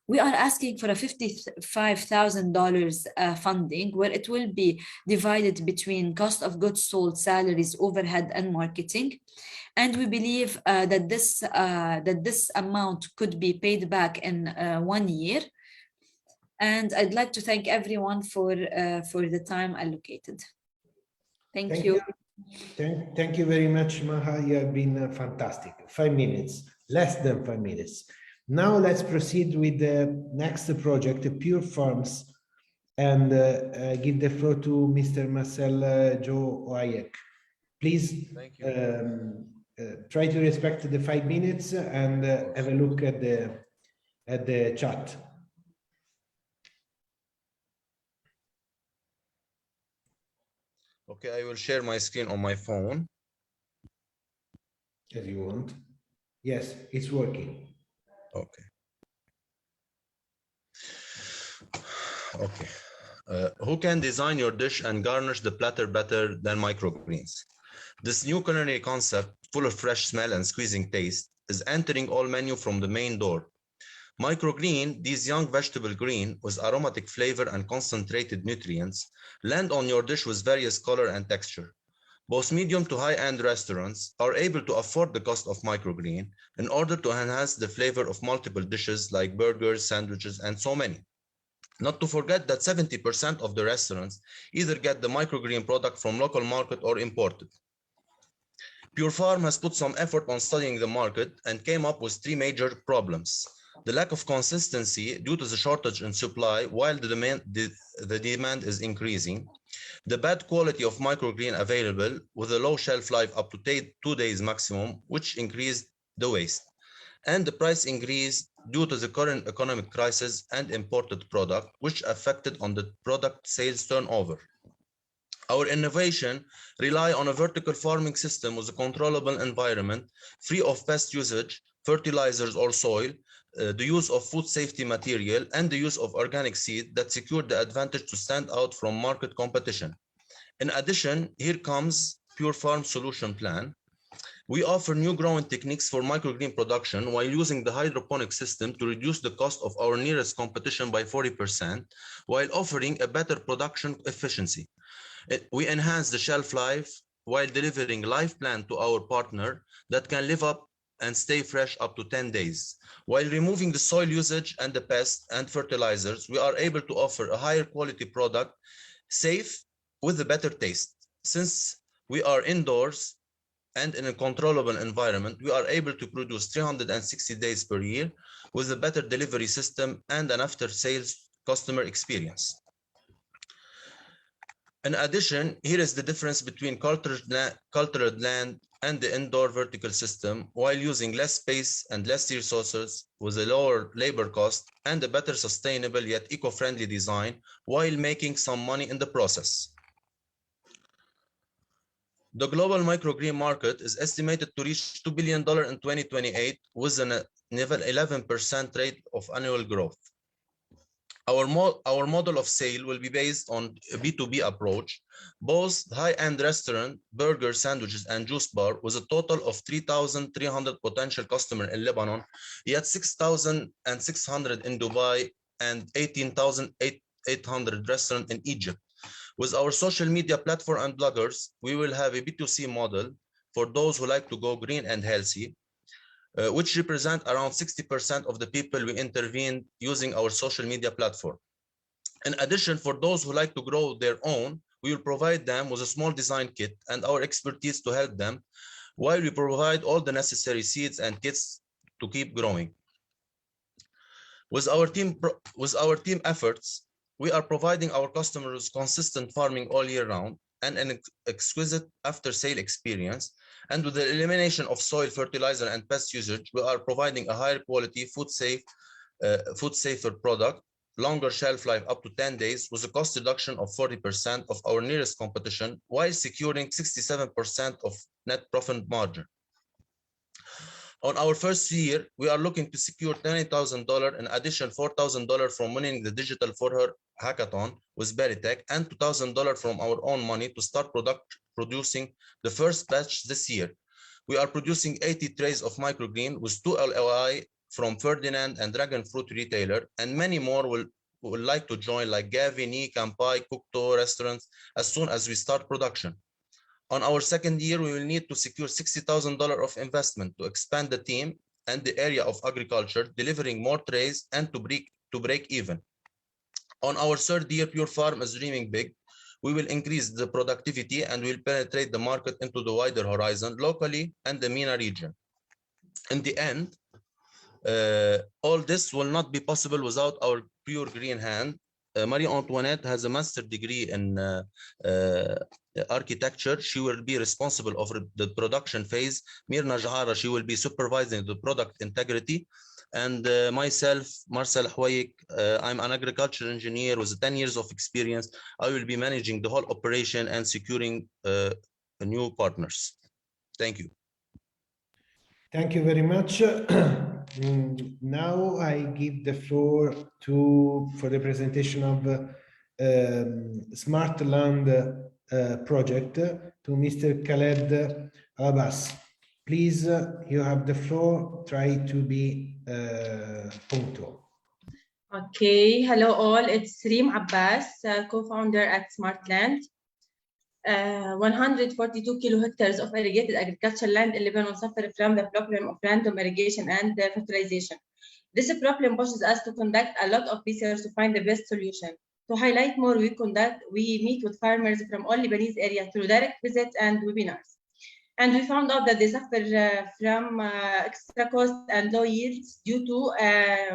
We are asking for a $55,000 funding, where it will be divided between cost of goods sold, salaries, overhead, and marketing. And we believe that this amount could be paid back in 1 year. And I'd like to thank everyone for the time allocated. Thank you. Thank you very much, Maha. You have been fantastic. 5 minutes, less than 5 minutes. Now let's proceed with the next project, Pure Farms, and give the floor to Mr. Marcel Joayek. Please try to respect the 5 minutes and have a look at the chat. Okay, I will share my screen on my phone. As you want. Yes, it's working. Okay. Okay. Who can design your dish and garnish the platter better than microgreens? This new culinary concept, full of fresh smell and squeezing taste, is entering all menu from the main door. Microgreen, these young vegetable green with aromatic flavor and concentrated nutrients, land on your dish with various color and texture. Both medium to high-end restaurants are able to afford the cost of microgreen in order to enhance the flavor of multiple dishes like burgers, sandwiches, and so many. Not to forget that 70% of the restaurants either get the microgreen product from local market or imported. Pure Farm has put some effort on studying the market and came up with 3 major problems. The lack of consistency due to the shortage in supply while the demand is increasing. The bad quality of microgreen available with a low shelf life up to 2 days maximum, which increased the waste. And the price increase due to the current economic crisis and imported product, which affected on the product sales turnover. Our innovation rely on a vertical farming system with a controllable environment, free of pest usage, fertilizers or soil, the use of food safety material, and the use of organic seed that secure the advantage to stand out from market competition. In addition, here comes Pure Farm Solution Plan. We offer new growing techniques for microgreen production while using the hydroponic system to reduce the cost of our nearest competition by 40%, while offering a better production efficiency. We enhance the shelf life while delivering live plant to our partner that can live up and stay fresh up to 10 days. While removing the soil usage and the pests and fertilizers, we are able to offer a higher quality product, safe with a better taste. Since we are indoors and in a controllable environment, we are able to produce 360 days per year with a better delivery system and an after-sales customer experience. In addition, here is the difference between cultured land and the indoor vertical system while using less space and less resources with a lower labor cost and a better sustainable yet eco-friendly design while making some money in the process. The global microgreen market is estimated to reach $2 billion in 2028 with an 11% rate of annual growth. Our model of sale will be based on a B2B approach, both high-end restaurant, burger, sandwiches, and juice bar with a total of 3,300 potential customers in Lebanon, yet 6,600 in Dubai and 18,800 restaurants in Egypt. With our social media platform and bloggers, we will have a B2C model for those who like to go green and healthy, which represent around 60% of the people we intervene using our social media platform. In addition, for those who like to grow their own, we will provide them with a small design kit and our expertise to help them, while we provide all the necessary seeds and kits to keep growing. With our team efforts, we are providing our customers consistent farming all year round and an exquisite after-sale experience. And with the elimination of soil, fertilizer, and pest usage, we are providing a higher quality, food-safer product, longer shelf life up to 10 days, with a cost reduction of 40% of our nearest competition, while securing 67% of net profit margin. On our first year, we are looking to secure $20,000, in addition $4,000 from winning the Digital for Her hackathon with Beritech, and $2,000 from our own money to start producing the first batch this year. We are producing 80 trays of microgreen with 2 LOI from Ferdinand and Dragon Fruit retailer, and many more will like to join, like Gavini, Kampai, Cocteau restaurants, as soon as we start production. On our second year, we will need to secure $60,000 of investment to expand the team and the area of agriculture, delivering more trays and to break even. On our third year, Pure Farm is dreaming big. We will increase the productivity and will penetrate the market into the wider horizon, locally and the MENA region. In the end, all this will not be possible without our pure green hand. Marie Antoinette has a master's degree in architecture. She will be responsible of the production phase. Mirna Jahara, she will be supervising the product integrity. And myself, Marcel Hwayek, I'm an agriculture engineer with 10 years of experience. I will be managing the whole operation and securing new partners. Thank you. Thank you very much. Now I give the floor for the presentation of Smart Land project to Mr. Khaled Abbas. Please, you have the floor. Try to be punctual. Okay, hello all. It's Reem Abbas, co-founder at Smart Land. 142 kilo hectares of irrigated agricultural land in Lebanon suffer from the problem of random irrigation and fertilization. This problem pushes us to conduct a lot of research to find the best solution. To highlight more, we meet with farmers from all Lebanese areas through direct visits and webinars. And we found out that they suffer from extra cost and low yields due to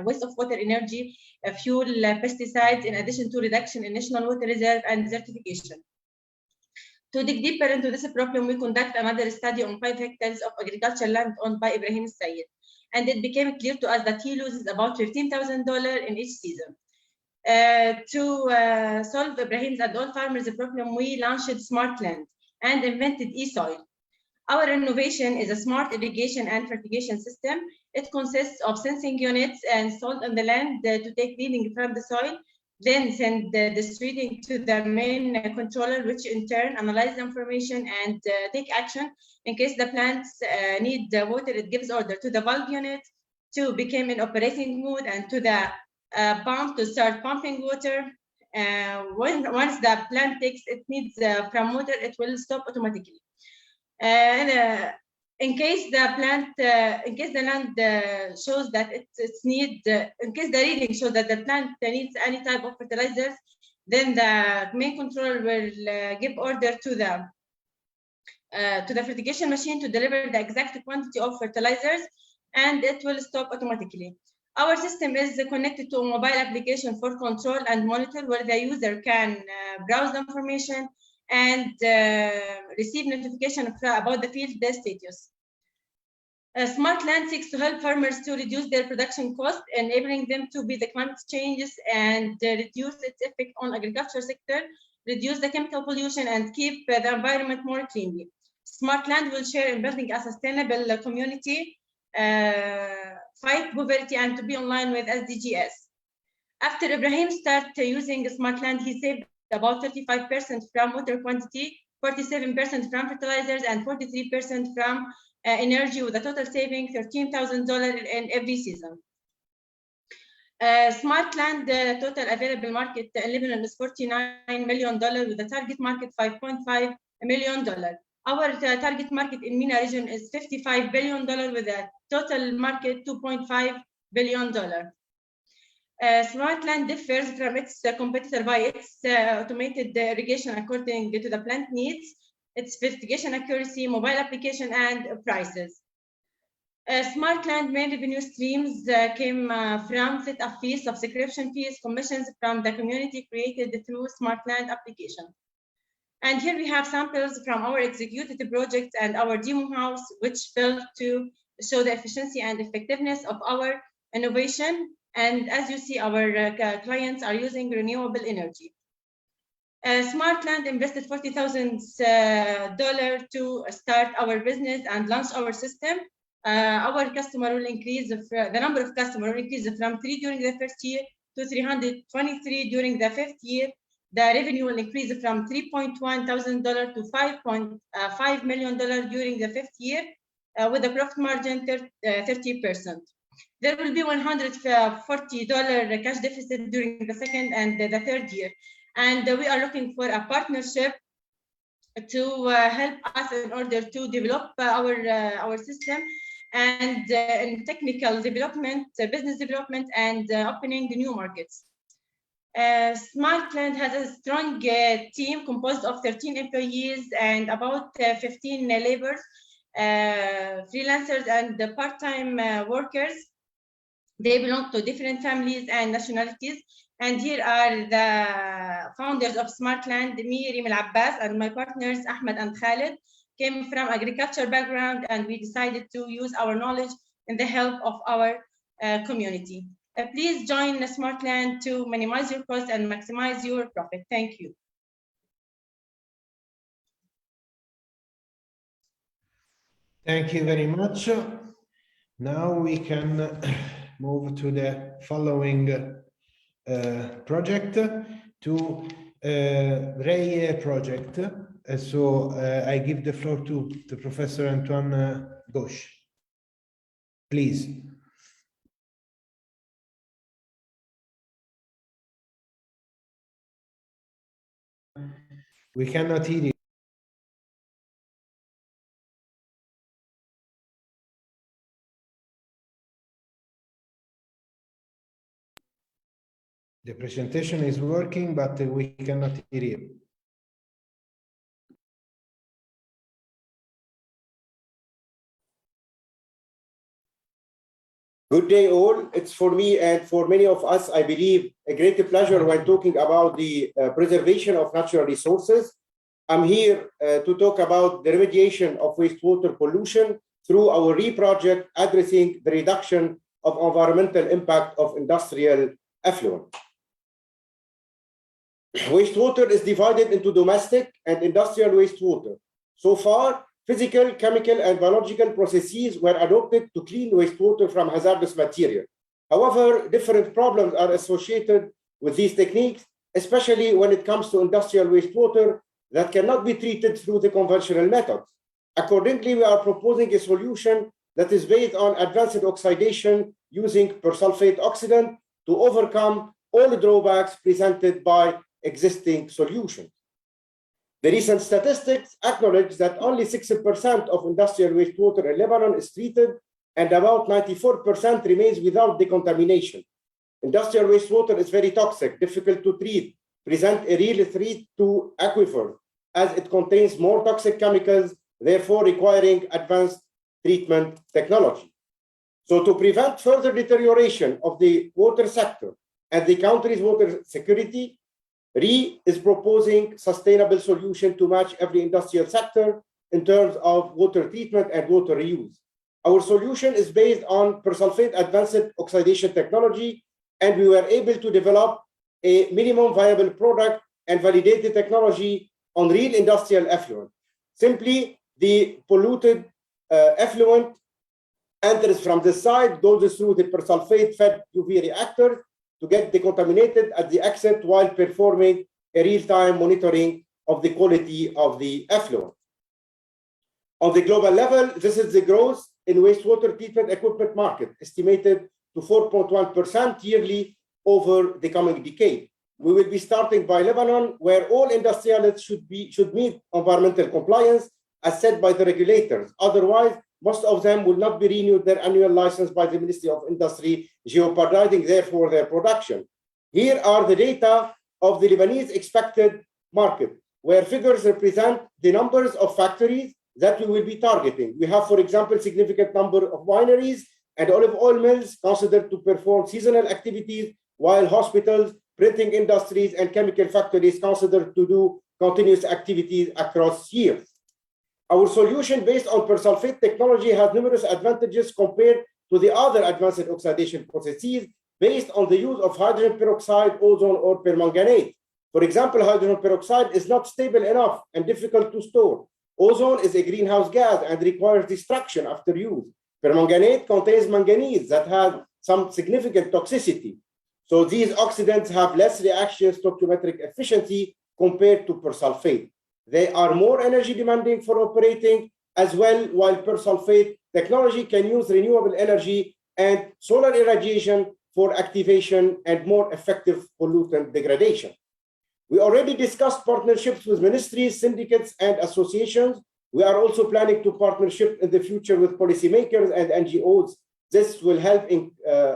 waste of water, energy, fuel, pesticides, in addition to reduction in national water reserve and desertification. To dig deeper into this problem, we conduct another study on 5 hectares of agricultural land owned by Ibrahim Sayed. And it became clear to us that he loses about $15,000 in each season. To solve Ibrahim's and all farmers' problem, we launched Smart Land and invented eSoil. Our innovation is a smart irrigation and fertigation system. It consists of sensing units installed on the land to take reading from the soil, then send this reading to the main controller, which in turn analyzes the information and take action. In case the plants need water, it gives order to the valve unit to become in operating mode and to the pump to start pumping water. Once the plant takes it needs from water, it will stop automatically. In case the land shows that in case the reading shows that the plant needs any type of fertilizers, then the main controller will give order to the fertigation machine to deliver the exact quantity of fertilizers, and it will stop automatically. Our system is connected to a mobile application for control and monitor, where the user can browse the information and receive notification about the field status. Smart Land seeks to help farmers to reduce their production costs, enabling them to beat the climate changes and reduce its effect on agriculture sector, reduce the chemical pollution, and keep the environment more cleanly. Smart Land will share in building a sustainable community, fight poverty, and to be in line with SDGs. After Ibrahim started using Smart Land, he saved about 35% from water quantity, 47% from fertilizers, and 43% from energy, with a total saving $13,000 in every season. Smart Land total available market in Lebanon is $49 million, with a target market $5.5 million. Our target market in MENA region is $55 billion, with a total market $2.5 billion. Smart Land differs from its competitor by its automated irrigation according to the plant needs, its fertigation accuracy, mobile application, and prices. Smart Land main revenue streams came from set-up fees, subscription fees, commissions from the community created through Smart Land application. And here we have samples from our executed projects and our demo house, which built to show the efficiency and effectiveness of our innovation. And as you see, our clients are using renewable energy. Smart Land invested $40,000 to start our business and launch our system. Our customer will increase, the number of customers will increase from 3 during the first year to 323 during the 5th year. The revenue will increase from $3.1 thousand to $5.5 million during the 5th year, with a profit margin 30%. There will be $140 cash deficit during the 2nd and the 3rd year. And we are looking for a partnership to help us in order to develop our system and in technical development, business development, and opening the new markets. Smartland has a strong team composed of 13 employees and about 15 laborers, freelancers, and part-time workers. They belong to different families and nationalities. And here are the founders of Smartland, me, Reem Al-Abbas, and my partners, Ahmed and Khalid, came from agriculture background, and we decided to use our knowledge in the help of our community. Please join Smartland to minimize your cost and maximize your profit. Thank you. Thank you very much. Now we can move to the following project, to Ray project. So I give the floor to Professor Antoine Gauche. Please. We cannot hear you. The presentation is working, but we cannot hear you. Good day all. It's for me and for many of us, I believe, a great pleasure when talking about the preservation of natural resources. I'm here to talk about the remediation of wastewater pollution through our RE project addressing the reduction of environmental impact of industrial effluent. Wastewater is divided into domestic and industrial wastewater. So far, physical, chemical, and biological processes were adopted to clean wastewater from hazardous material. However, different problems are associated with these techniques, especially when it comes to industrial wastewater that cannot be treated through the conventional methods. Accordingly, we are proposing a solution that is based on advanced oxidation using persulfate oxidant to overcome all the drawbacks presented by existing solutions. The recent statistics acknowledge that only 60% of industrial wastewater in Lebanon is treated and about 94% remains without decontamination. Industrial wastewater is very toxic, difficult to treat, present a real threat to aquifers as it contains more toxic chemicals, therefore requiring advanced treatment technology. So to prevent further deterioration of the water sector and the country's water security, RE is proposing sustainable solution to match every industrial sector in terms of water treatment and water reuse. Our solution is based on persulfate advanced oxidation technology, and we were able to develop a minimum viable product and validate the technology on real industrial effluent. Simply, the polluted effluent enters from the side, goes through the persulfate-fed UV reactor to get decontaminated at the exit while performing a real-time monitoring of the quality of the effluent. On the global level, this is the growth in wastewater treatment equipment market, estimated to 4.1% yearly over the coming decade. We will be starting by Lebanon, where all industrialists should meet environmental compliance as set by the regulators. Otherwise, most of them will not be renewed their annual license by the Ministry of Industry, jeopardizing therefore their production. Here are the data of the Lebanese expected market, where figures represent the numbers of factories that we will be targeting. We have, for example, significant number of wineries and olive oil mills considered to perform seasonal activities, while hospitals, printing industries, and chemical factories considered to do continuous activities across years. Our solution based on persulfate technology has numerous advantages compared to the other advanced oxidation processes based on the use of hydrogen peroxide, ozone, or permanganate. For example, hydrogen peroxide is not stable enough and difficult to store. Ozone is a greenhouse gas and requires destruction after use. Permanganate contains manganese that has some significant toxicity. So these oxidants have less reaction stoichiometric efficiency compared to persulfate. They are more energy demanding for operating as well, while persulfate technology can use renewable energy and solar irradiation for activation and more effective pollutant degradation. We already discussed partnerships with ministries, syndicates, and associations. We are also planning to partnership in the future with policymakers and NGOs. This will help in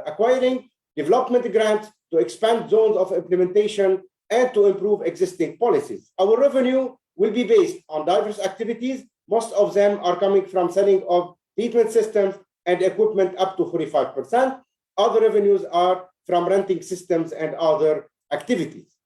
acquiring development grants to expand zones of implementation and to improve existing policies. Our revenue will be based on diverse activities. Most of them are coming from selling of treatment systems and equipment up to 45%. Other revenues are from renting systems and other activities.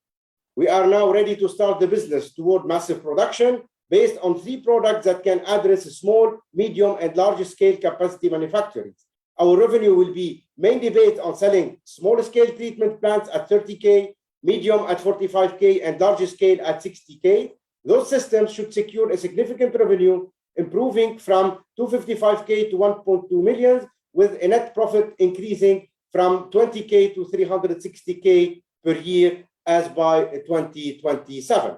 We are now ready to start the business toward massive production based on 3 products that can address small, medium, and large scale capacity manufacturing. Our revenue will be mainly based on selling small scale treatment plants at 30K, medium at 45K, and large scale at 60K. Those systems should secure a significant revenue, improving from 255K to 1.2 million, with a net profit increasing from 20K to 360K per year as by 2027.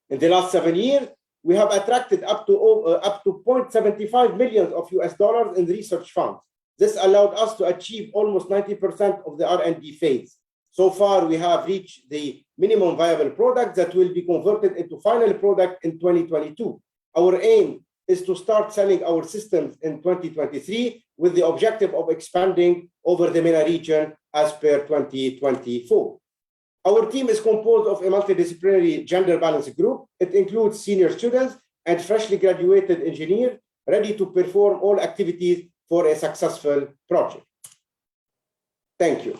In the last 7 years, we have attracted up to 0.75 million of US dollars in research funds. This allowed us to achieve almost 90% of the R&D phase. So far, we have reached the minimum viable product that will be converted into final product in 2022. Our aim is to start selling our systems in 2023 with the objective of expanding over the MENA region as per 2024. Our team is composed of a multidisciplinary gender balanced group. It includes senior students and freshly graduated engineers ready to perform all activities for a successful project. Thank you.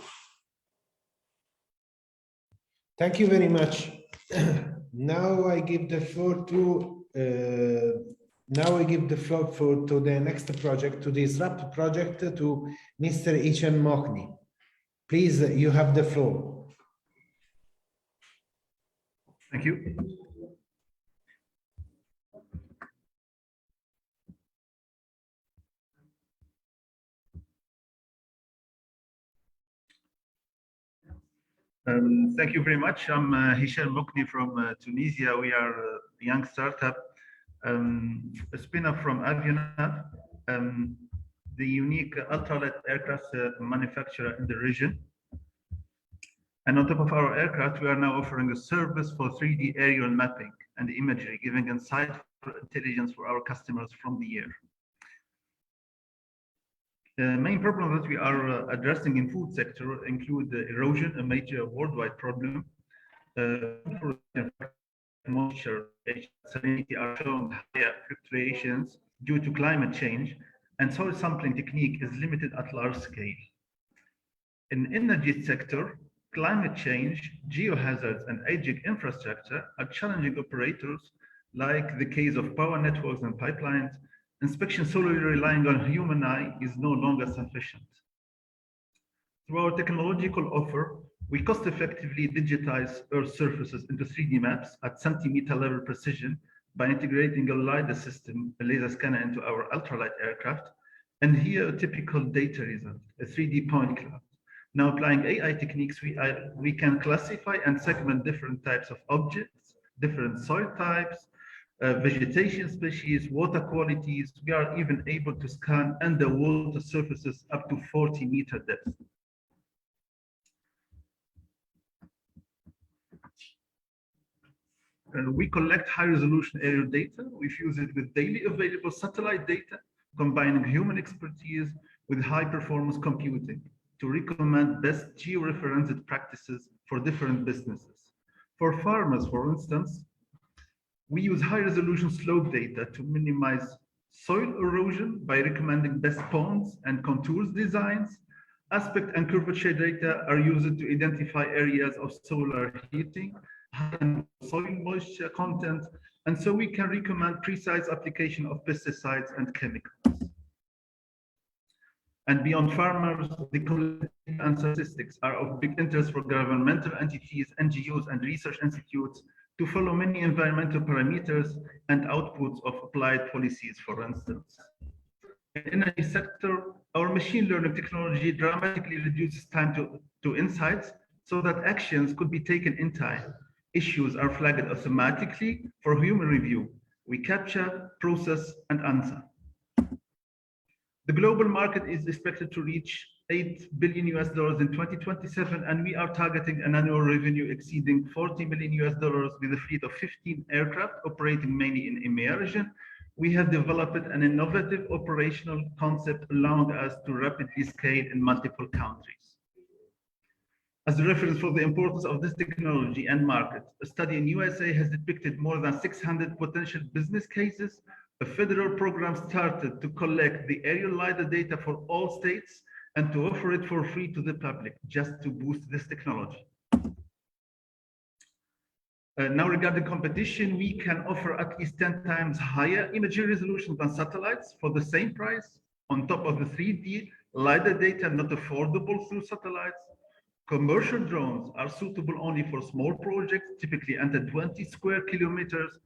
Thank you very much. Now I give the floor to to the next project, to this RAP project, to Mr. Ishan Mokhni. Please, you have the floor. Thank you. Thank you very much. I'm Hisham Mokhni from Tunisia. We are a young startup, a spin-off from Avionab, the unique ultralight aircraft manufacturer in the region. And on top of our aircraft, we are now offering a service for 3D aerial mapping and imagery, giving insightful intelligence for our customers from the air. The main problems that we are addressing in food sector include the erosion, a major worldwide problem. Moisture, salinity are showing higher fluctuations due to climate change, and soil sampling technique is limited at large scale. In energy sector, climate change, geohazards, and aging infrastructure are challenging operators, like the case of power networks and pipelines. Inspection solely relying on human eye is no longer sufficient. Through our technological offer, we cost-effectively digitize Earth surfaces into 3D maps at centimeter level precision by integrating a LiDAR system, a laser scanner, into our ultralight aircraft. And here, a typical data result, a 3D point cloud. Now, applying AI techniques, we can classify and segment different types of objects, different soil types, vegetation species, water qualities. We are even able to scan underwater surfaces up to 40-meter depth. We collect high-resolution aerial data. We fuse it with daily available satellite data, combining human expertise with high-performance computing to recommend best georeferenced practices for different businesses. For farmers, for instance, we use high-resolution slope data to minimize soil erosion by recommending best ponds and contours designs. Aspect and curvature data are used to identify areas of solar heating, high soil moisture content, and so we can recommend precise application of pesticides and chemicals. And beyond farmers, the collective and statistics are of big interest for governmental entities, NGOs, and research institutes to follow many environmental parameters and outputs of applied policies, for instance. In energy sector, our machine learning technology dramatically reduces time to insights so that actions could be taken in time. Issues are flagged automatically for human review. We capture, process, and answer. The global market is expected to reach $8 billion in 2027, and we are targeting an annual revenue exceeding $40 million with a fleet of 15 aircraft operating mainly in EMEA region. We have developed an innovative operational concept allowing us to rapidly scale in multiple countries. As a reference for the importance of this technology and market, a study in USA has depicted more than 600 potential business cases. A federal program started to collect the aerial LiDAR data for all states and to offer it for free to the public, just to boost this technology. Now regarding competition, we can offer at least 10 times higher imaging resolution than satellites for the same price, on top of the 3D LiDAR data not affordable through satellites. Commercial drones are suitable only for small projects, typically under 20 square kilometers,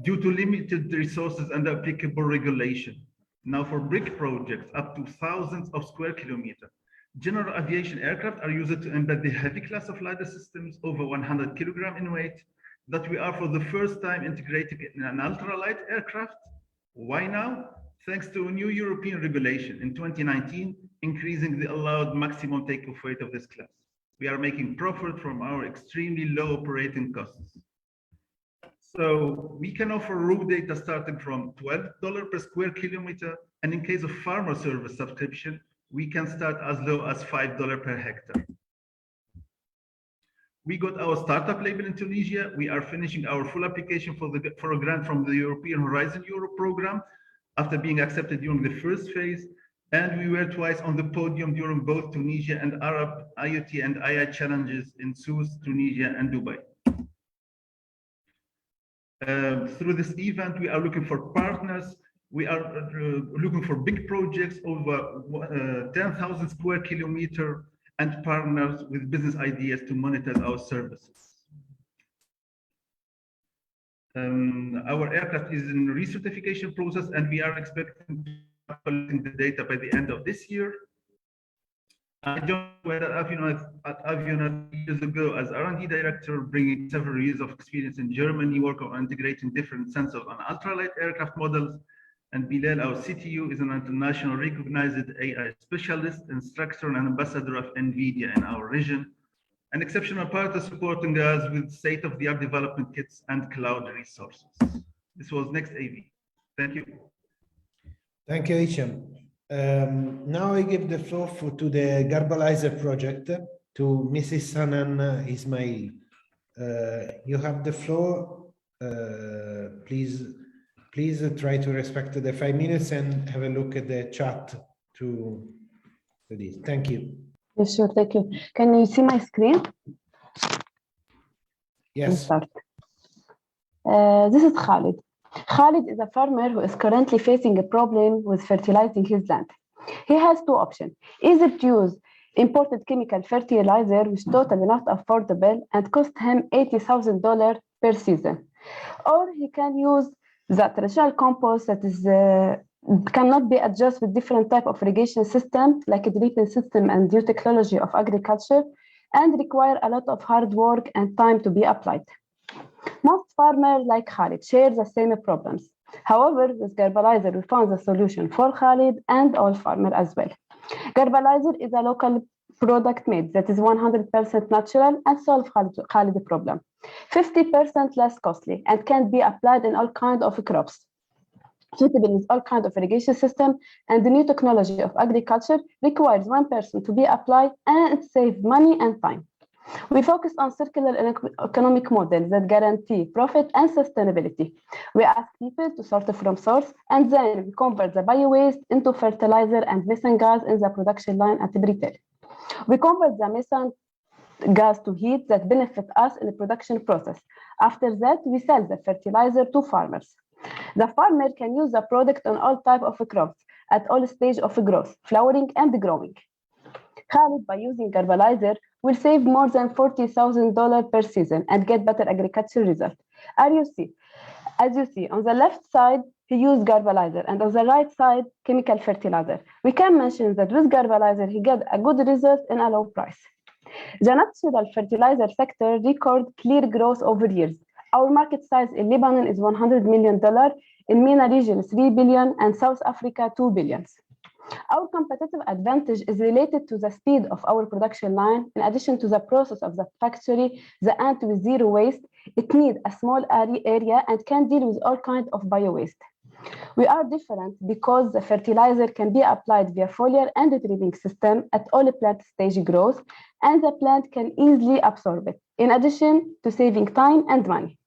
due to limited resources and applicable regulation. Now for big projects up to thousands of square kilometers, general aviation aircraft are used to embed the heavy class of LiDAR systems over 100 kilogram in weight that we are for the first time integrating in an ultralight aircraft. Why now? Thanks to a new European regulation in 2019, increasing the allowed maximum takeoff weight of this class. We are making profit from our extremely low operating costs. So we can offer raw data starting from $12 per square kilometer, and in case of farmer service subscription, we can start as low as $5 per hectare. We got our startup label in Tunisia. We are finishing our full application for a grant from the European Horizon Europe program after being accepted during the first phase. And we were twice on the podium during both Tunisia and Arab IoT and AI challenges in Sousse, Tunisia, and Dubai. Through this event, we are looking for partners. We are looking for big projects over 10,000 square kilometers and partners with business ideas to monetize our services. Our aircraft is in recertification process, and we are expecting to collecting the data by the end of this year. I joined at Avionet years ago as R&D director, bringing several years of experience in Germany, working on integrating different sensors on ultralight aircraft models. And Bilal, our CTO, is an international recognized AI specialist, instructor, and ambassador of NVIDIA in our region. An exceptional partner supporting us with state-of-the-art development kits and cloud resources. This was Next AV. Thank you. Thank you, Hicham. Now I give the floor to the Garbalizer project to Mrs. Sanan Ismail. You have the floor. Please try to respect the 5 minutes and have a look at the chat to this. Thank you. Yes, sure. Thank you. Can you see my screen? Yes. Start. This is Khalid. Khalid is a farmer who is currently facing a problem with fertilizing his land. He has two options. Either to use imported chemical fertilizer, which totally not affordable and cost him $80,000 per season, or he can use the traditional compost that is cannot be adjusted with different type of irrigation system, like a dripping system and new technology of agriculture, and require a lot of hard work and time to be applied. Most farmers like Khalid share the same problems. However, with Garbalizer, we found the solution for Khalid and all farmers as well. Garbalizer is a local product made that is 100% natural and solve Khalid's problem. 50% less costly and can be applied in all kinds of crops. Suitable with all kinds of irrigation system, and the new technology of agriculture requires one person to be applied and save money and time. We focus on circular economic models that guarantee profit and sustainability. We ask people to sort from source, and then we convert the bio-waste into fertilizer and methane gas in the production line at retail. We convert the methane gas to heat that benefit us in the production process. After that, we sell the fertilizer to farmers. The farmer can use the product on all types of crops at all stages of growth, flowering and growing. Khalid, by using Garbalizer, will save more than $40,000 per season and get better agricultural results. As you see, on the left side, he used garbalizer, and on the right side, chemical fertilizer. We can mention that with garbalizer, he got a good result in a low price. The natural fertilizer sector record clear growth over years. Our market size in Lebanon is $100 million, in MENA region 3 billion, and South Africa 2 billion. Our competitive advantage is related to the speed of our production line. In addition to the process of the factory, the ant with zero waste, it needs a small area and can deal with all kinds of bio-waste. We are different because the fertilizer can be applied via foliar and dripping system at all plant stage growth, and the plant can easily absorb it, in addition to saving time and money.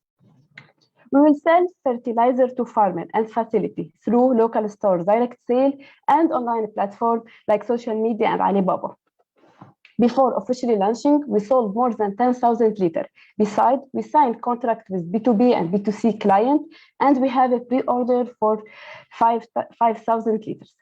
We will sell fertilizer to farmer and facility through local stores, direct sale, and online platform like social media and Alibaba. Before officially launching, we sold more than 10,000 liters. Besides, we signed contract with B2B and B2C clients, and we have a pre-order for 5,000 liters.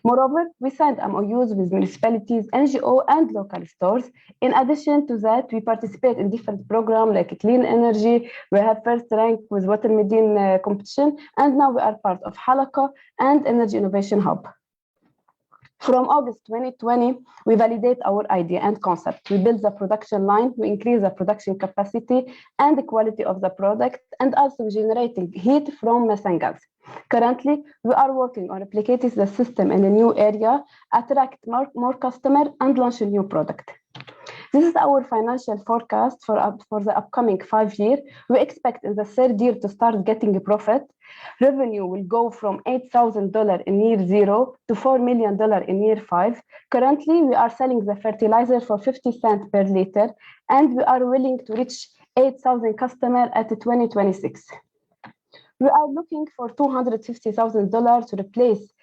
Moreover, we signed MOUs with municipalities, NGO, and local stores. In addition to that, we participate in different programs like Clean Energy. We have first rank with Water Medin competition, and now we are part of Halaka and Energy Innovation Hub. From August 2020, we validate our idea and concept. We build the production line, we increase the production capacity and the quality of the product, and also generating heat from methane gas. Currently, we are working on replicating the system in a new area, attract more customers, and launch a new product. This is our financial forecast for the upcoming 5 years. We expect in the third year to start getting a profit. Revenue will go from $8,000 in year 0 to $4 million in year 5. Currently, we are selling the fertilizer for 50 cents per liter, and we are willing to reach 8,000 customers at 2026. We are looking for $250,000 to replace,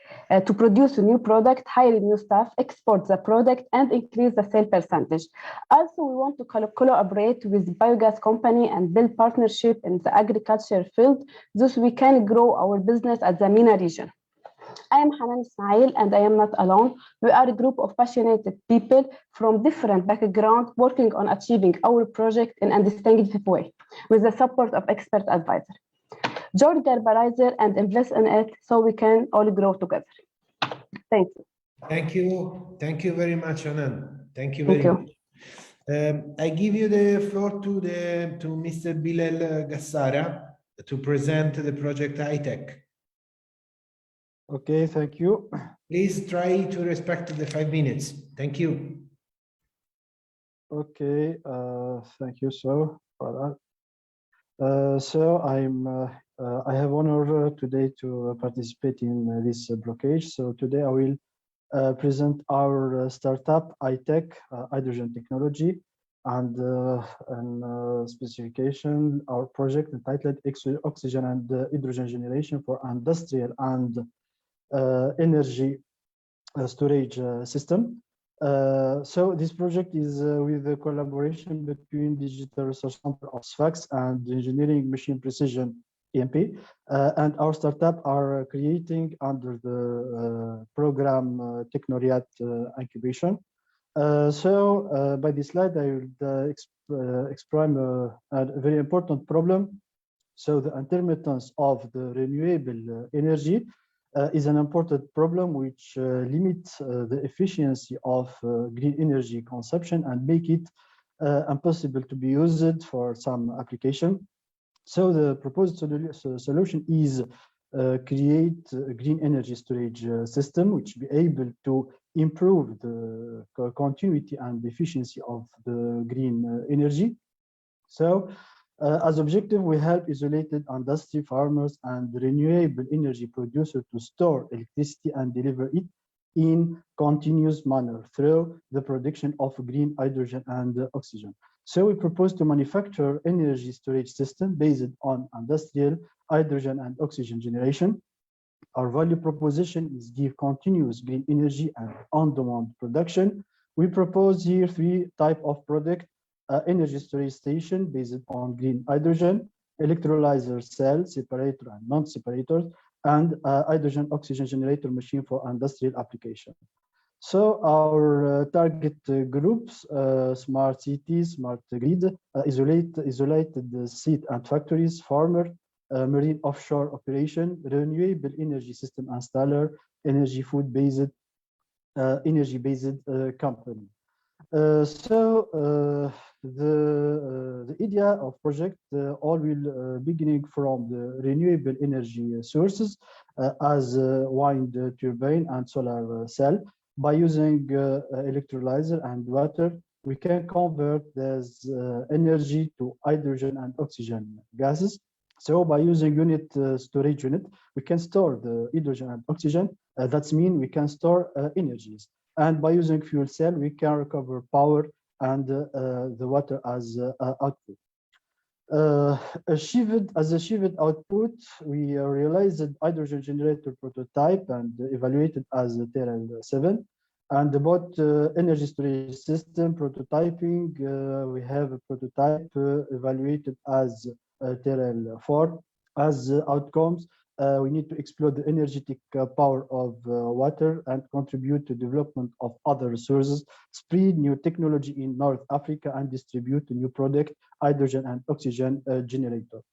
to produce a new product, hire new staff, export the product, and increase the sale percentage. Also, we want to collaborate with biogas company and build partnership in the agriculture field, thus we can grow our business at the MENA region. I am Hanan Ismail, and I am not alone. We are a group of passionate people from different backgrounds working on achieving our project in an understanding way with the support of expert advisors. Join Garbalizer and invest in it so we can all grow together. Thank you. Thank you. Thank you very much, Hanan. Thank you very much. I give you the floor to Mr. Bilal Gassara to present the project iTech. Okay, thank you. Please try to respect the 5 minutes. Thank you. Okay, thank you, sir, for that. So I have honor today to participate in this blockage. So today I will present our startup iTech, hydrogen technology, and specification our project entitled Oxygen and Hydrogen Generation for Industrial and Energy Storage System. So this project is with the collaboration between Digital Research Center of SFAX and Engineering Machine Precision EMP, and our startup are creating under the program Technoriat Incubation. So by this slide, I will explain a very important problem. So the intermittence of the renewable energy is an important problem which limits the efficiency of green energy consumption and make it impossible to be used for some application. So the proposed solution is create a green energy storage system which be able to improve the continuity and efficiency of the green energy. So as objective, we help isolated industry, farmers, and renewable energy producers to store electricity and deliver it in continuous manner through the production of green hydrogen and oxygen. So we propose to manufacture energy storage system based on industrial hydrogen and oxygen generation. Our value proposition is give continuous green energy and on-demand production. We propose here 3 types of product: energy storage station based on green hydrogen, electrolyzer cell, separator and non-separator, and hydrogen oxygen generator machine for industrial application. So our target groups, smart cities, smart grid, isolated seat and factories, farmer, marine offshore operation, renewable energy system installer, energy-based company. The idea of project all will beginning from the renewable energy sources as wind turbine and solar cell. By using electrolyzer and water, we can convert this energy to hydrogen and oxygen gases. So by using storage unit, we can store the hydrogen and oxygen. That means we can store energies. And by using fuel cell, we can recover power and the water as output. Achieved output, we realized the hydrogen generator prototype and evaluated as TRL7. And about energy storage system prototyping, we have a prototype evaluated as TRL4. As outcomes, we need to explore the energetic power of water and contribute to development of other resources, spread new technology in North Africa, and distribute a new product, hydrogen and oxygen generator.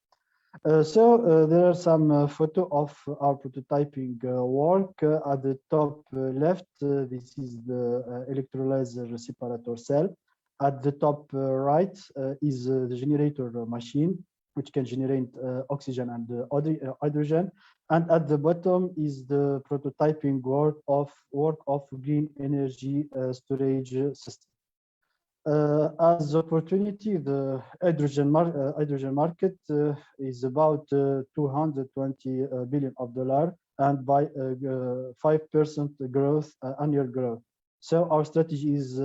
There are some photo of our prototyping work. At the top left, this is the electrolyzer separator cell. At the top right is the generator machine, which can generate oxygen and hydrogen. And at the bottom is the prototyping work of green energy storage system. As opportunity, the hydrogen market is about $220 billion, and by 5% growth, annual growth. So our strategy is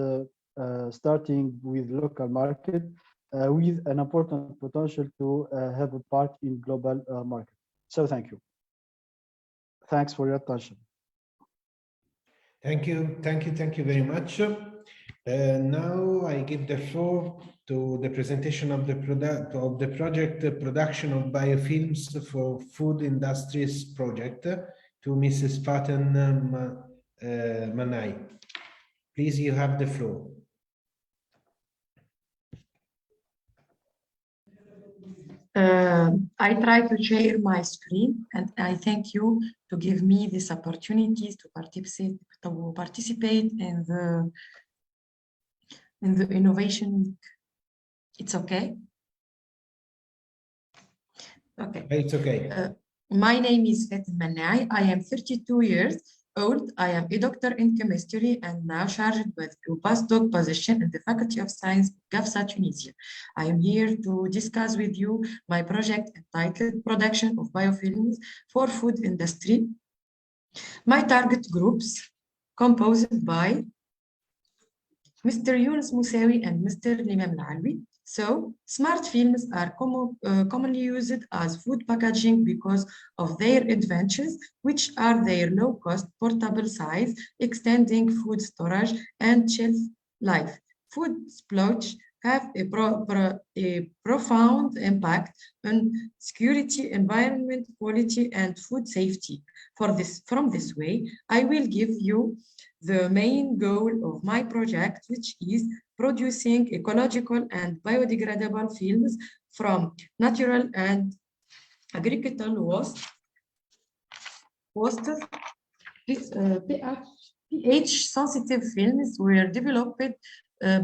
starting with local market with an important potential to have a part in global market. So thank you. Thanks for your attention. Thank you very much. Now I give the floor to the presentation of the project production of biofilms for food industries project to Mrs. Faten Manai. Please, you have the floor. I try to share my screen, and I thank you to give me this opportunity to participate in the innovation week. It's okay? Okay. It's okay. My name is Faten Manai. I am 32 years old. I am a doctor in chemistry and now charged with a postdoc position in the Faculty of Science, GAFSA, Tunisia. I am here to discuss with you my project entitled Production of Biofilms for Food Industry. My target groups composed by Mr. Yunus Moussawi and Mr. Limam Al-Alwi. So, smart films are commonly used as food packaging because of their advantages, which are their low-cost portable size, extending food storage and shelf life. Food splotches have a profound impact on security, environment, quality, and food safety. From this way, I will give you the main goal of my project, which is producing ecological and biodegradable films from natural and agricultural wastes. pH-sensitive films were developed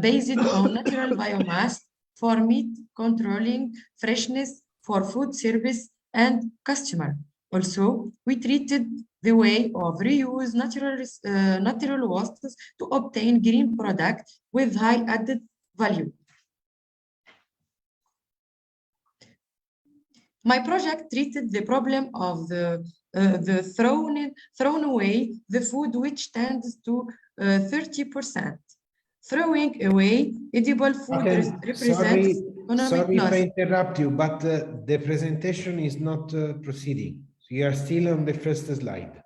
based on natural biomass for meat, controlling freshness for food service and customer. Also, we treated the way of reuse natural wastes to obtain green products with high added value. My project treated the problem of the thrown away the food, which tends to 30%. Throwing away edible food represents Sorry if I interrupt you, but the presentation is not proceeding. You are still on the first slide.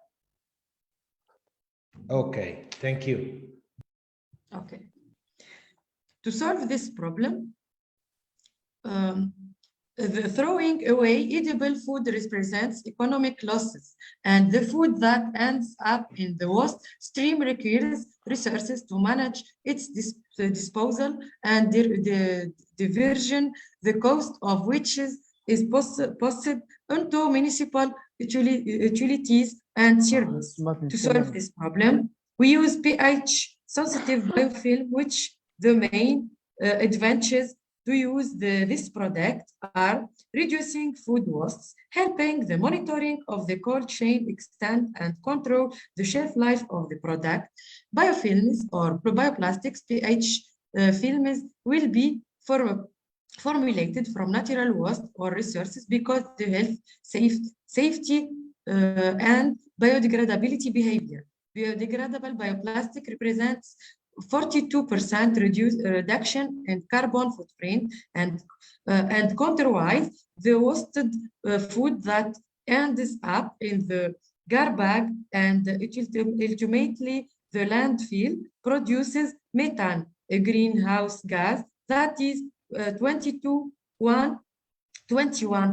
Okay, thank you. Okay. To solve this problem, the throwing away edible food represents economic losses, and the food that ends up in the waste stream requires resources to manage its disposal and diversion, the cost of which is is posted onto municipal utilities and services. To solve this problem, we use pH-sensitive biofilm, which the main advantages to use this product are reducing food wastes, helping the monitoring of the cold chain extent and control the shelf life of the product. Biofilms or bioplastics pH films will be formulated from natural waste or resources because the health, safety, and biodegradability behavior. Biodegradable bioplastic represents 42% reduction in carbon footprint, and counterwise, the wasted food that ends up in the garbage and ultimately the landfill produces methane, a greenhouse gas that is 21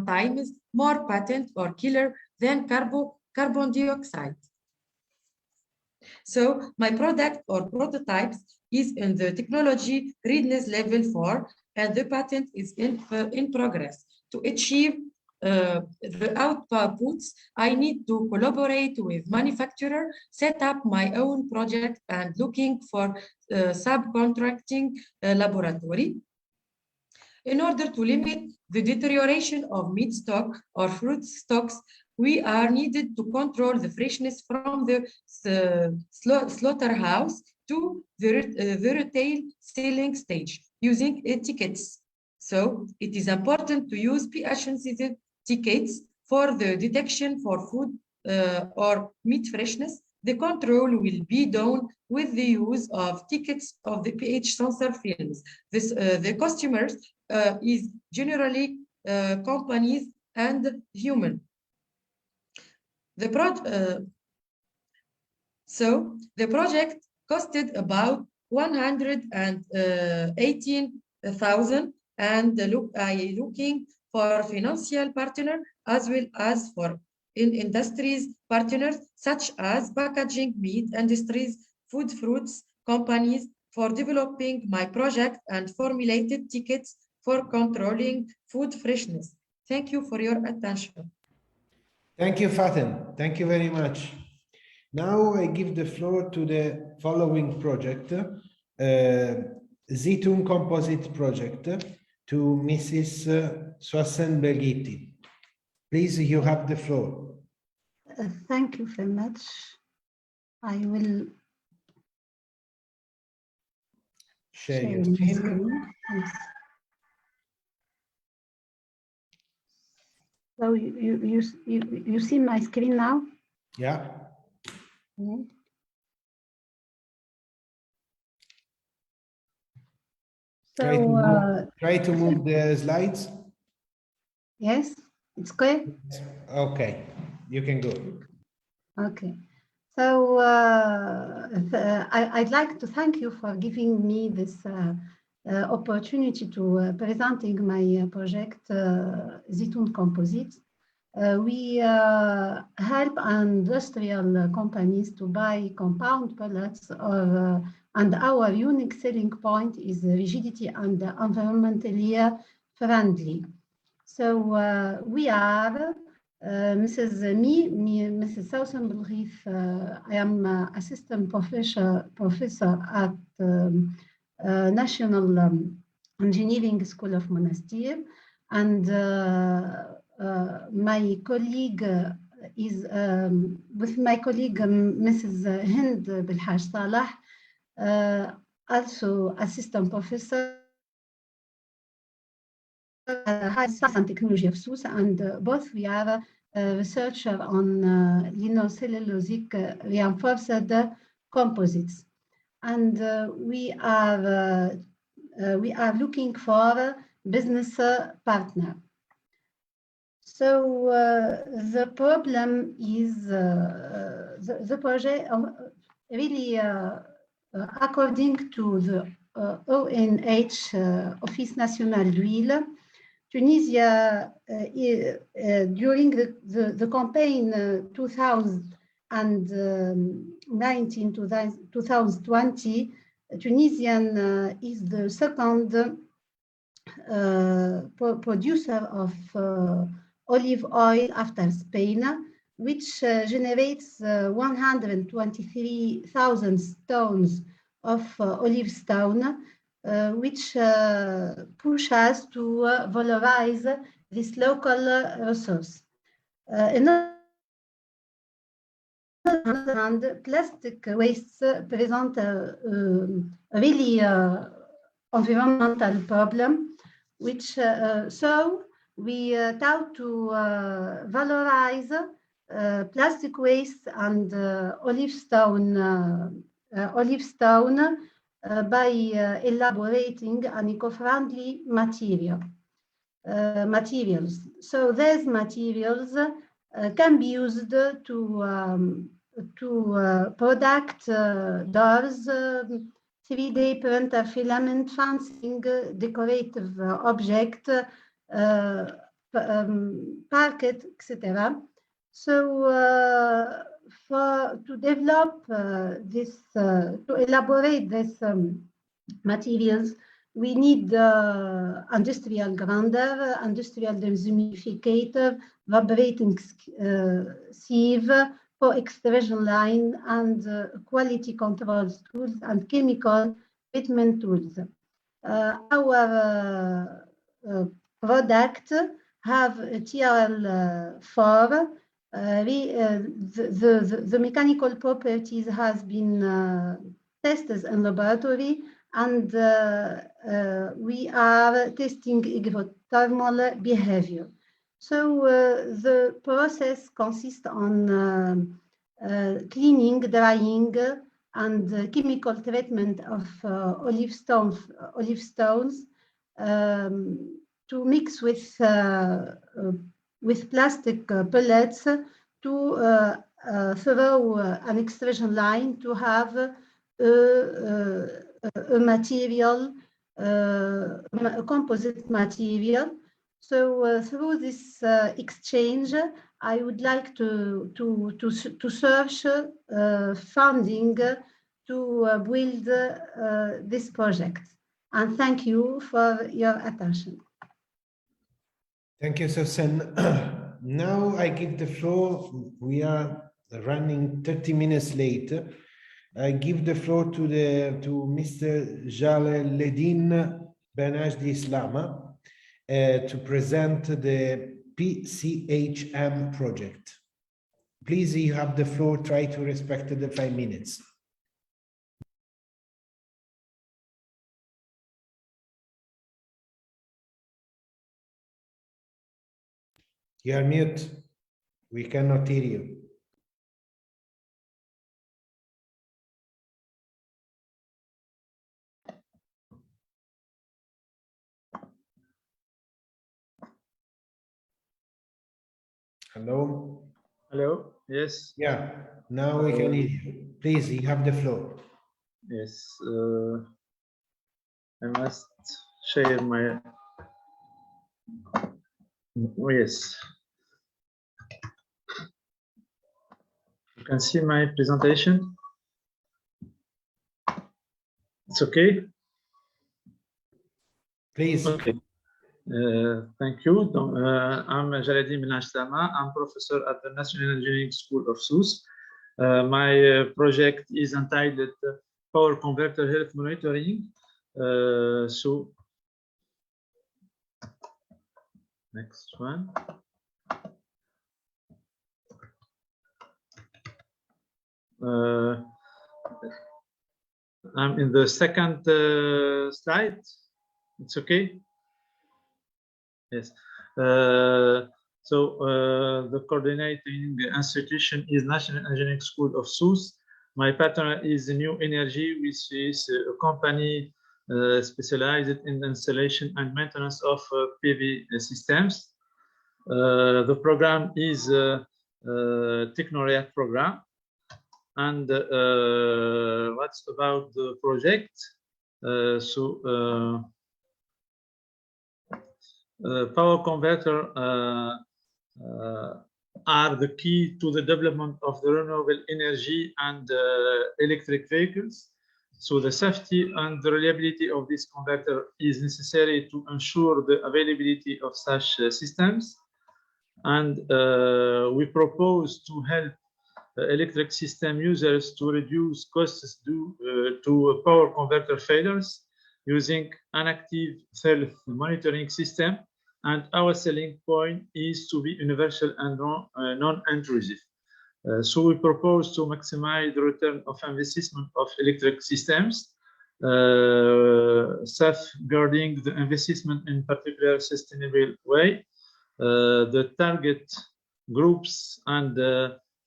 times more potent or killer than carbon dioxide. So my product or prototypes is in the technology readiness level 4, and the patent is in progress. To achieve the outputs, I need to collaborate with manufacturer, set up my own project, and looking for subcontracting laboratory. In order to limit the deterioration of meat stock or fruit stocks, we are needed to control the freshness from the slaughterhouse to the retail selling stage using etiquettes. So it is important to use pH-sensitive etiquettes for the detection for food or meat freshness. The control will be done with the use of tickets of the pH sensor films. The customers is generally companies and human. So the project costed about 118,000, and I looking for financial partner as well as for industries partners such as packaging meat industries, food fruits companies for developing my project and formulated tickets for controlling food freshness. Thank you for your attention. Thank you, Faten. Thank you very much. Now I give the floor to the following project, Zitoun Composite Project, to Mrs. Soisen Belghiti. Please, you have the floor. Thank you very much. I will share your screen. Yes. So you see my screen now? Yeah. Okay. So try to move the slides. Yes, it's clear. Okay, you can go. Okay. So I'd like to thank you for giving me this opportunity to presenting my project Zitoun Composites. We help industrial companies to buy compound pellets, and our unique selling point is rigidity and environmentally friendly. So we are Mrs. Soisen Belghiti. I am assistant professor at National Engineering School of Monastir, and my colleague is with my colleague Mrs. Hind Belhaj Salah, also assistant professor at Science and Technology of Sousse, and both we are a researcher on lignocellulosic reinforced composites, and we are looking for business partner. So the problem is the project really according to the ONH Office National d'Huile, Tunisia during the campaign 2019-2020, Tunisian is the second producer of olive oil after Spain, which generates 123,000 tons of olive stone, which push us to valorize this local resource. On the other hand, plastic wastes present a really environmental problem, which so we thought to valorize plastic waste and olive stone by elaborating an eco-friendly materials. So these materials can be used to product doors, 3D printer filament fencing, decorative object, parquet, etc. So to develop to elaborate these materials, we need industrial grinder, industrial dehumidificator, vibrating sieve for extrusion line, and quality control tools and chemical treatment tools. Our product have a TRL4. The mechanical properties has been tested in laboratory, and we are testing hydrothermal behavior. So the process consists on cleaning, drying, and chemical treatment of olive stones to mix with plastic pellets to through an extrusion line to have a material, a composite material. So through this exchange, I would like to search funding to build this project. And thank you for your attention. Thank you, Susan. Now I give the floor. We are running 30 minutes late. I give the floor to Mr. Jalaluddin Benajdi Islama to present the PCHM project. Please, you have the floor. Try to respect the 5 minutes. You are mute. We cannot hear you. Hello? Hello? Yes. Yeah, now we can hear you. Please, you have the floor. Yes. I must share my... Oh, yes. You can see my presentation. It's okay? Please. Okay. Thank you. I'm Jalaluddin Benajdi Islama. I'm professor at the National Engineering School of Sousse. My project is entitled Power Converter Health Monitoring. So, next one. I'm in the second slide. It's okay? Yes. The coordinating institution is National Engineering School of Sousse. My partner is New Energy, which is a company specialized in the installation and maintenance of PV systems. The program is a Technoreact program. And what's about the project? Power converter are the key to the development of the renewable energy and electric vehicles. So the safety and the reliability of this converter is necessary to ensure the availability of such systems. And we propose to help electric system users to reduce costs due to power converter failures using an active self-monitoring system. And our selling point is to be universal and non-intrusive. So we propose to maximize the return of investment of electric systems, safeguarding the investment in particular sustainable way. The target groups and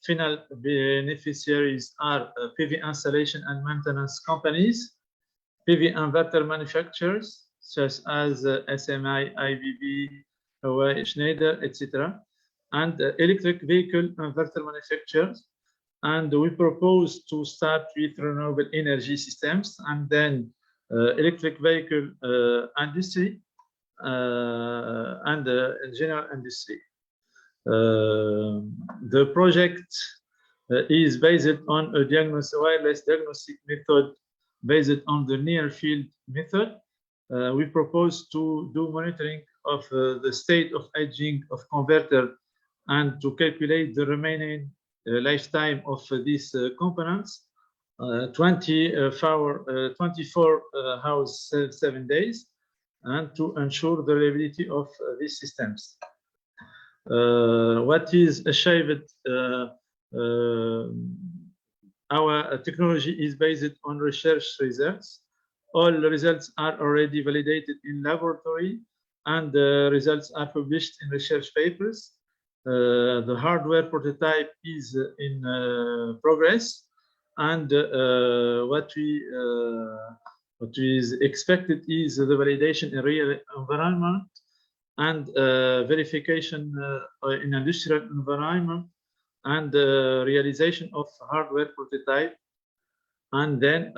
final beneficiaries are PV installation and maintenance companies, PV inverter manufacturers such as SMI, IBB, Huawei, Schneider, etc., and electric vehicle inverter manufacturers. And we propose to start with renewable energy systems and then electric vehicle industry and general industry. The project is based on a wireless diagnostic method based on the near field method. We propose to do monitoring of the state of aging of converter and to calculate the remaining lifetime of these components, 24 hours, 7 days, and to ensure the reliability of these systems. What is achieved? Our technology is based on research results. All results are already validated in laboratory, and the results are published in research papers. The hardware prototype is in progress, and what is expected is the validation in real environment and verification in industrial environment, and realization of hardware prototype, and then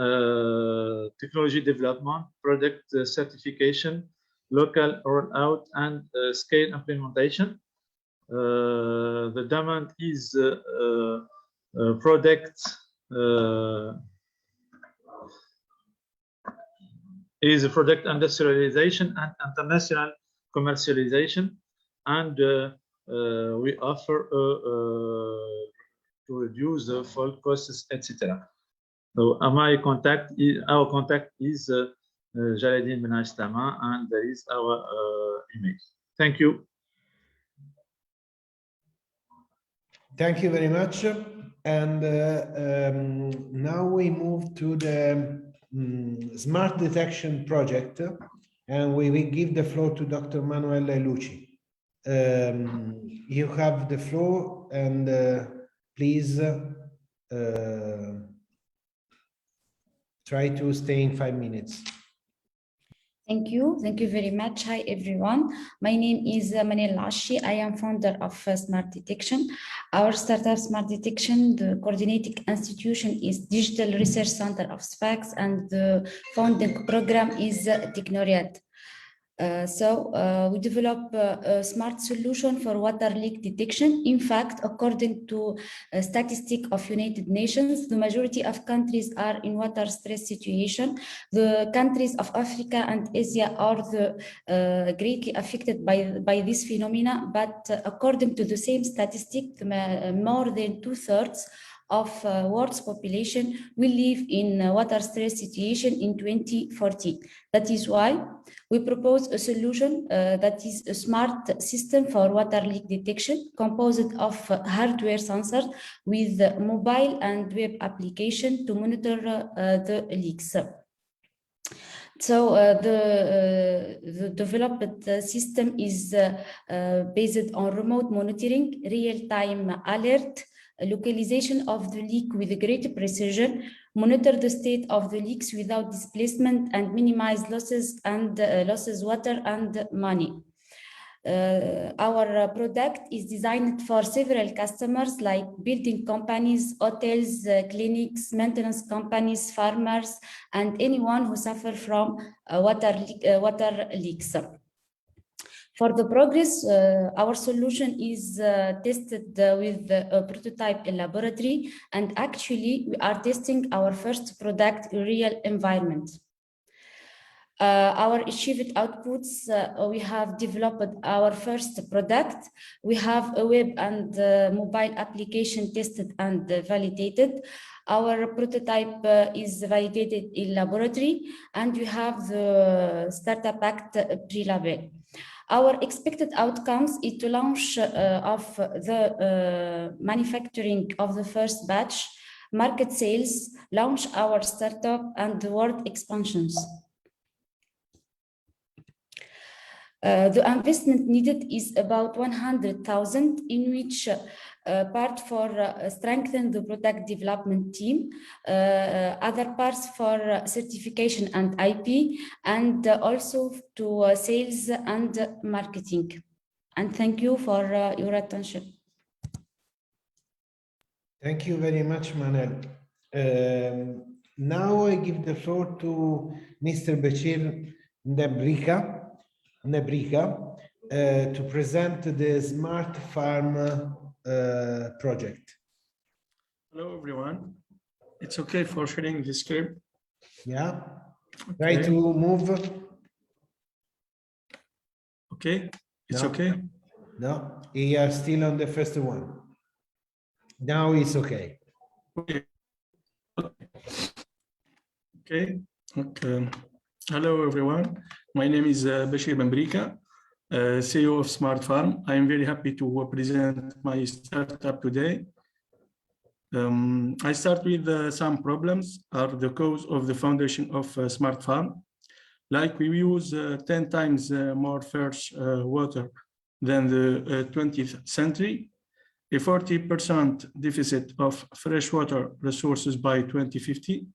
technology development, product certification, local rollout, and scale implementation. The demand is product industrialization and international commercialization, and we offer to reduce the fuel costs, etc. So our contact is Jaladin Benaj Tama, and there is our email. Thank you. Thank you very much. And now we move to the smart detection project, and we will give the floor to Dr. Manuel Lucci. You have the floor, and please try to stay in 5 minutes. Thank you very much. Hi everyone, my name is Manuel Lucci. I am founder of Smart Detection. Our startup Smart Detection, the coordinating institution is Digital Research Center of SFAX, and the founding program is Technoriad. We develop a smart solution for water leak detection. In fact, according to a statistic of United Nations, the majority of countries are in water stress situation. The countries of Africa and Asia are greatly affected by this phenomena, but according to the same statistic, more than 2/3 of world's population will live in water stress situation in 2040. That is why we propose a solution that is a smart system for water leak detection, composed of hardware sensors with mobile and web application to monitor the leaks. So the developed system is based on remote monitoring, real-time alert, localization of the leak with great precision, monitor the state of the leaks without displacement, and minimize losses water and money. Our product is designed for several customers like building companies, hotels, clinics, maintenance companies, farmers, and anyone who suffer from water leaks. For the progress, our solution is tested with a prototype in laboratory, and actually we are testing our first product in real environment. Our achieved outputs, we have developed our first product. We have a web and mobile application tested and validated. Our prototype is validated in laboratory, and we have the Startup Act pre-label. Our expected outcomes is to launch of the manufacturing of the first batch, market sales, launch our startup, and the world expansions. The investment needed is about 100,000, in which part for strengthen the product development team, other parts for certification and IP, and also to sales and marketing. And thank you for your attention. Thank you very much, Manel. Now I give the floor to Mr. Bashir Ndebrika to present the Smart Farm project. Hello, everyone. It's okay for sharing the screen? Yeah. Try to move. Okay. It's No. okay? No, you are still on the first one. Now it's okay. Okay. Okay. Hello, everyone. My name is Bashir Bambrika, CEO of Smart Farm. I am very happy to present my startup today. I start with some problems are the cause of the foundation of Smart Farm. Like we use 10 times more fresh water than the 20th century, a 40% deficit of freshwater resources by 2050,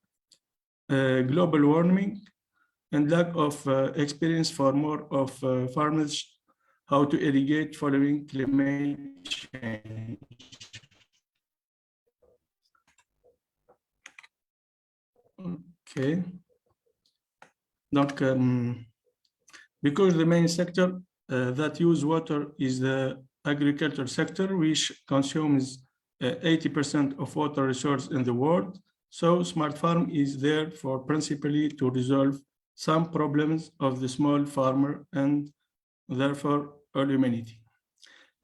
global warming, and lack of experience for more of farmers how to irrigate following climate change. Okay. Donc, because the main sector that use water is the agriculture sector, which consumes 80% of water resource in the world. So Smart Farm is there for principally to resolve some problems of the small farmer and therefore all humanity,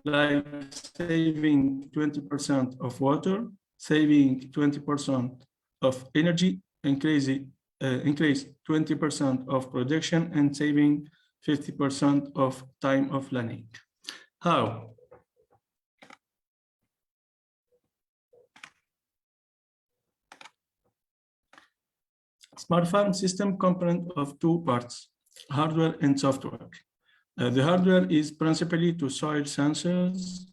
like saving 20% of water, saving 20% of energy, increase 20% of production, and saving 50% of time of learning. How? Smart Farm system component of two parts, hardware and software. The hardware is principally to soil sensors,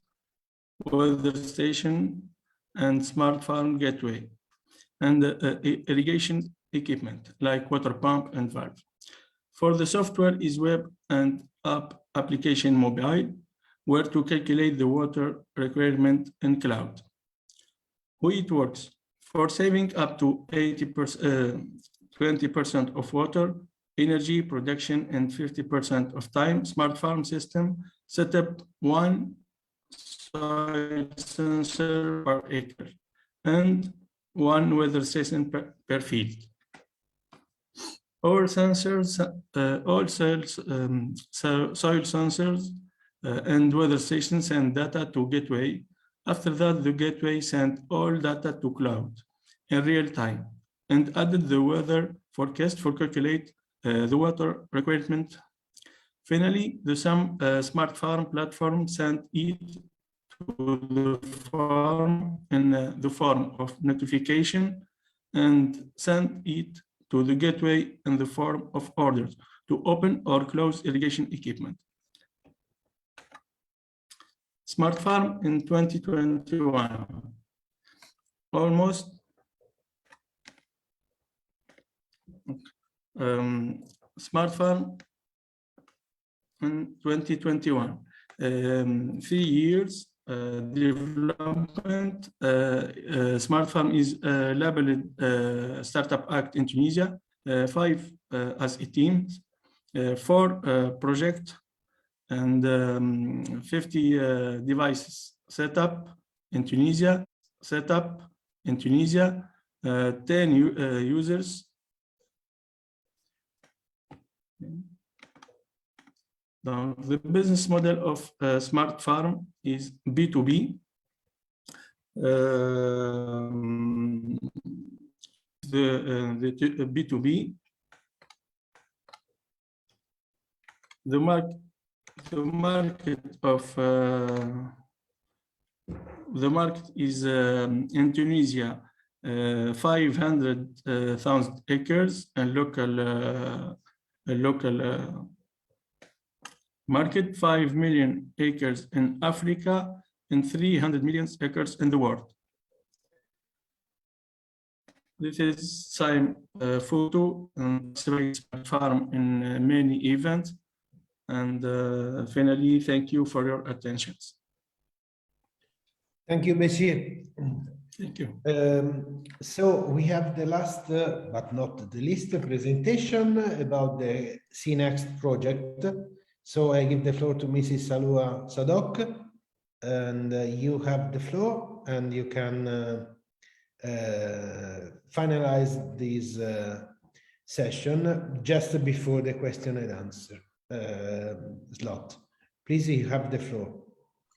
weather station, and Smart Farm gateway, and irrigation equipment like water pump and valve. For the software is web and app application mobile, where to calculate the water requirement in cloud. How it works? For saving up to 20% of water, energy, production, and 50% of time, Smart Farm system set up one soil sensor per acre and one weather station per field. All sensors, all soil sensors and weather stations send data to gateway. After that, the gateway sent all data to cloud in real time and added the weather forecast for calculate the water requirement. Finally, the Smart Farm platform sent it to the farm in the form of notification and sent it to the gateway in the form of orders to open or close irrigation equipment. Smart Farm in 2021, almost Smart Farm in 2021, 3 years development. Smart Farm is labeled Startup Act in Tunisia, 5 as a team, 4 project and 50 devices set up in Tunisia, 10 users. The business model of Smart Farm is B2B. The B2B, the market of the market is in Tunisia 500,000 acres, and local market 5 million acres in Africa and 300 million acres in the world. This is same photo and farm in many events. And finally, thank you for your attention. Thank you, Bashir. Thank you. So we have the last, but not the least, presentation about the CNext project. So I give the floor to Mrs. Salwa Sadok, and you have the floor, and you can finalize this session just before the question and answer slot. Please, you have the floor.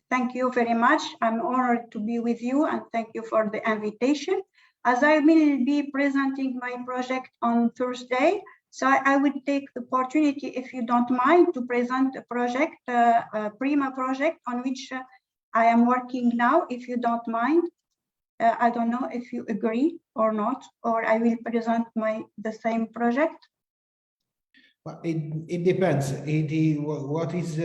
Thank you very much. I'm honored to be with you, and thank you for the invitation. As I will be presenting my project on Thursday, so I would take the opportunity, if you don't mind, to present a project, a PRIMA project on which I am working now, if you don't mind. I don't know if you agree or not, or I will present the same project. Well, it depends. What is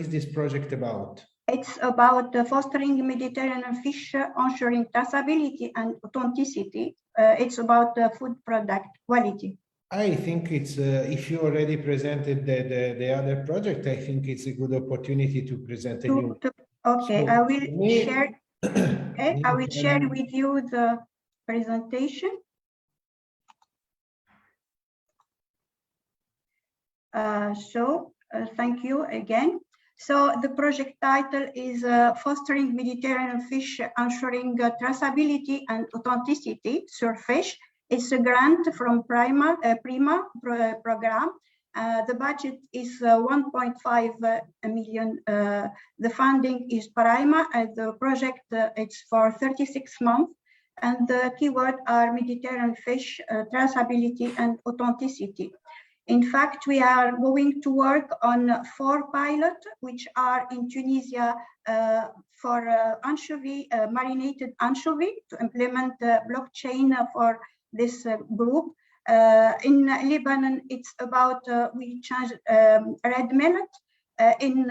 this project about? It's about fostering Mediterranean fish, ensuring traceability and authenticity. It's about food product quality. I think it's if you already presented the other project, I think it's a good opportunity to present a new. Okay, so I will share. Okay, I will share with you the presentation. Thank you again. So the project title is Fostering Mediterranean Fish, Ensuring Traceability and Authenticity, SURFISH. It's a grant from PRIMA program. The budget is 1.5 million. The funding is PRIMA, and the project it's for 36 months. And the keyword are Mediterranean fish, traceability and authenticity. In fact, we are going to work on 4 pilots, which are in Tunisia for anchovy, marinated anchovy, to implement blockchain for this group. In Lebanon, it's about we change red millet. In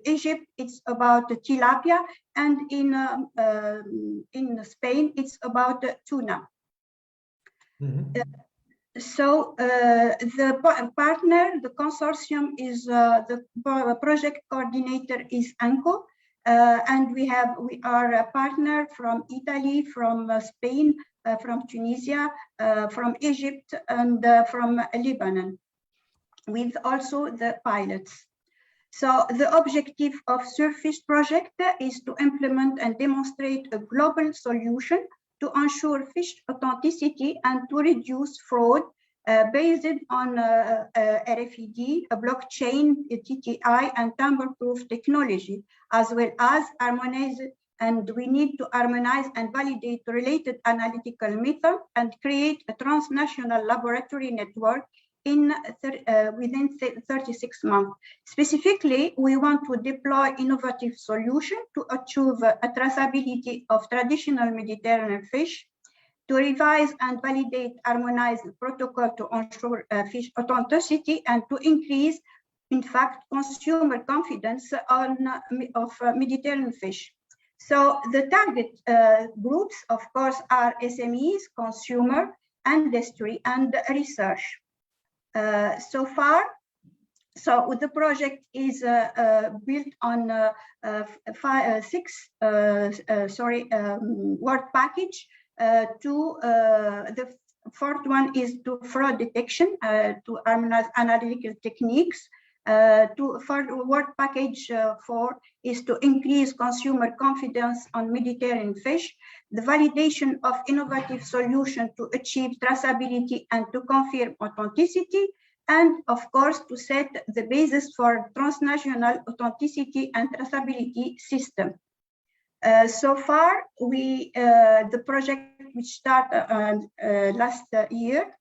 Egypt, it's about tilapia, and in Spain, it's about tuna. Mm-hmm. So the partner, the consortium is the project coordinator is ANCO, and we are a partner from Italy, from Spain, from Tunisia, from Egypt, and from Lebanon, with also the pilots. So the objective of SURFISH project is to implement and demonstrate a global solution to ensure fish authenticity and to reduce fraud based on RFID, a blockchain, a TTI, and tamper-proof technology, as well as harmonize. And we need to harmonize and validate related analytical methods and create a transnational laboratory network within 36 months. Specifically, we want to deploy innovative solutions to achieve a traceability of traditional Mediterranean fish, to revise and validate harmonized protocol to ensure fish authenticity, and to increase, in fact, consumer confidence of Mediterranean fish. So the target groups, of course, are SMEs, consumer, industry, and research. So the project is built on 6 work package. The fourth one is to fraud detection, to harmonize analytical techniques, For work package 4 is to increase consumer confidence on Mediterranean fish, the validation of innovative solutions to achieve traceability and to confirm authenticity, and of course to set the basis for transnational authenticity and traceability system. So far, the project which started last year,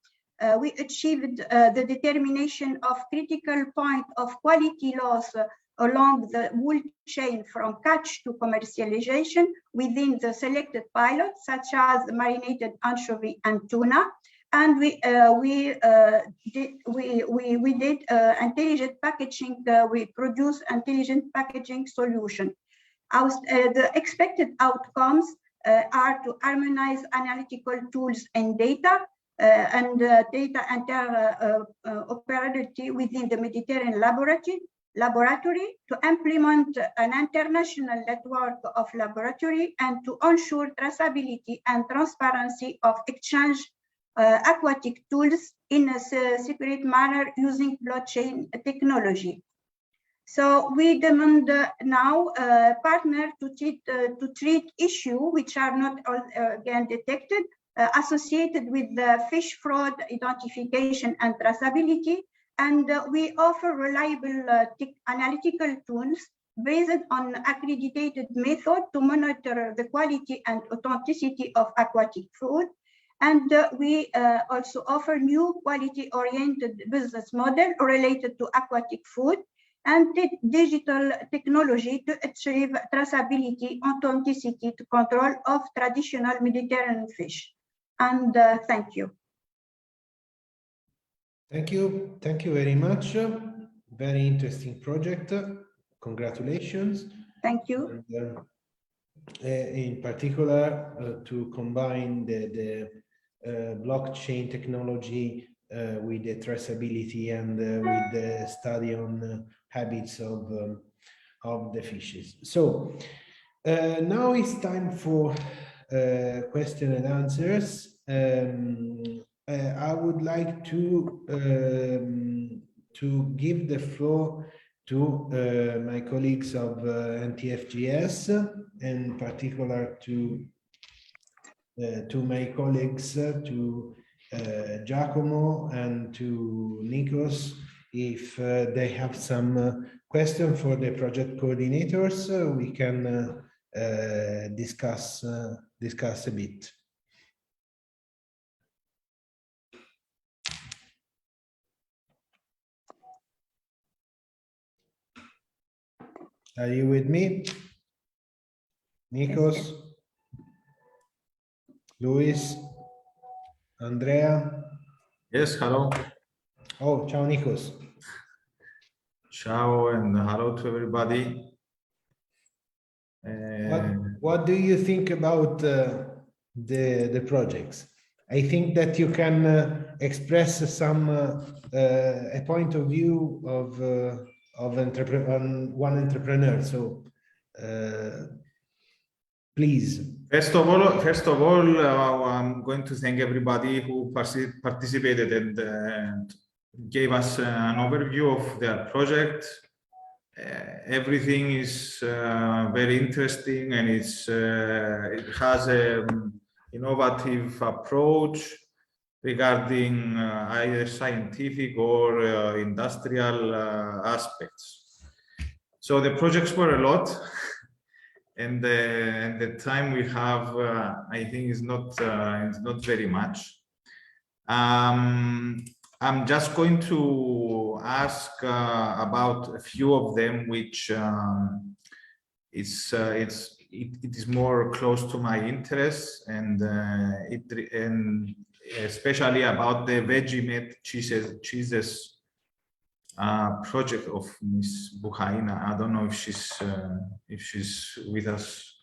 we achieved the determination of critical point of quality loss along the whole chain from catch to commercialization within the selected pilots, such as marinated anchovy and tuna. And we did intelligent packaging. We produced intelligent packaging solution. The expected outcomes are to harmonize analytical tools and data and data interoperability within the Mediterranean laboratory, to implement an international network of laboratory, and to ensure traceability and transparency of exchange aquatic tools in a secret manner using blockchain technology. So we demand now partner to treat issues which are not again detected associated with the fish fraud identification and traceability, and we offer reliable analytical tools based on accredited method to monitor the quality and authenticity of aquatic food. And we also offer new quality-oriented business model related to aquatic food and digital technology to achieve traceability, authenticity, to control of traditional Mediterranean fish. And thank you. Thank you. Thank you very much. Very interesting project. Congratulations. Thank you. And, in particular, to combine the blockchain technology with the traceability and with the study on habits of the fishes. So now it's time for question and answers. I would like to give the floor to my colleagues of NTFGS, in particular to my colleagues, to Giacomo and to Nikos, if they have some question for the project coordinators, we can discuss a bit. Are you with me? Nikos? Yes. Luis? Andrea? Yes, hello. Oh, ciao, Nikos. Ciao and hello to everybody. What do you think about the projects? I think that you can express some a point of view of one entrepreneur. So please. First of all, I'm going to thank everybody who participated and gave us an overview of their project. Everything is very interesting, and it has an innovative approach regarding either scientific or industrial aspects. So the projects were a lot, and the time we have, I think, is not very much. I'm just going to ask about a few of them, which it is more close to my interests, and especially about the Vegemite cheeses project of Ms. Buhaina. I don't know if she's with us.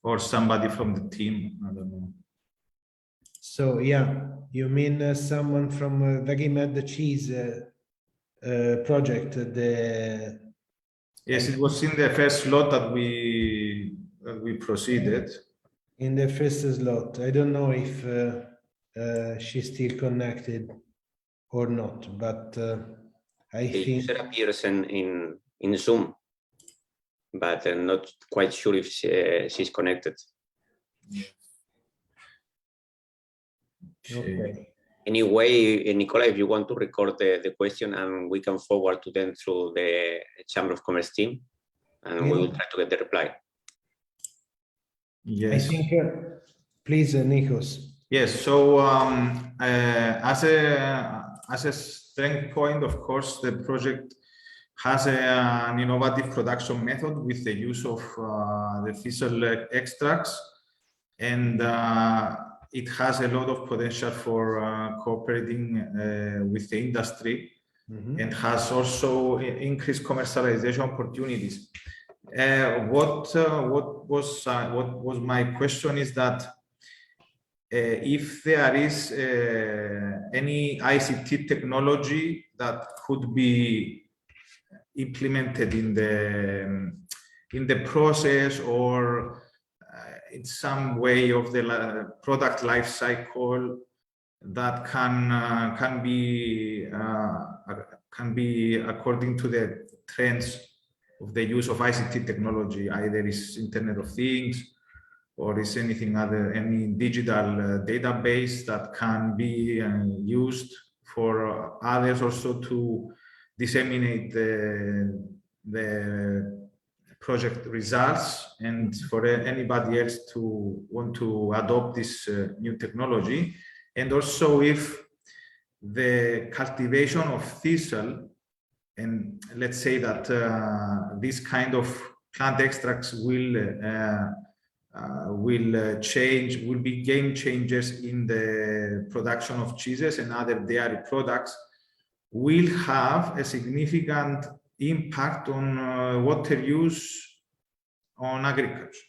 Or somebody from the team, I don't know. So yeah, you mean someone from Vegemite the cheese project? Yes, it was in the first lot that we we proceeded. In the first slot, I don't know if she's still connected or not, but I The think user appears in Zoom, but I'm not quite sure if she's connected. okay. Anyway, Nicola, if you want to record the question and we can forward to them through the Chamber of Commerce team, and we will try to get the reply. Yes. I think, please, Nikos. Yes. So as a strength point, of course, the project has an innovative production method with the use of the thistle extracts, and it has a lot of potential for cooperating with the industry, and has also increased commercialization opportunities. What was my question is that if there is any ICT technology that could be implemented in the process or in some way of the product life cycle that can be according to the trends of the use of ICT technology, either is Internet of Things or is anything other, any digital database that can be used for others also to disseminate the project results, and for anybody else to want to adopt this new technology. And also if the cultivation of thistle, and let's say that this kind of plant extracts will be game changers in the production of cheeses and other dairy products, will have a significant impact on water use on agriculture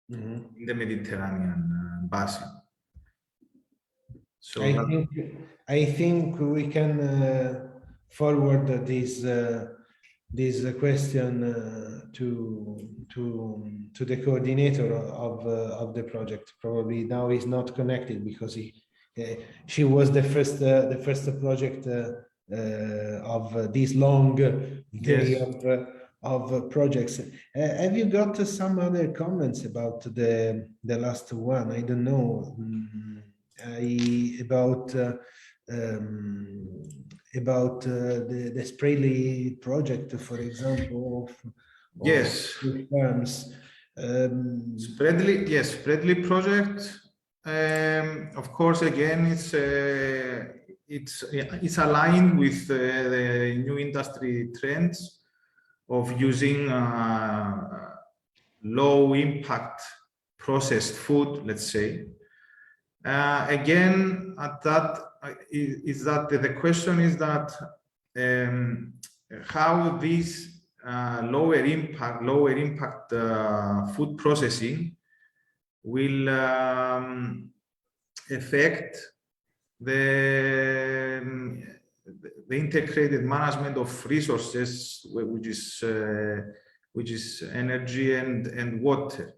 in the Mediterranean basin. So I think we can forward this question to the coordinator of the project. Probably now he's not connected because she was the first project of this long day of projects. Have you got some other comments about the last one? I don't know. About the Sprayly project, for example. Yes. Farms. Sprayly project. Of course, again, it's aligned with the new industry trends of using low impact processed food, let's say. Again, at that is that the question is that how this lower impact food processing will affect the integrated management of resources, which is energy and water.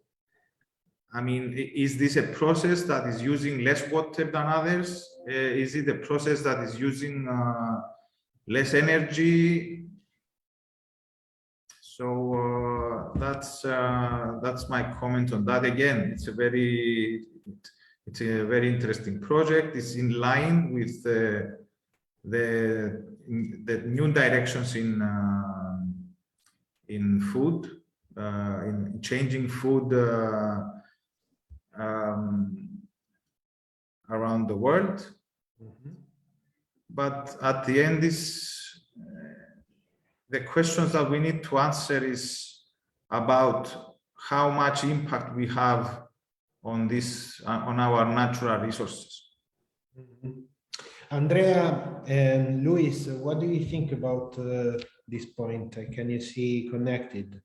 I mean, is this a process that is using less water than others? Is it a process that is using less energy? So that's my comment on that. Again, it's a very interesting project. It's in line with the new directions in food, in changing food around the world. But at the end, the questions that we need to answer is about how much impact we have on our natural resources. Andrea and Luis, what do you think about this point? Can you see connected?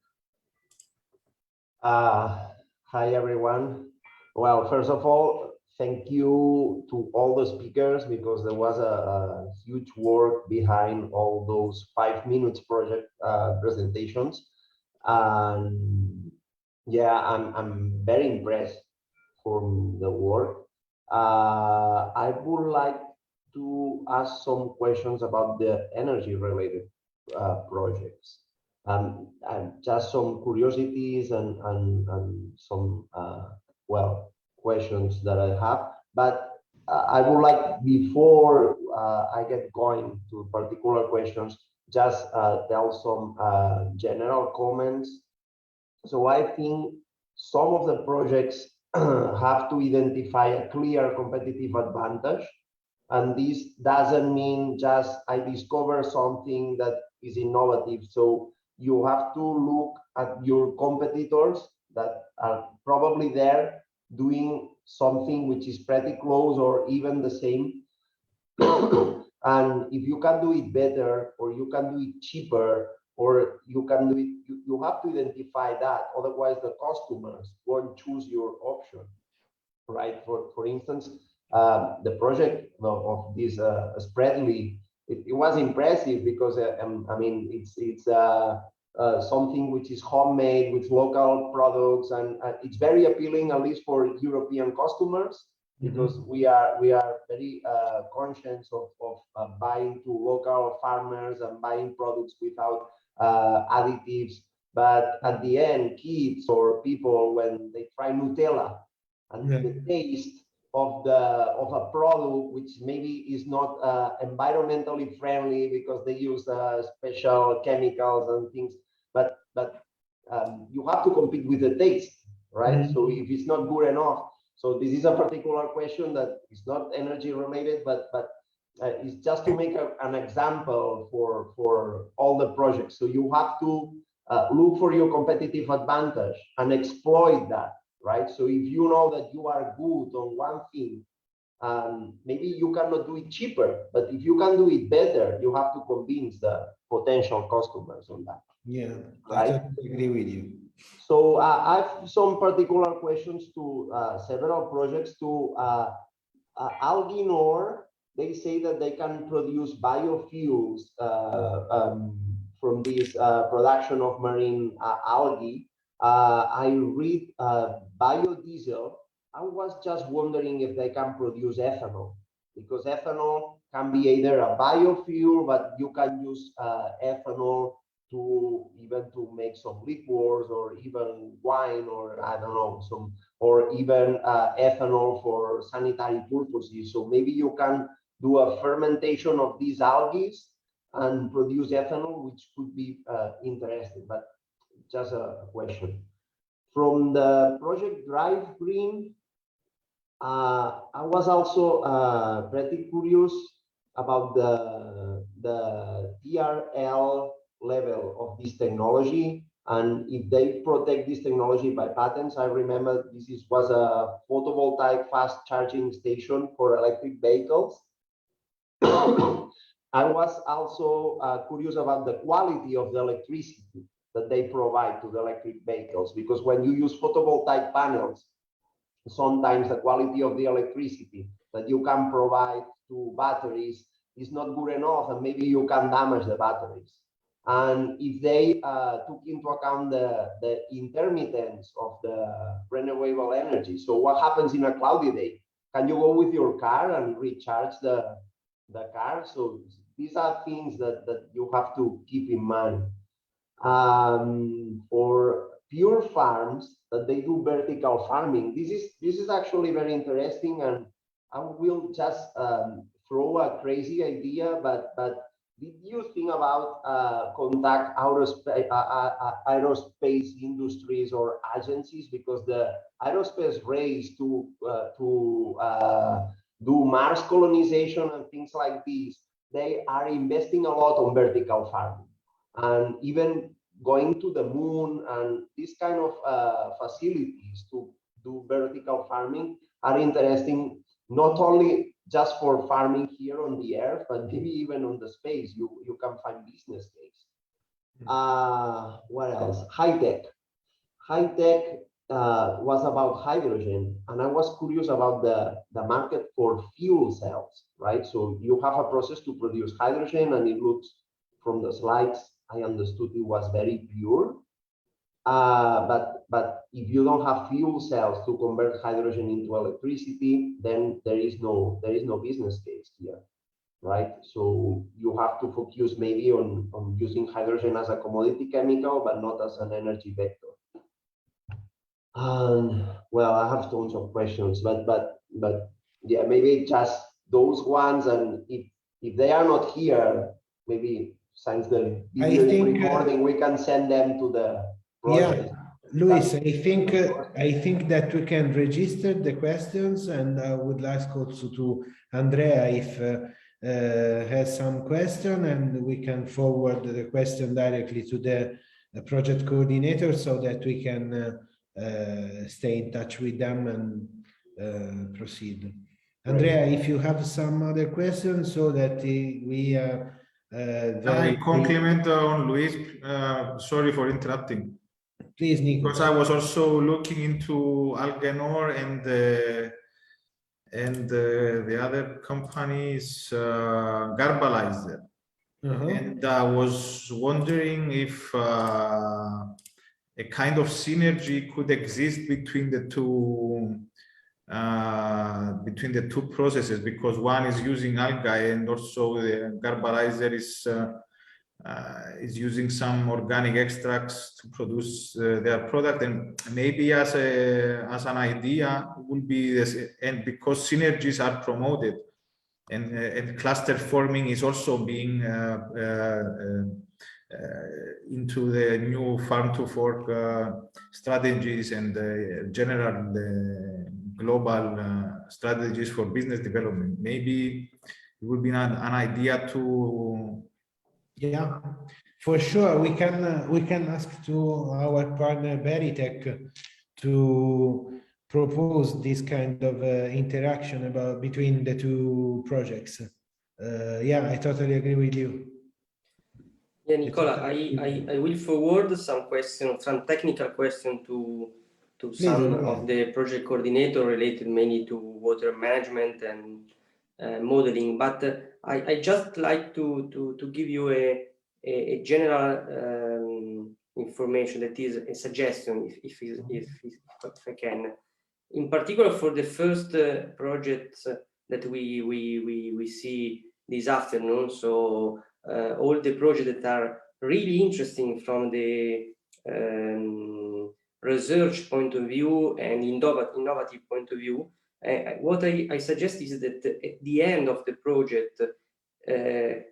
Hi, everyone. Well, first of all, thank you to all the speakers, because there was a huge work behind all those 5 minutes project presentations. And Yeah, I'm very impressed from the work. I would like to ask some questions about the energy related projects. And just some curiosities and some well, questions that I have. But I would like, before I get going to particular questions, just tell some general comments. So I think some of the projects have to identify a clear competitive advantage. And this doesn't mean just I discover something that is innovative. So you have to look at your competitors that are probably there doing something which is pretty close or even the same. And if you can do it better, or you can do it cheaper, or you can do it, you have to identify that. Otherwise, the customers won't choose your option, right? For instance, the project of this Spreadly, it was impressive because I mean, it's something which is homemade with local products, and it's very appealing, at least for European customers, because we are very conscious of buying to local farmers and buying products without additives. But at the end, kids or people, when they try Nutella, and the taste of a product which maybe is not environmentally friendly because they use special chemicals and things, but you have to compete with the taste, right? So if it's not good enough, so this is a particular question that is not energy related, but it's just to make an example for all the projects. So you have to look for your competitive advantage and exploit that, right? So if you know that you are good on one thing, maybe you cannot do it cheaper, but if you can do it better, you have to convince the potential customers on that. Yeah, right? I totally agree with you. So I have some particular questions to several projects. To Alginor, they say that they can produce biofuels from this production of marine algae. I read biodiesel. I was just wondering if they can produce ethanol, because ethanol can be either a biofuel, but you can use ethanol to make some liquors, or even wine, or I don't know, or even ethanol for sanitary purposes. So maybe you can do a fermentation of these algae and produce ethanol, which could be interesting, but just a question. From the project Drive Green, I was also pretty curious about the TRL level of this technology, and if they protect this technology by patents. I remember was a photovoltaic fast charging station for electric vehicles. I was also curious about the quality of the electricity that they provide to the electric vehicles, because when you use photovoltaic panels, sometimes the quality of the electricity that you can provide to batteries is not good enough, and maybe you can damage the batteries. And if they took into account the intermittence of the renewable energy, so what happens in a cloudy day? Can you go with your car and recharge the car? So these are things that you have to keep in mind. For pure farms that they do vertical farming, this is actually very interesting, and I will just throw a crazy idea, but did you think about contact aerospace industries or agencies? Because the aerospace race to do Mars colonization and things like these, they are investing a lot on vertical farming, and even going to the moon, and these kind of facilities to do vertical farming are interesting, not only just for farming here on the earth, but maybe even on the space. You can find business case. What else? High tech was about hydrogen, and I was curious about the market for fuel cells, right? So you have a process to produce hydrogen, and it looks, from the slides I understood, it was very pure, but But if you don't have fuel cells to convert hydrogen into electricity, then there is no business case here, right? So you have to focus maybe on using hydrogen as a commodity chemical, but not as an energy vector. Well, I have tons of questions, but yeah, maybe just those ones. And if they are not here, maybe since the video is recording, we can send them to the project. Yeah, Luis, I think that we can register the questions, and I would like also to Andrea if has some question, and we can forward the question directly to the project coordinator so that we can stay in touch with them and proceed. Andrea, if you have some other questions, so that we are I compliment on Luis. Sorry for interrupting. Please, Nico. Because I was also looking into Algenor and the other companies, Garbalizer. And I was wondering if a kind of synergy could exist between the two processes, because one is using algae and also the Garbalizer is using some organic extracts to produce their product, and maybe as an idea will be this, and because synergies are promoted and cluster forming is also being into the new farm to fork strategies and general global strategies for business development. Maybe it would be an idea to. Yeah, for sure. We can ask to our partner Veritech to propose this kind of interaction between the two projects. Yeah, I totally agree with you. Yeah, Nicola, I will forward some technical question to some of the project coordinator related mainly to water management and modeling. But I just like to give you a general information, that is a suggestion, if I can. In particular, for the first projects that we see this afternoon, so all the projects that are really interesting from the research point of view and innovative point of view, what I suggest is that at the end of the project,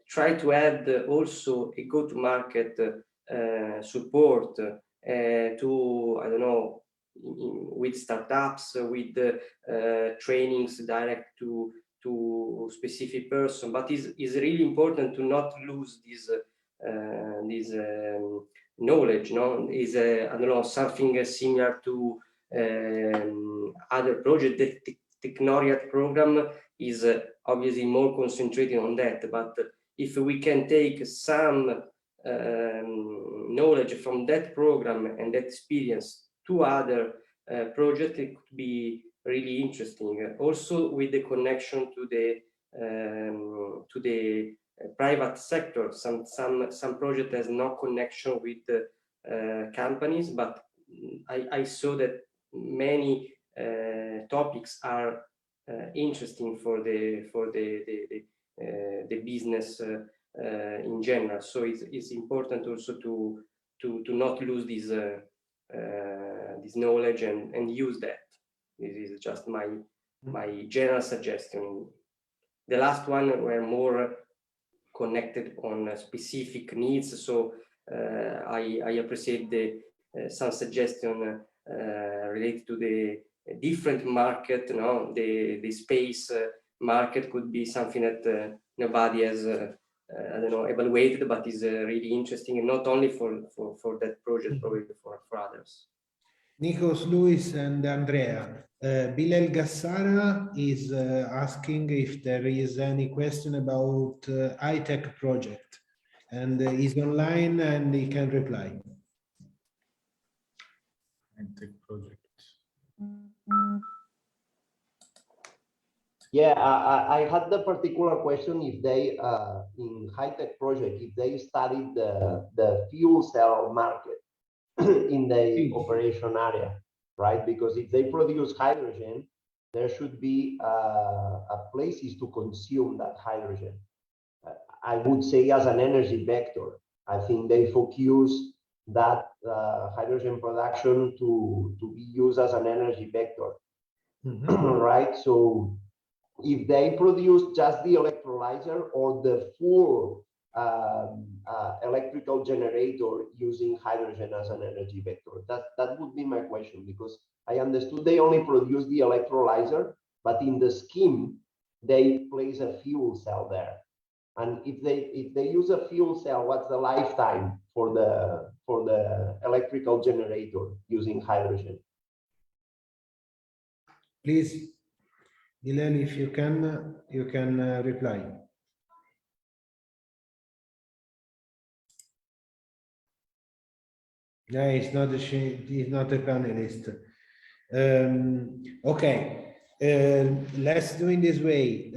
try to add also a go-to-market support to, I don't know, with startups, with trainings direct to specific person. But is really important to not lose this knowledge. No, is I don't know, something similar to other project. The Technoriat program is obviously more concentrated on that. But if we can take some knowledge from that program and that experience to other projects, it could be really interesting. Also with the connection to the private sector. Some project has no connection with the companies, but I saw that many topics are interesting for the business in general. So it's important also to not lose this knowledge and use that. This is just my general suggestion. The last one were more connected on specific needs. So I appreciate some suggestion related to the different market. No, the space market could be something that nobody has I don't know, evaluated, but is really interesting, and not only for that project, probably for others. Nikos, Luis, and Andrea. Bilal Gassara is asking if there is any question about high-tech project, and he's online and he can reply. High-tech project. Yeah, I had the particular question if they, in high-tech project, if they studied the fuel cell market. in the operation area, right? Because if they produce hydrogen, there should be places to consume that hydrogen. I would say as an energy vector. I think they focus that hydrogen production to be used as an energy vector, right? So if they produce just the electrolyzer or the full electrical generator using hydrogen as an energy vector, that would be my question, because I understood they only produce the electrolyzer, but in the scheme they place a fuel cell there. And if they use a fuel cell, what's the lifetime for the electrical generator using hydrogen? Please, Dylan, if you can reply. No, he's not a panelist. Okay, let's do it this way.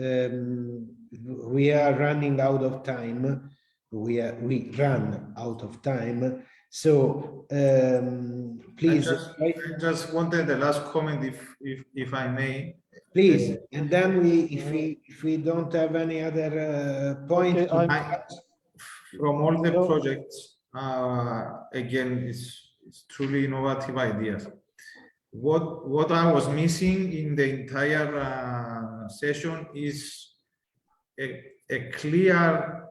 We are running out of time. We run out of time. So please. I just wanted the last comment, if I may. Please, and then if we don't have any other point. From all the projects, again, it's truly innovative ideas. What I was missing in the entire session is a clear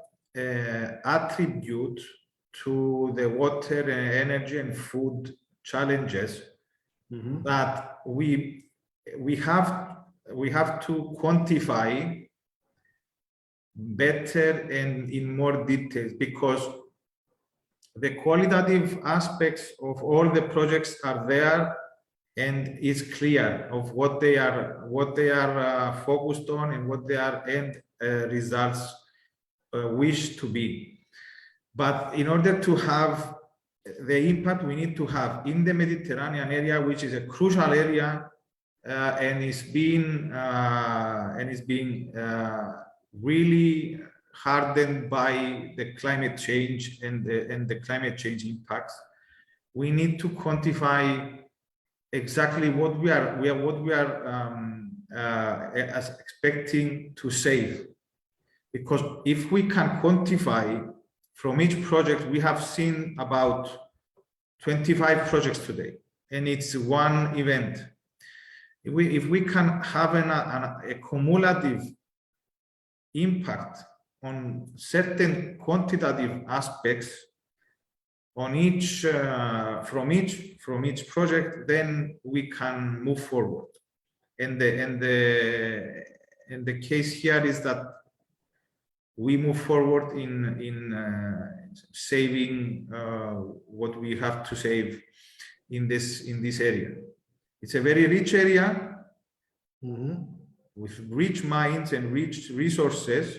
attribute to the water, energy, and food challenges that we have to quantify better and in more detail, because the qualitative aspects of all the projects are there, and it's clear of what they are focused on and what their end results wish to be. But in order to have the impact we need to have in the Mediterranean area, which is a crucial area and is being really hardened by the climate change and the climate change impacts, we need to quantify exactly what we are expecting to save. Because if we can quantify from each project, we have seen about 25 projects today, and it's one event. If we can have a cumulative impact on certain quantitative aspects on each from each project, then we can move forward. And the case here is that we move forward in saving what we have to save in this area. It's a very rich area with rich mines and rich resources,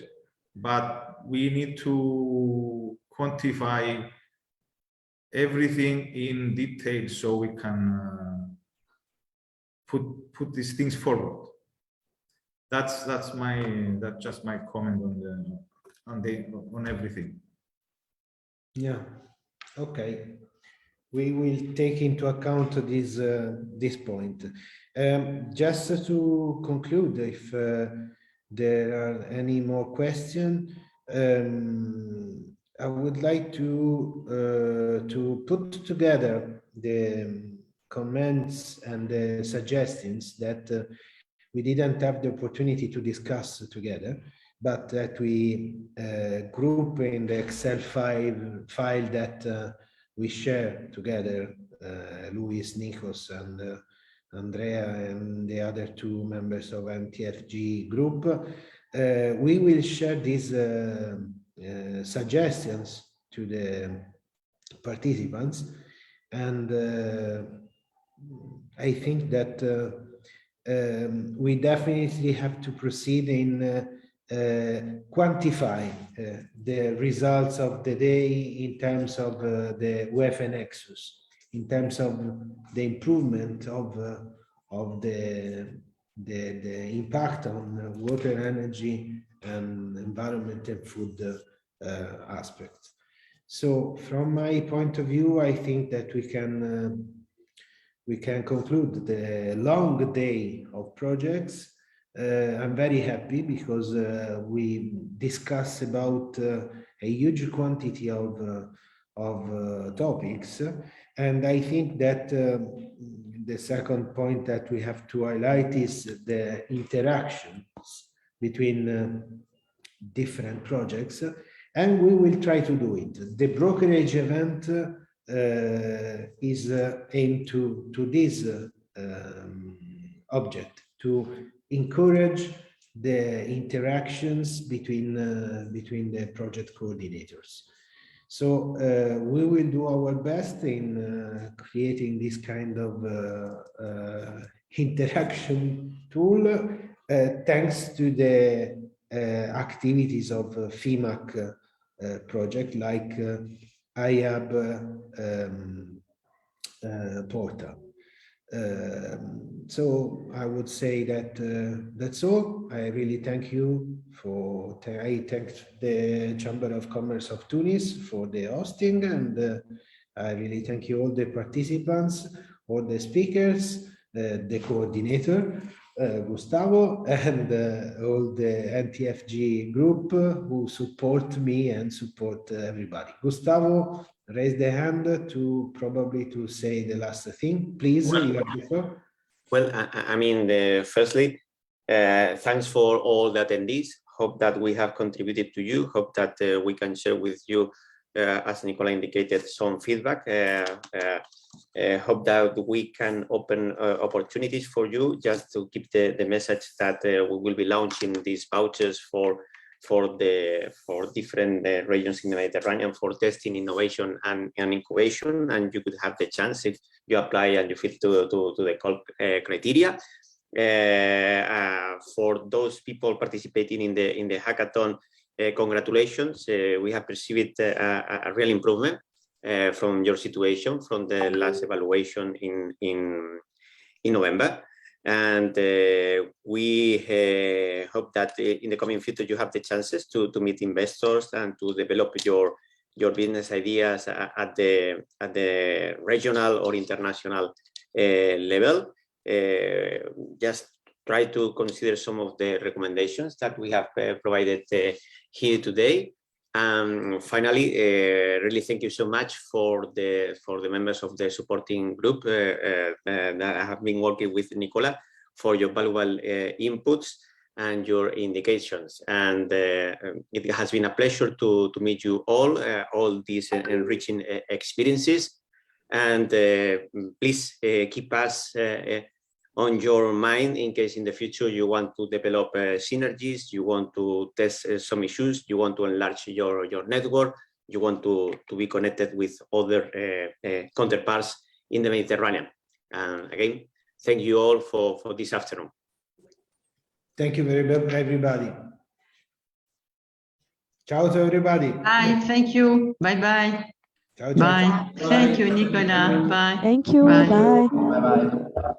but we need to quantify everything in detail so we can put these things forward. That's just my comment on everything. Yeah. Okay. We will take into account this point. Just to conclude, if there are any more questions, I would like to put together the comments and the suggestions that we didn't have the opportunity to discuss together, but that we group in the Excel file that we share together, Luis, Nikos, and Andrea, and the other two members of MTFG group. We will share these suggestions to the participants, and I think that we definitely have to proceed in quantify the results of the day in terms of the UEFA Nexus, in terms of the improvement of the impact on water, energy, and environment and food aspects. So from my point of view, I think that we can conclude the long day of projects. I'm very happy because we discuss about a huge quantity of topics, and I think that the second point that we have to highlight is the interactions between different projects, and we will try to do it. The brokerage event is aimed to this object, to encourage the interactions between the project coordinators. So we will do our best in creating this kind of interaction tool, thanks to the activities of FIMAC project, like IAB portal. So I would say that that's all. I really thank you I thank the Chamber of Commerce of Tunis for the hosting, and I really thank you all the participants, all the speakers, the coordinator, Gustavo, and all the NTFG group who support me and support everybody. Gustavo, raise the hand to say the last thing, please. Well, I mean, firstly, thanks for all the attendees. Hope that we have contributed to you. Hope that we can share with you, as Nicola indicated, some feedback. Hope that we can open opportunities for you, just to keep the message that we will be launching these vouchers for different regions in the Mediterranean for testing, innovation, and incubation, and you could have the chance, if you apply and you fit to the criteria. For those people participating in the hackathon, congratulations. We have perceived a real improvement from your situation from the last evaluation in November. And we hope that in the coming future you have the chances to meet investors and to develop your business ideas at the regional or international level. Just try to consider some of the recommendations that we have provided here today. And finally, really thank you so much for the members of the supporting group that have been working with Nicola, for your valuable inputs and your indications. And it has been a pleasure to meet you all these enriching experiences. And please keep us on your mind in case in the future you want to develop synergies, you want to test some issues, you want to enlarge your network, you want to be connected with other counterparts in the Mediterranean. And again, thank you all for this afternoon. Thank you very much, everybody. Ciao to everybody. Bye. Thank you. Bye-bye. Ciao, ciao. Bye. Thank you, Nicola. Bye. Thank you. Bye. Bye. Bye-bye.